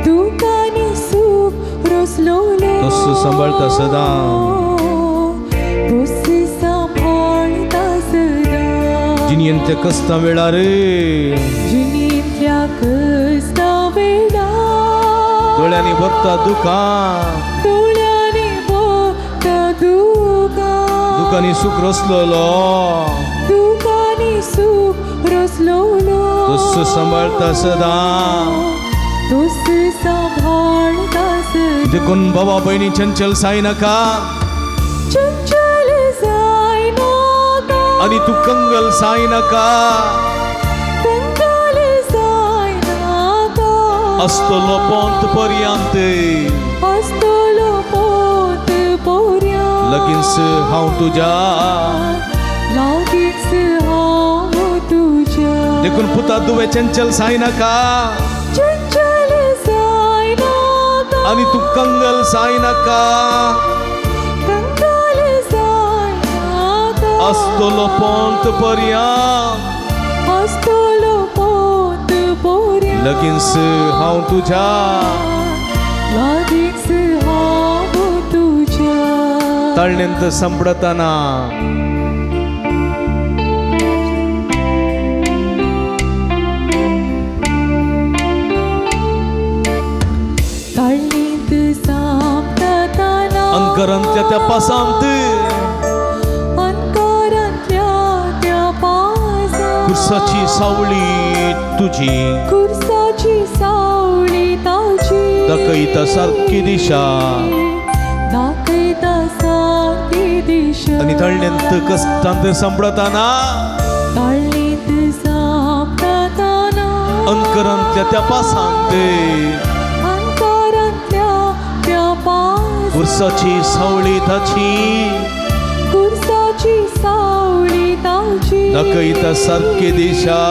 दुकानी सुख रसलोलो तस सांभाळता सदा तस सांभाळता सदा जिनियंत्या कष्टा वेळा रे जिनियंत्या कष्टा वेळा डोळ्यांनी भरता दुकान दुकानी सुख रसलोलो दुकानी सुख रसलोलो तस सांभाळता सदा तस सांभाळता सदा देखून बाबा बहिणी चंचल साई नका चंचल साई नका आणि तू कंगल साई नका कंगल साई नका असतलो पोंत पर्यंत लगीनस हांव तुझ्या लगीनस हांव तुझ्या देखून पुता दुवे चंचल साई नका चंचल साई नका आणि तू कंगल साई नका कंगल साई नका असतलो पोंत पर्यंत लगीनस हांव तुझ्या लगीनस हांव तुझ्या ताळण्यांत संपडताना ताळणींत संपडताना अंकरांतल्या त्या पासांत अंकारांतल्या त्या पासांत खुर्साची सावळी तुझी खुर्साची सावळी ताची दाखयता सारकी दिशा दाखयता सारकी दिशा आणि ताळण्यांत कष्टांत संपडताना ताळणींत संपडताना अंकरांतल्या त्या पासांत अंकारांतल्या त्या पासांत खुर्साची सावळी ताची खुर्साची सावळी ताची दाखयता सारकी दिशा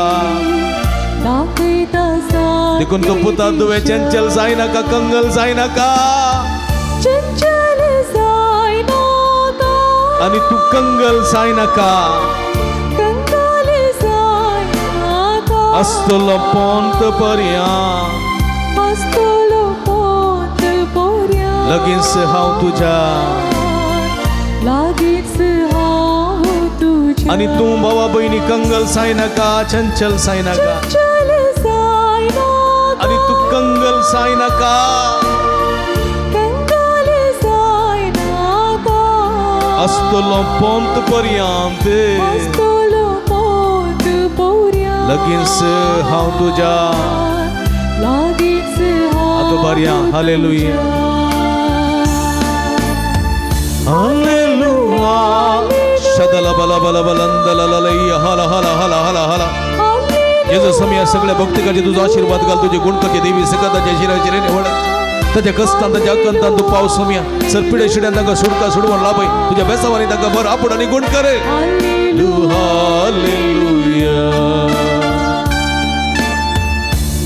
दाखयता सारकी देखून तो पुता दुवे चंचल साई नका कंगल साई नका चंचल साई नका आणि तू कंगल साई नका कंगल साई नका असतलो पोंत पर्यंत असतलो पोंत पर्यंत लगीनस हांव तुझ्या लगीनस हांव तुझ्या आणि तू बाबा बहिणी कंगल साई नका चंचल साई नका चंचल साई नका आणि तू कंगल साई नका कंगल साई नका असतलो पोंत पर्यंत असतलो पोंत पर्यंत लगीनस हांव तुझ्या लगीनस हांव आता बऱ्या हालेलुया तुझ्या. हालेलुया. शदला बला बला बलंदला ललैया हाला हाला हाला हाला हाला जेजू समय सगळ्या भक्तिकाचे तुझा आशीर्वाद घाल तुझे गुणकाचे देवी सकताचे शिराचे निवड त्याच्या कष्टांत त्याच्या अकंतांत तू पाव सम्या सरपिडे शिड्या तांकां सुडका सुडवून लाभय तुझ्या बेसावानी तांकां भर आपण आणि गुण करे hallelujah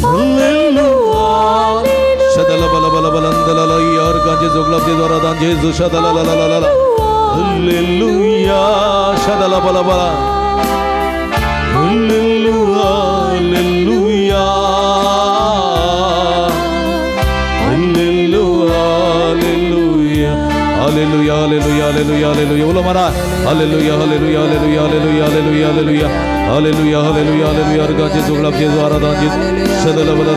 hallelujah Shadala bala bala balandala la yar ganje zoglab de dwara dan Jesu shadala la la la la. Hallelujah. Shadala bala bala. Hallelujah. Hallelujah. Hallelujah, hallelujah, hallelujah, hallelujah. Ulo mara. Hallelujah, hallelujah, hallelujah, hallelujah, hallelujah, hallelujah. Hallelujah, hallelujah, hallelujah. Arga Jesu glab Jesu aradan Jesu. Shadala bala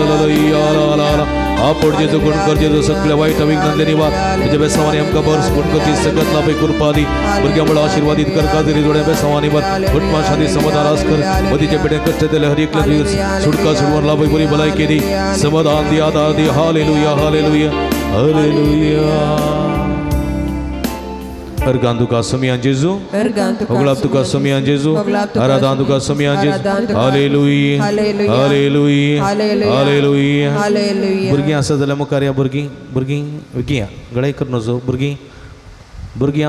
la ya la la la. आपण जेजू गुण कर जेजू सगळ्या वाईट अभिज्ञान देनिवा तुझ्या बेसवानी आमका बर्स गुण करची सगळ्यात लाभे कृपा दी भुरग्यांमुळे आशीर्वादित कर काजरी जोड्या बेसवानीवर घुटमा शांती समाधान आस कर मधीचे पेटे कष्ट दिले हर एकले दिवस सुटका सुडवर लाभे पुरी भलाई केली समाधान दी आदा दी hallelujah hallelujah hallelujah Ergan tuka semian Jesu, oglap tuka semian Jesu, aradan tuka semian Jesu. Haleluya, haleluya, haleluya. Burgi asa zala mukarya burgi wikiya. Gadai karno zo burgi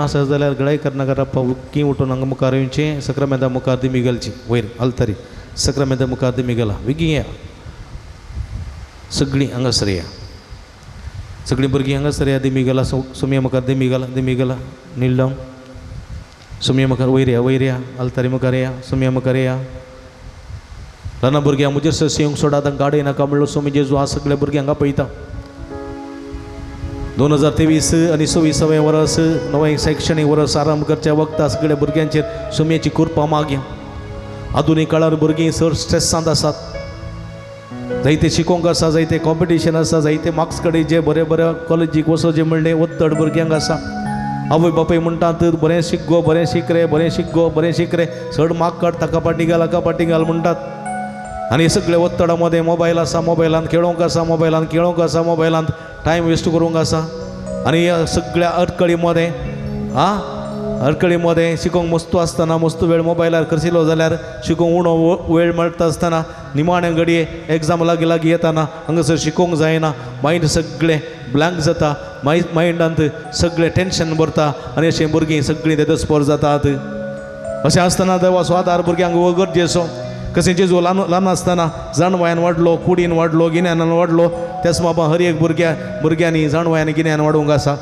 asa zala gadai karna kara pavki uto nang mukaryunche sakramenta mukardi migalchi. Wair altari sakramenta mukardi migala wikiya. Sagli angasriya. सगळी भुरगीं हांगा sir दिमी गेला सुमिया मुखार दिमी गेला नील down सुमिया मुखार वयर्या आलतारी मुखार या सुमिया मुखार या ल्हान भुरग्यां मुजेर ससी येवंक सोडा तांकां गाडये नाका म्हणलो सुमी जेजू आज सगळे भुरगे हांगा पळयता 2023 आनी 26वें वर्स नवें शैक्षणीक वर्स आरंभ करच्या वखदार सगळ्या भुरग्यांचेर सुमयेची कृपा मागया आधुनीक काळार भुरगीं चड स्ट्रेसांत आसात जायते शिकोवंक आसा जायते कॉम्पिटिशन आसा जायते मार्क्स कडेन जे बरे बरे कॉलेजीक वचोचें म्हणलें वत्तड भुरग्यांक आसा आवय बापूय म्हणटात बरें शिक गो बरें शिक रे बरें शिक गो बरें शिक रे चड मार्क काड ताका पाटी घाल हाका पाटी घाल म्हणटात आनी सगळे वत्तडा मदें मोबायल आसा मोबायलांत खेळोवंक आसा मोबायलांत टायम वेस्ट करूंक आसा आनी ह्या सगळ्या अडकळी मदें शिकोवंक मस्तू आसतना मस्तू वेळ मोबायलार करशिल्लो जाल्यार शिकोवंक उणो वेळ मेळटा आसतना निमाणे घडये एग्जाम लागीं येताना हांगासर शिकोवंक जायना मायंड सगळें ब्लँक जाता मायंडांत सगळें टेन्शन भरता आनी अशें भुरगीं सगळीं तेदस्पर जातात अशें आसतना देवाचो आदार भुरग्यांक हो गरजेचो कशें जेजू ल्हान आसतना जाणवायान वाडलो कुडीन वाडलो गिन्यानान वाडलो त्याच बाबा हर एक भुरग्यांनी जाणवायान गिन्यान वाडूंक आसा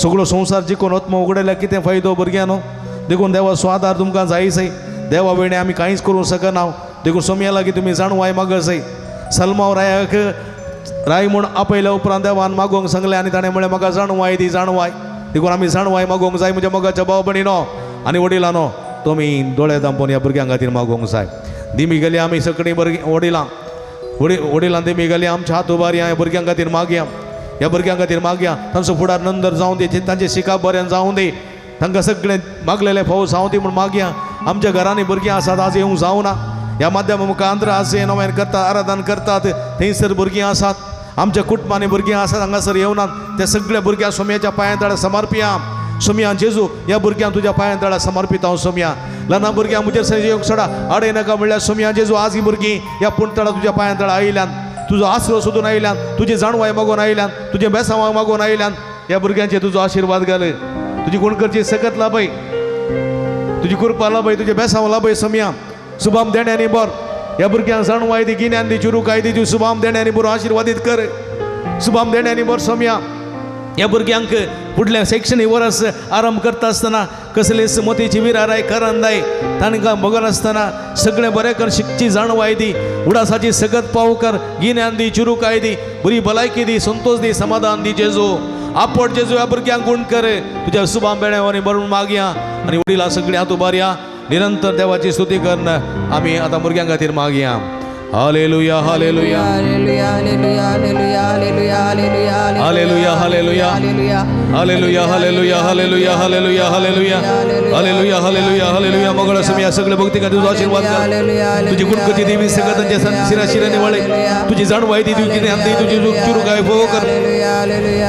सगळो संवसार जिखून आत्मा उगडल्यार कितें फायदो भुरग्यांनो देखून देवाचो आदार तुमकां जायसय देवा वेळी आमी कांयच करूंक शकना देखून सोम्या लागीं तुमी जाणवाय मागसय सलमाव रायाक राय म्हूण आपयल्या उपरांत देवान मागोवंक सांगलें आनी ताणें म्हळें म्हाका जाणवाय दी जाणवाय देखून आमी जाणवाय मागोवंक जाय म्हज्या मोगाच्या भाव भयणीनो आनी वडिलांनो तुमी दोळे धांपोवन ह्या भुरग्यां खातीर मागोवंक जाय दिमी गेली आमी सगळीं वडिलां दिमी गेली आमच्या हात उबारया ह्या भुरग्यां खातीर मागया ह्या भुरग्यां खातीर मागया तांचो फुडार नंदर जावं दी तांचें शिकाप बरें जावं दी तांकां सगळें मागलेलें फावो जावं दी म्हूण मागया आमच्या घरांनी भुरगीं आसात आज येवंक जावना ह्या माध्यमा मुखार आसे नव्यान करतात आराधन करतात थंयसर भुरगीं आसात आमच्या कुटुंबांनी भुरगीं आसात हांगासर येवनात त्या सगळ्या भुरग्यांक सोम्याच्या पांयां तळा समर्पया सोम्या जेजू ह्या भुरग्यांक तुज्या पांयां तळा समर्पित हांव सोम्या ल्हान भुरग्यांक म्हजेर सर येवंक सोडा आडय नाका म्हणल्यार सोम्या जेजू आज ही भुरगीं ह्या पुणतळा तुज्या पांयां तळा आयल्यान तुजो आसरो सोदून आयल्यान तुजी जाणवाय मागून आयल्यान तुजें बेसांवां मागून आयल्यान ह्या भुरग्यांचेर तुजो आशिर्वाद घाल तुजी कोण करची सकत लाभय तुजी कृपा लाभय तुजें बेसांव लाभय सोम्या शुभाम देण्यानी बर ह्या भुरग्यांक जाणवाय दी गिन्यान दी चुरूकाय दी शुभाम देण्यानी बरो आशिर्वादीत कर शुभाम देण्यानी बर सोम्या ह्या भुरग्यांक फुडलें शैक्षणीक वर्स आरंभ करता आसतना कसलेच मोतीची विराराय करंदाय तांकां बगोन आसतना सगळें बरें कर शिकची जाणवाय दी उडासाची सगत पाव कर गिन्यान दी चुरूकाय दी बरी भलायकी दी संतोष दी समाधान दी जेजू आपट जेजू ह्या भुरग्यांक गुण कर तुज्या शुभाम बेण्यावरी बरून मागया आनी वडिलां सगळीं हात उबारया निरंतर देवाची स्तुती करन आमी आतां भुरग्यां खातीर मागया hallelujah hallelujah hallelujah hallelujah hallelujah hallelujah hallelujah hallelujah hallelujah hallelujah hallelujah hallelujah hallelujah hallelujah hallelujah मंगळ सोम्या सगळे भक्ती खातीर तुजो आशिर्वाद घाल तुजी गुणकती देवी सगळ्या तांच्या शिरा निवळे तुजी जाणवाय दी तुजी ध्यान दी तुजी चुरूकाय फोव कर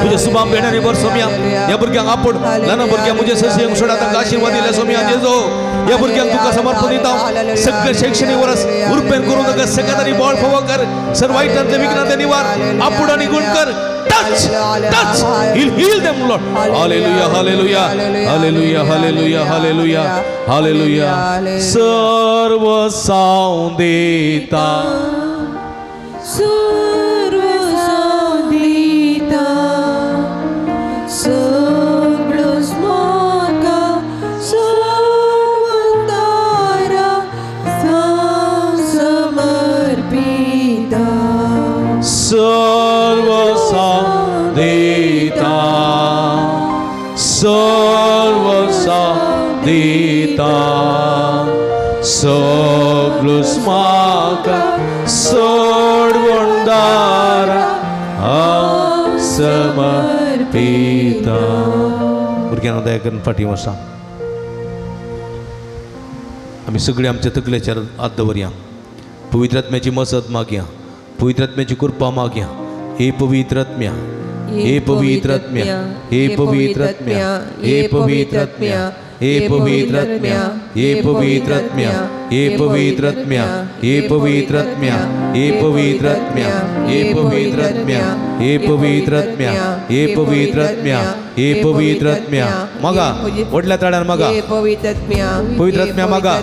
तुजे शुभाम बेण्यानी बर सोम्या ह्या भुरग्यांक आपड ल्हान भुरग्यांक म्हजे ससी सोडा तांकां आशिर्वाद दिले सोम्या जेजो ह्या भुरग्यांक तुका समर्पण दिता सगळे शैक्षणीक वर्स उरपेन करून ताका सगळ्यांनी बळ फोव कर सर्व वाईटांतले विघ्नांतले निवार आपूड आनी गुण कर touch touch heal them Lord hallelujah hallelujah hallelujah hallelujah hallelujah hallelujah सर्व सावंदिता सर्व सगळं स्माका सर्वंदारा समर्पिता सर्व साधिता सर्व साधिता सगळं स्माका सोडवंदारा समर्पिता. भुरग्यांना दया करून फाटी वसा. आम्ही सगळे आमच्या तकल्याचेर हात दवरया. पवित्र आत्म्याची मसत मागया. पवित्र आत्म्याची कृपा मागया. हे पवित्र आत्म्या, हे पवित्र आत्म्या, हे पवित्र आत्म्या, हे पवित्र आत्म्या, हे पवित्र आत्म्या, हे पवित्र आत्म्या, हे पवित्र आत्म्या, हे पवित्र आत्म्या, हे पवित्र आत्म्या, हे पवित्र आत्म्या, हे पवित्र आत्म्या, हे पवित्र आत्म्या, हे पवित्र आत्म्या मागा. वडल्या ताड्यान मागा. हे पवित्र आत्म्या, पवित्र आत्म्या मागा.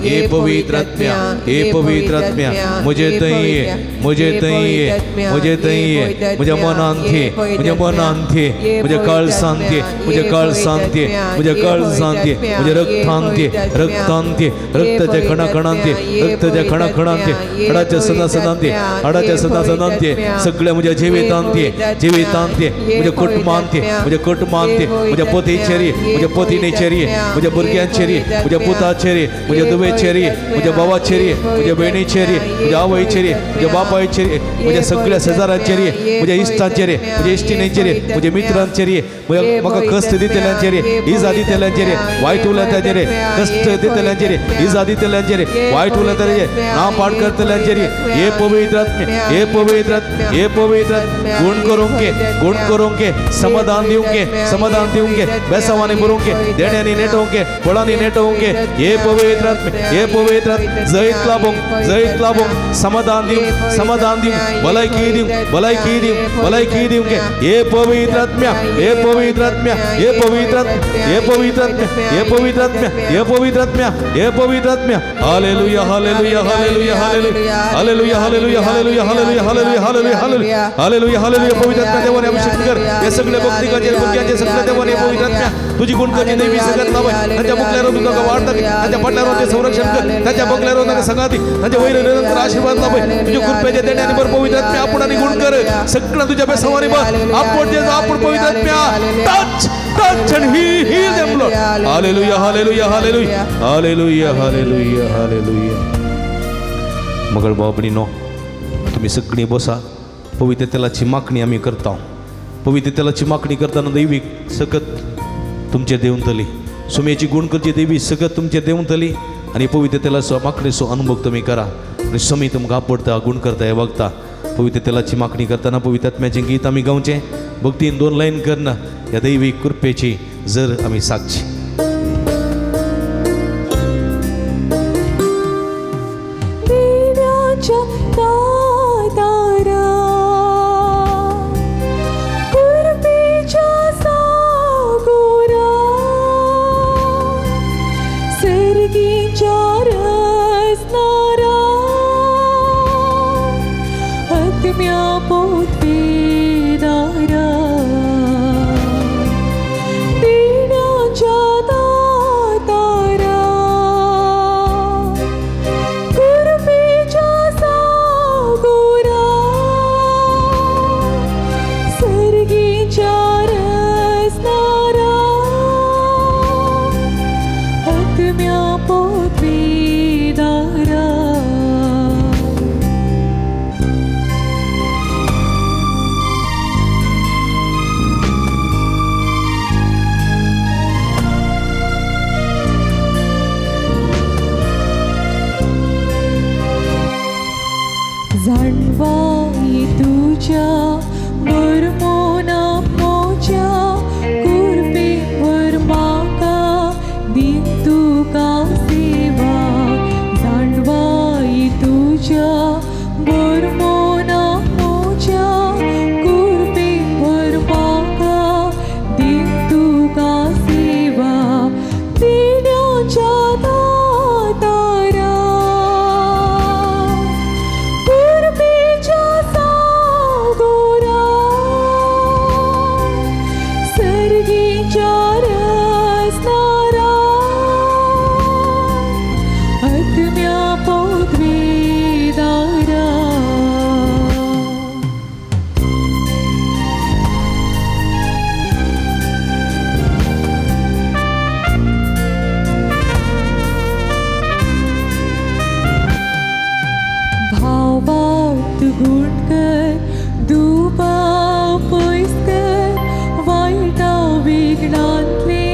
हे पवित्र आत्म्या, हे पवित्र आत्म्या मुझे तई ये, मुझे तई ये, मुझे तई ये, मुझे मनान थे, मुझे मनान थे, मुझे कळ सांगते, मुझे कळ सांगते, मुझे कळ सांगते, मुझे रक्तांते, रक्तांते, रक्ताच्या कणाकणांते, रक्ताच्या कणाकणांते, हाडाच्या सदासदांते, हाडाच्या सदासदांते, सगळ्या मुझे जिवितांते, जिवितांते, मुझे कुटुंबांते, मुझे कुटुंबांते, मुझे पोतीचेरी, मुझे पोतीनेचेरी, मुझे भुरग्यांचेरी, मुझे पुताचेरी, मुझे दुवेचेरी, मुझे भावाचेरी, मुझे बहिणीचेरी, मुझे आवयचेरी, मुझे बापायचेरी, मुझे सगळ्या शेजाऱ्यांचेरी, मुझे इश्टांचेरी, मुझे इश्टिणीचेरी, मुझे मित्रांचेरी, म्हाका कश्ट दितल्यांचेरी, इजा दितल्यांचेरी, वायट उलयतल्यांचेरी, कश्ट दितल्यांचेरी, इजा दितल्यांचेरी, वायट उलयतल्यांचेरी, ना पाड करतल्यांचेरी, हे पवित्र आत्मे, हे पवित्र आत्मे, हे पवित्र आत्मे गुण करूंके, गुण करूंके, समाधान दिवंके, समाधान दिवंके, बेसावाने भरूंके, देण्याने नेटवंके, फळांनी नेटवंके, हे पवित्र आत्मे, हे पवित्र आत्मे जैत लाभोंक, जैत लाभोंक, समाधान दिवंक, समाधान दिवंक, भलायकी दिवंक, भलायकी दिवंक, भलायकी दिवंके, हे पवित्र आत्म्या, हे पवित्र आत्म्या, हे पवित्र आत्म्या, हे पवित्र आत्म्या, हे पवित्र आत्म्या, हे पवित्र आत्म्या, हे पवित्र आत्म्या. Hallelujah, hallelujah, hallelujah, hallelujah, hallelujah, hallelujah, hallelujah, hallelujah, hallelujah, hallelujah, hallelujah, hallelujah, hallelujah. पवित्र आत्म्या देवाने अभिषेक कर. हे सगळे भक्तिकाचे भक्त्याचे सगळे देवाने पवित्र आत्म्या तुझी गुणकाची दैवी सगळ्यात लाभ त्यांच्या बकल्यावर तुझा वाढता त्यांच्या पाटल्यावर ते संरक्षण कर. त्यांच्या बकल्यावर नका संगाती त्यांच्या वैर निरंतर आशीर्वाद लाभ तुझ्या कृपेच्या देण्याने बर पवित्र आत्म्या आपण आणि गुण कर. सगळं तुझ्या बेसवानी बघ आपण जे आपण पवित्र आत्म्या touch touch and heal them Lord. Hallelujah, hallelujah, hallelujah, hallelujah, hallelujah, hallelujah. मगळ बाबडीनो तुम्ही सगळी बसा. पवित्र तेलाची मागणी आम्ही करता. पवित्र तेलाची मागणी करताना दैविक सकत तुमचे देऊन सुमेची गुण करची देवी सकत तुमचे देऊन आणि पवित्र तेलाचो मागणीचो अनुभव तुम्ही करा आणि समी तुमकां आपडता गुण करता हे बघता. पवित्र तेलाची मागणी करताना पवित्र आत्म्याचें गीत आमी गावचें. भक्तीन 2 लाईन करना या दैविक कृपेची जर आमी साक्षी. देवाच्या दातारा कृपेच्या सागरा सर्गीच्या रसनारा आत्म्या पोतवेदारा देण्याच्या चार असणारा आत्म्या पदवीदारा भावात गुणकर दुबा पयसकर वाईटा विघ्नांतले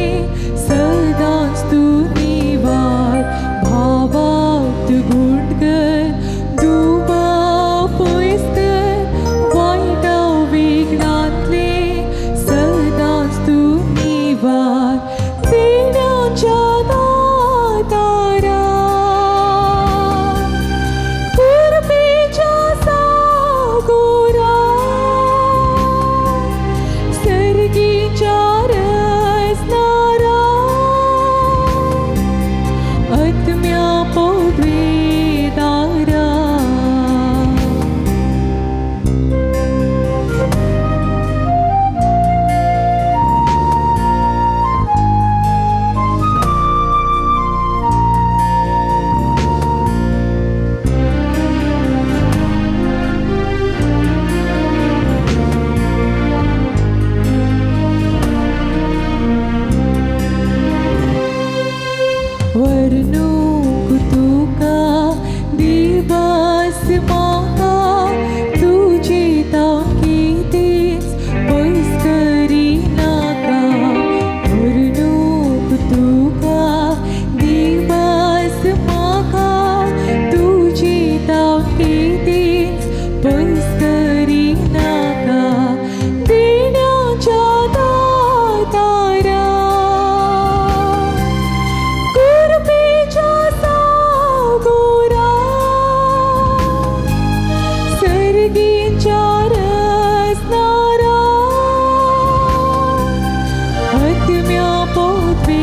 सदांच तू निवार भावात गुणकर दुबा पयसकर वाईटा विघ्नांतले सदांच तू निवार देण्याच्या दातारा कृपेच्या सागोरा सर्गीच्या रचणारा आत्म्या पदवीदारा वर्णूक तुका दिवस म्हाका तुजी तांकीतीच पयस करिनाका वर्णूक तुका दिवस म्हाका तुजी तांकीतीच पयस करिनाका देण्याच्या दातारा कृपेच्या सागोरा सर्गीच्या रचणारा आत्म्या पदवीदारा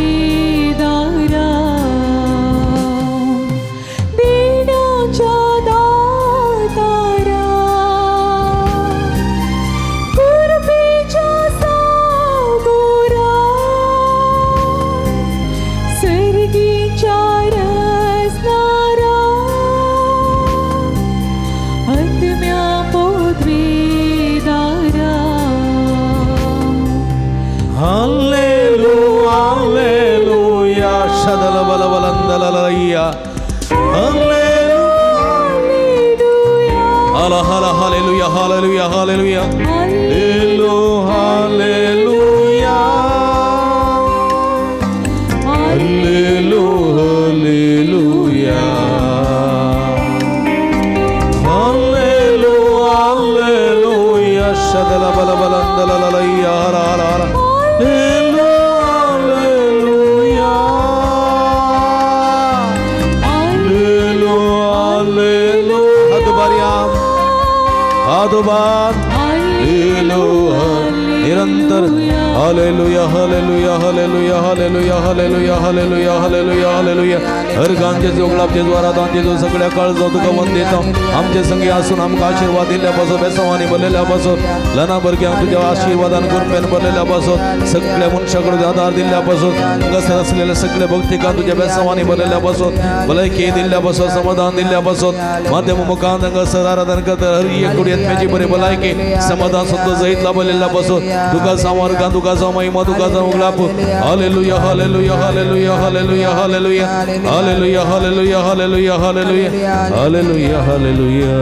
देण्याच्या दातारा कृपेच्या सागोरा सर्गीच्या रचणारा आत्म्या पदवीदारा Hallelujah, hallelujah, shadala bala balandalalaya. Hallelujah, hallelujah, hallelujah, hallelujah, hallelujah, hallelujah, hallelujah, hallelujah, hallelujah, shadala bala balandalalaya, hallelujah. आदोबार निरंतर hallelujah hallelujah hallelujah hallelujah hallelujah hallelujah hallelujah hallelujah हर गांचे जोगळापचे द्वारातांचे जो सगळ्या काळ जो तुका वंदितो आमचे संगी आसून आमकां आशीर्वाद दिल्ल्यापासून बेसवानी भरलेल्यापासून लना भरक्यांक तुझ्या आशीर्वादान कृपेन भरलेल्यापासून सगळ्या मनशाकडे आधार दिल्ल्यापासून हांगासर असलेल्या सगळ्या भक्तिकांक तुझ्या बेसवानी भरलेल्यापासून भलायकी दिल्ल्यापासून समाधान दिल्ल्यापासून माध्यम मुखांत हांगासर आराधन करता हर एक कुडी आत्म्याची बरी भलायकी समाधान सुद्धा सहित लाभलेल्यापासून तुका सामर्थ तुका महिमा तुका उगलाप hallelujah hallelujah hallelujah hallelujah hallelujah hallelujah hallelujah hallelujah hallelujah hallelujah hallelujah hallelujah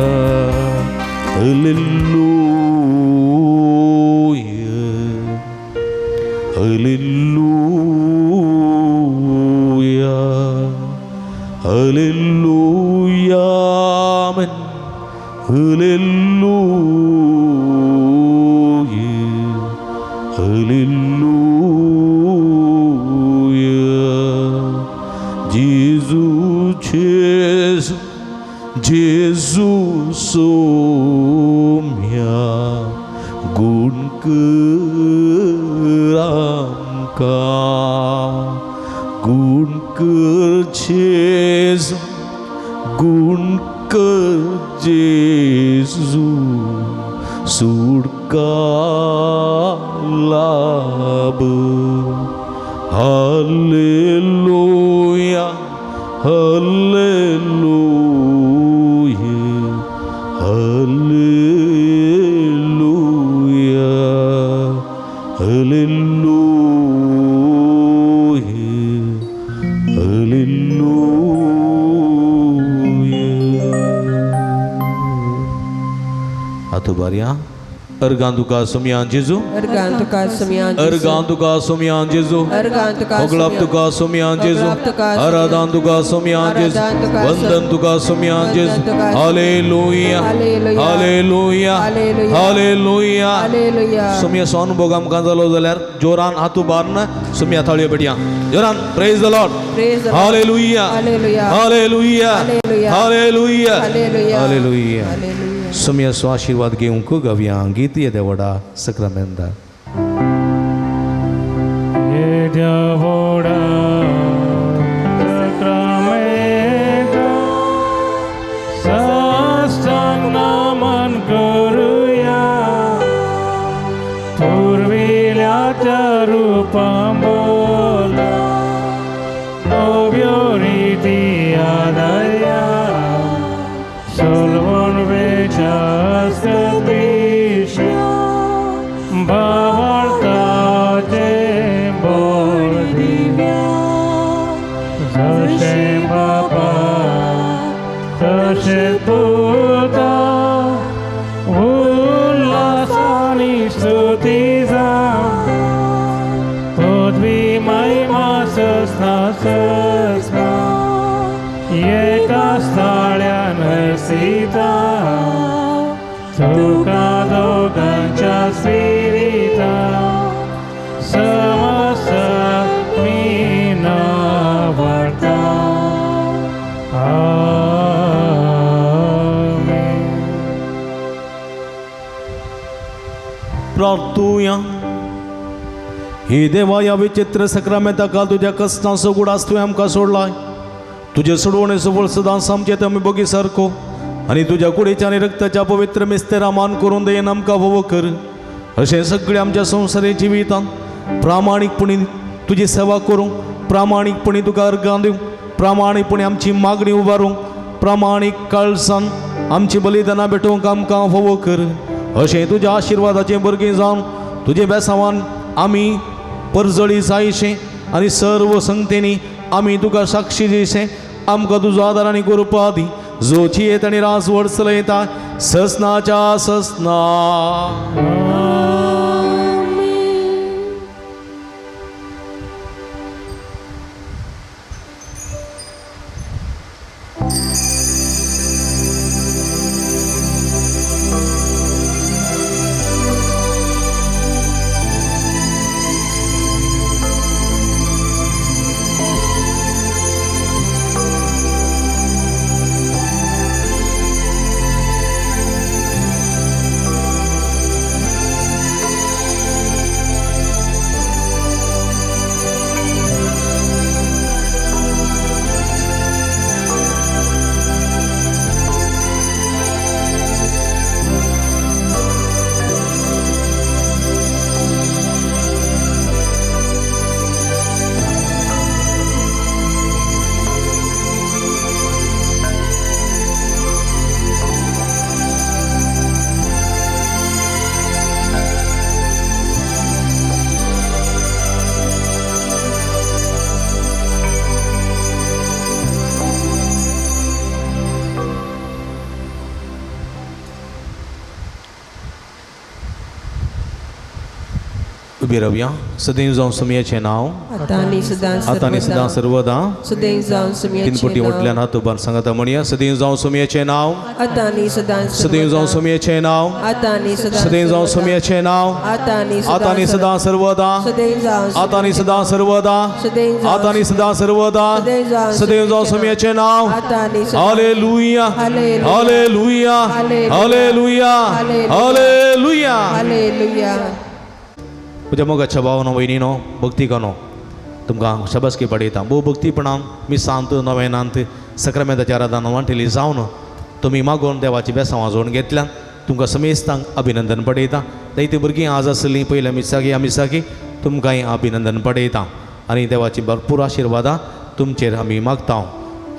hallelujah hallelujah amen hallelujah Hallelujah. Jesus, Jesus somya gun keramka gun Jesus gun Jesus surga lab Hallelujah, hallelujah, hallelujah, hallelujah, hallelujah. Atu baria Ergantuka sumyan Jesu, Ergantuka semyan Jesu. Ergantuka sumyan Jesu, Ergantuka Oglaptuka sumyan Jesu, Oglaptuka sumyan. Aradantuka sumyan Jesu, Aradantuka Vandantuka sumyan Jesu. Vandantuka sumyan. Hallelujah, Hallelujah. Hallelujah, Hallelujah. Hallelujah. Hallelujah. Sumya son bogam kanzalo zalar joran hatu barna sumya thaliya betiya. Joran praise the Lord. Praise the Lord. Hallelujah. Hallelujah. Hallelujah. Hallelujah. Hallelujah. Hallelujah. Hallelujah. Hallelujah. Sumya स्वाशीर्वाद घेऊन को गव्या गीती देवडा सक्रामेंदा ये देवडा सक्रामेंता साष्टांग नमन करूया पूर्विल्याच्या रूपां बोला नव्यो रीती Adya Solvon vecească trișa, bavarta ce bol divia, să-și baba, să-și puta, ulasani stutiza, podvi mai masăsna săsna, Eka stalia năsita, Tuca dogancha spirita, Samasa mina varta. Amen. प्रार्थूया हे देवा या विचित्र सक्रामेंता काल तुझ्या कष्टांचो गुडास तुवें आमकां सोडलाय तुझे सोडवणेचो फळ सदांच आमचें आमी बगी सारको आनी तुज्या कुडीच्या आनी रक्ताच्या पवित्र मिस्तेरा मान करून दयेन आमकां फोव कर अशें सगळें आमच्या संवसारी जिवितांत प्रामाणीकपणी तुजी सेवा करूंक प्रामाणीकपणी तुका अर्गां दिवंक प्रामाणीकपणी आमची मागणी उबारूंक प्रामाणीक काळजान आमची बलिदानां भेटोवंक आमकां फोव कर अशें तुज्या आशिर्वादाचें बरगें जावन तुजे बेसांवान आमी परजळी जायशें आनी सर्व संगतेनी आमी तुका साक्षी दिशें आमकां तुजो आदार आनी कृपा दी जोची येत आनी रास वर्सला येता ससनाच्या ससना उबी रावया सदैव जावन समयाचें नांव आतांनी सदां सर्वदा सदैव जावन तीन पटी म्हटल्यार हात उबार सांगाता म्हणया सदैव जावन समयाचें नांव आतांनी सदैव जावन समयाचें नांव आतांनी सदैव जावन समयाचें नांव आतांनी सदां सर्वदा आतांनी सदां सर्वदा आतांनी सदां सर्वदा सदैव जावन समयाचें नांव hallelujah hallelujah hallelujah hallelujah hallelujah म्हज्या मोगाच्या भावानो भयणीनो भक्तिकानो तुमकां शबासकी पडयता भोव भक्तीपणान मी सांत नवेनांत सक्रामेंताच्या आराधना वांटेली जावन तुमी मागोवन देवाची बेसां वाजोवन घेतल्यान तुमकां समेस्तांक अभिनंदन पडयता जायतीं भुरगीं आज आसलीं पयल्या मिसागी ह्या मिसागी तुमकांय अभिनंदन पडयता आनी देवाची भरपूर आशिर्वादां तुमचेर आमी मागता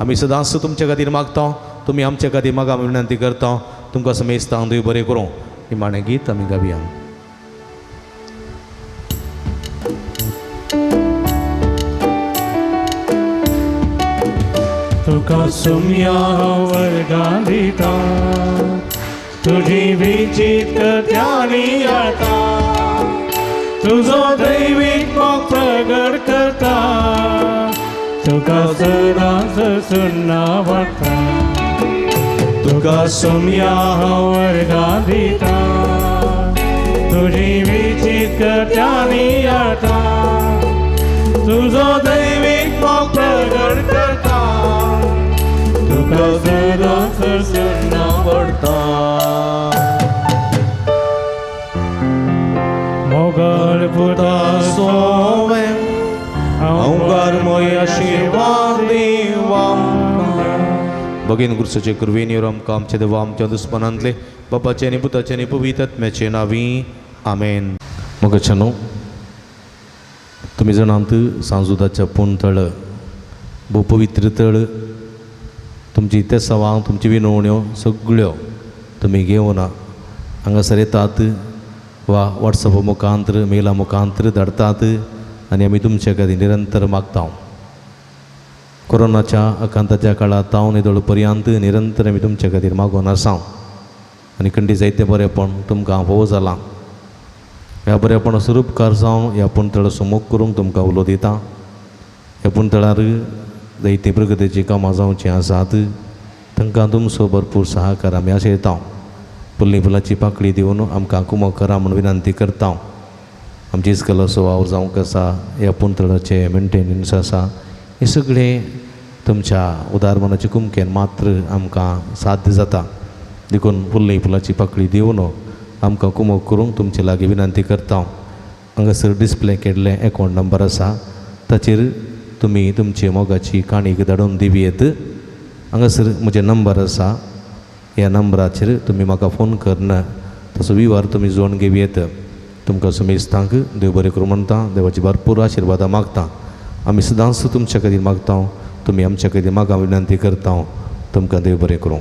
आमी सदांच तुमचे खातीर मागता तुमी आमचे खातीर मागा आमी विनंती करता तुमकां समेस्तां देव बरें करूं निमाणें गीत आमी गावया तुका सुमया वर्गां दिता तुझी विचित ध्यानी आता तुझो दैवीक मोग प्रगट करता तुका सदांच सुन्ना वाटता तुका सुमया वर्गां दिता तुझी विचित ध्यानी आता तुझो दैवीक मोग प्रगट करता तुका सदांच सुन्ना वाटता मोगल पुता सोवे अवंगार मोय आशिर्वाद दिवाम भगीन गुरुसाचे कुरवेनीवर आमकां आमचे देवा आमच्या दुस्मनांतले बापाचे आनी पुताचे आनी पवित्र आत्म्याचे नांवी आमेन मोगाचेनो तुमी जाणात सांजुदाच्या पुणतळ भोव पवित्र तळ तुमची ते सवां तुमची विनवण्यो सगळ्यो तुमी घेवन हांगासर येतात वा वॉट्सॅपा मुखांतर मेला मुखांतर धाडतात आनी आमी तुमचे खातीर निरंतर मागता कोरोनाच्या आकांताच्या काळात ताव निदळ पर्यंत निरंतर आमी तुमचे खातीर मागून आसा आनी खंडी जायते बरेपण तुमकां फोव जालां ह्या बरेपण स्वरूपकार जावन ह्या पुणतळ सुमोग करूंक तुमकां उलो दिता ह्या पुणतळार जायते प्रगतीची कामां जावचीं आसात तांकां तुमचो भरपूर सहकार आमी आशेता फुल्ली फुलाची पाकळी दिवन आमकां कुमो करा म्हूण विनंती करता आमची इस्कल सुवाव जावंक आसा ह्या पुणतळाचे मेंटेनन्स आसा हे सगळे तुमच्या उदारमनाच्या कुमकेन मात्र आमकां साध्य जाता देखून फुल्ली फुलाची पाकळी दिवन आमकां कुमो करूंक तुमचे लागीं विनंती करता हांगासर डिस्प्ले केल्ले अकावंट नंबर आसा ताचेर तुमी तुमची मोगाची काणीक धाडून दिवयेत हांगासर म्हजे नंबर आसा ह्या नंबराचेर तुमी म्हाका फोन करना तसो विव्हार तुमी जोडून घेवयेत तुमकां समेस्तांक देव बरें करूं म्हणटा देवाची भरपूर आशिर्वादां मागता आमी सदांच तुमच्या खातीर मागता तुमी आमच्या खातीर म्हाका विनंती करता तुमकां देव बरें करूं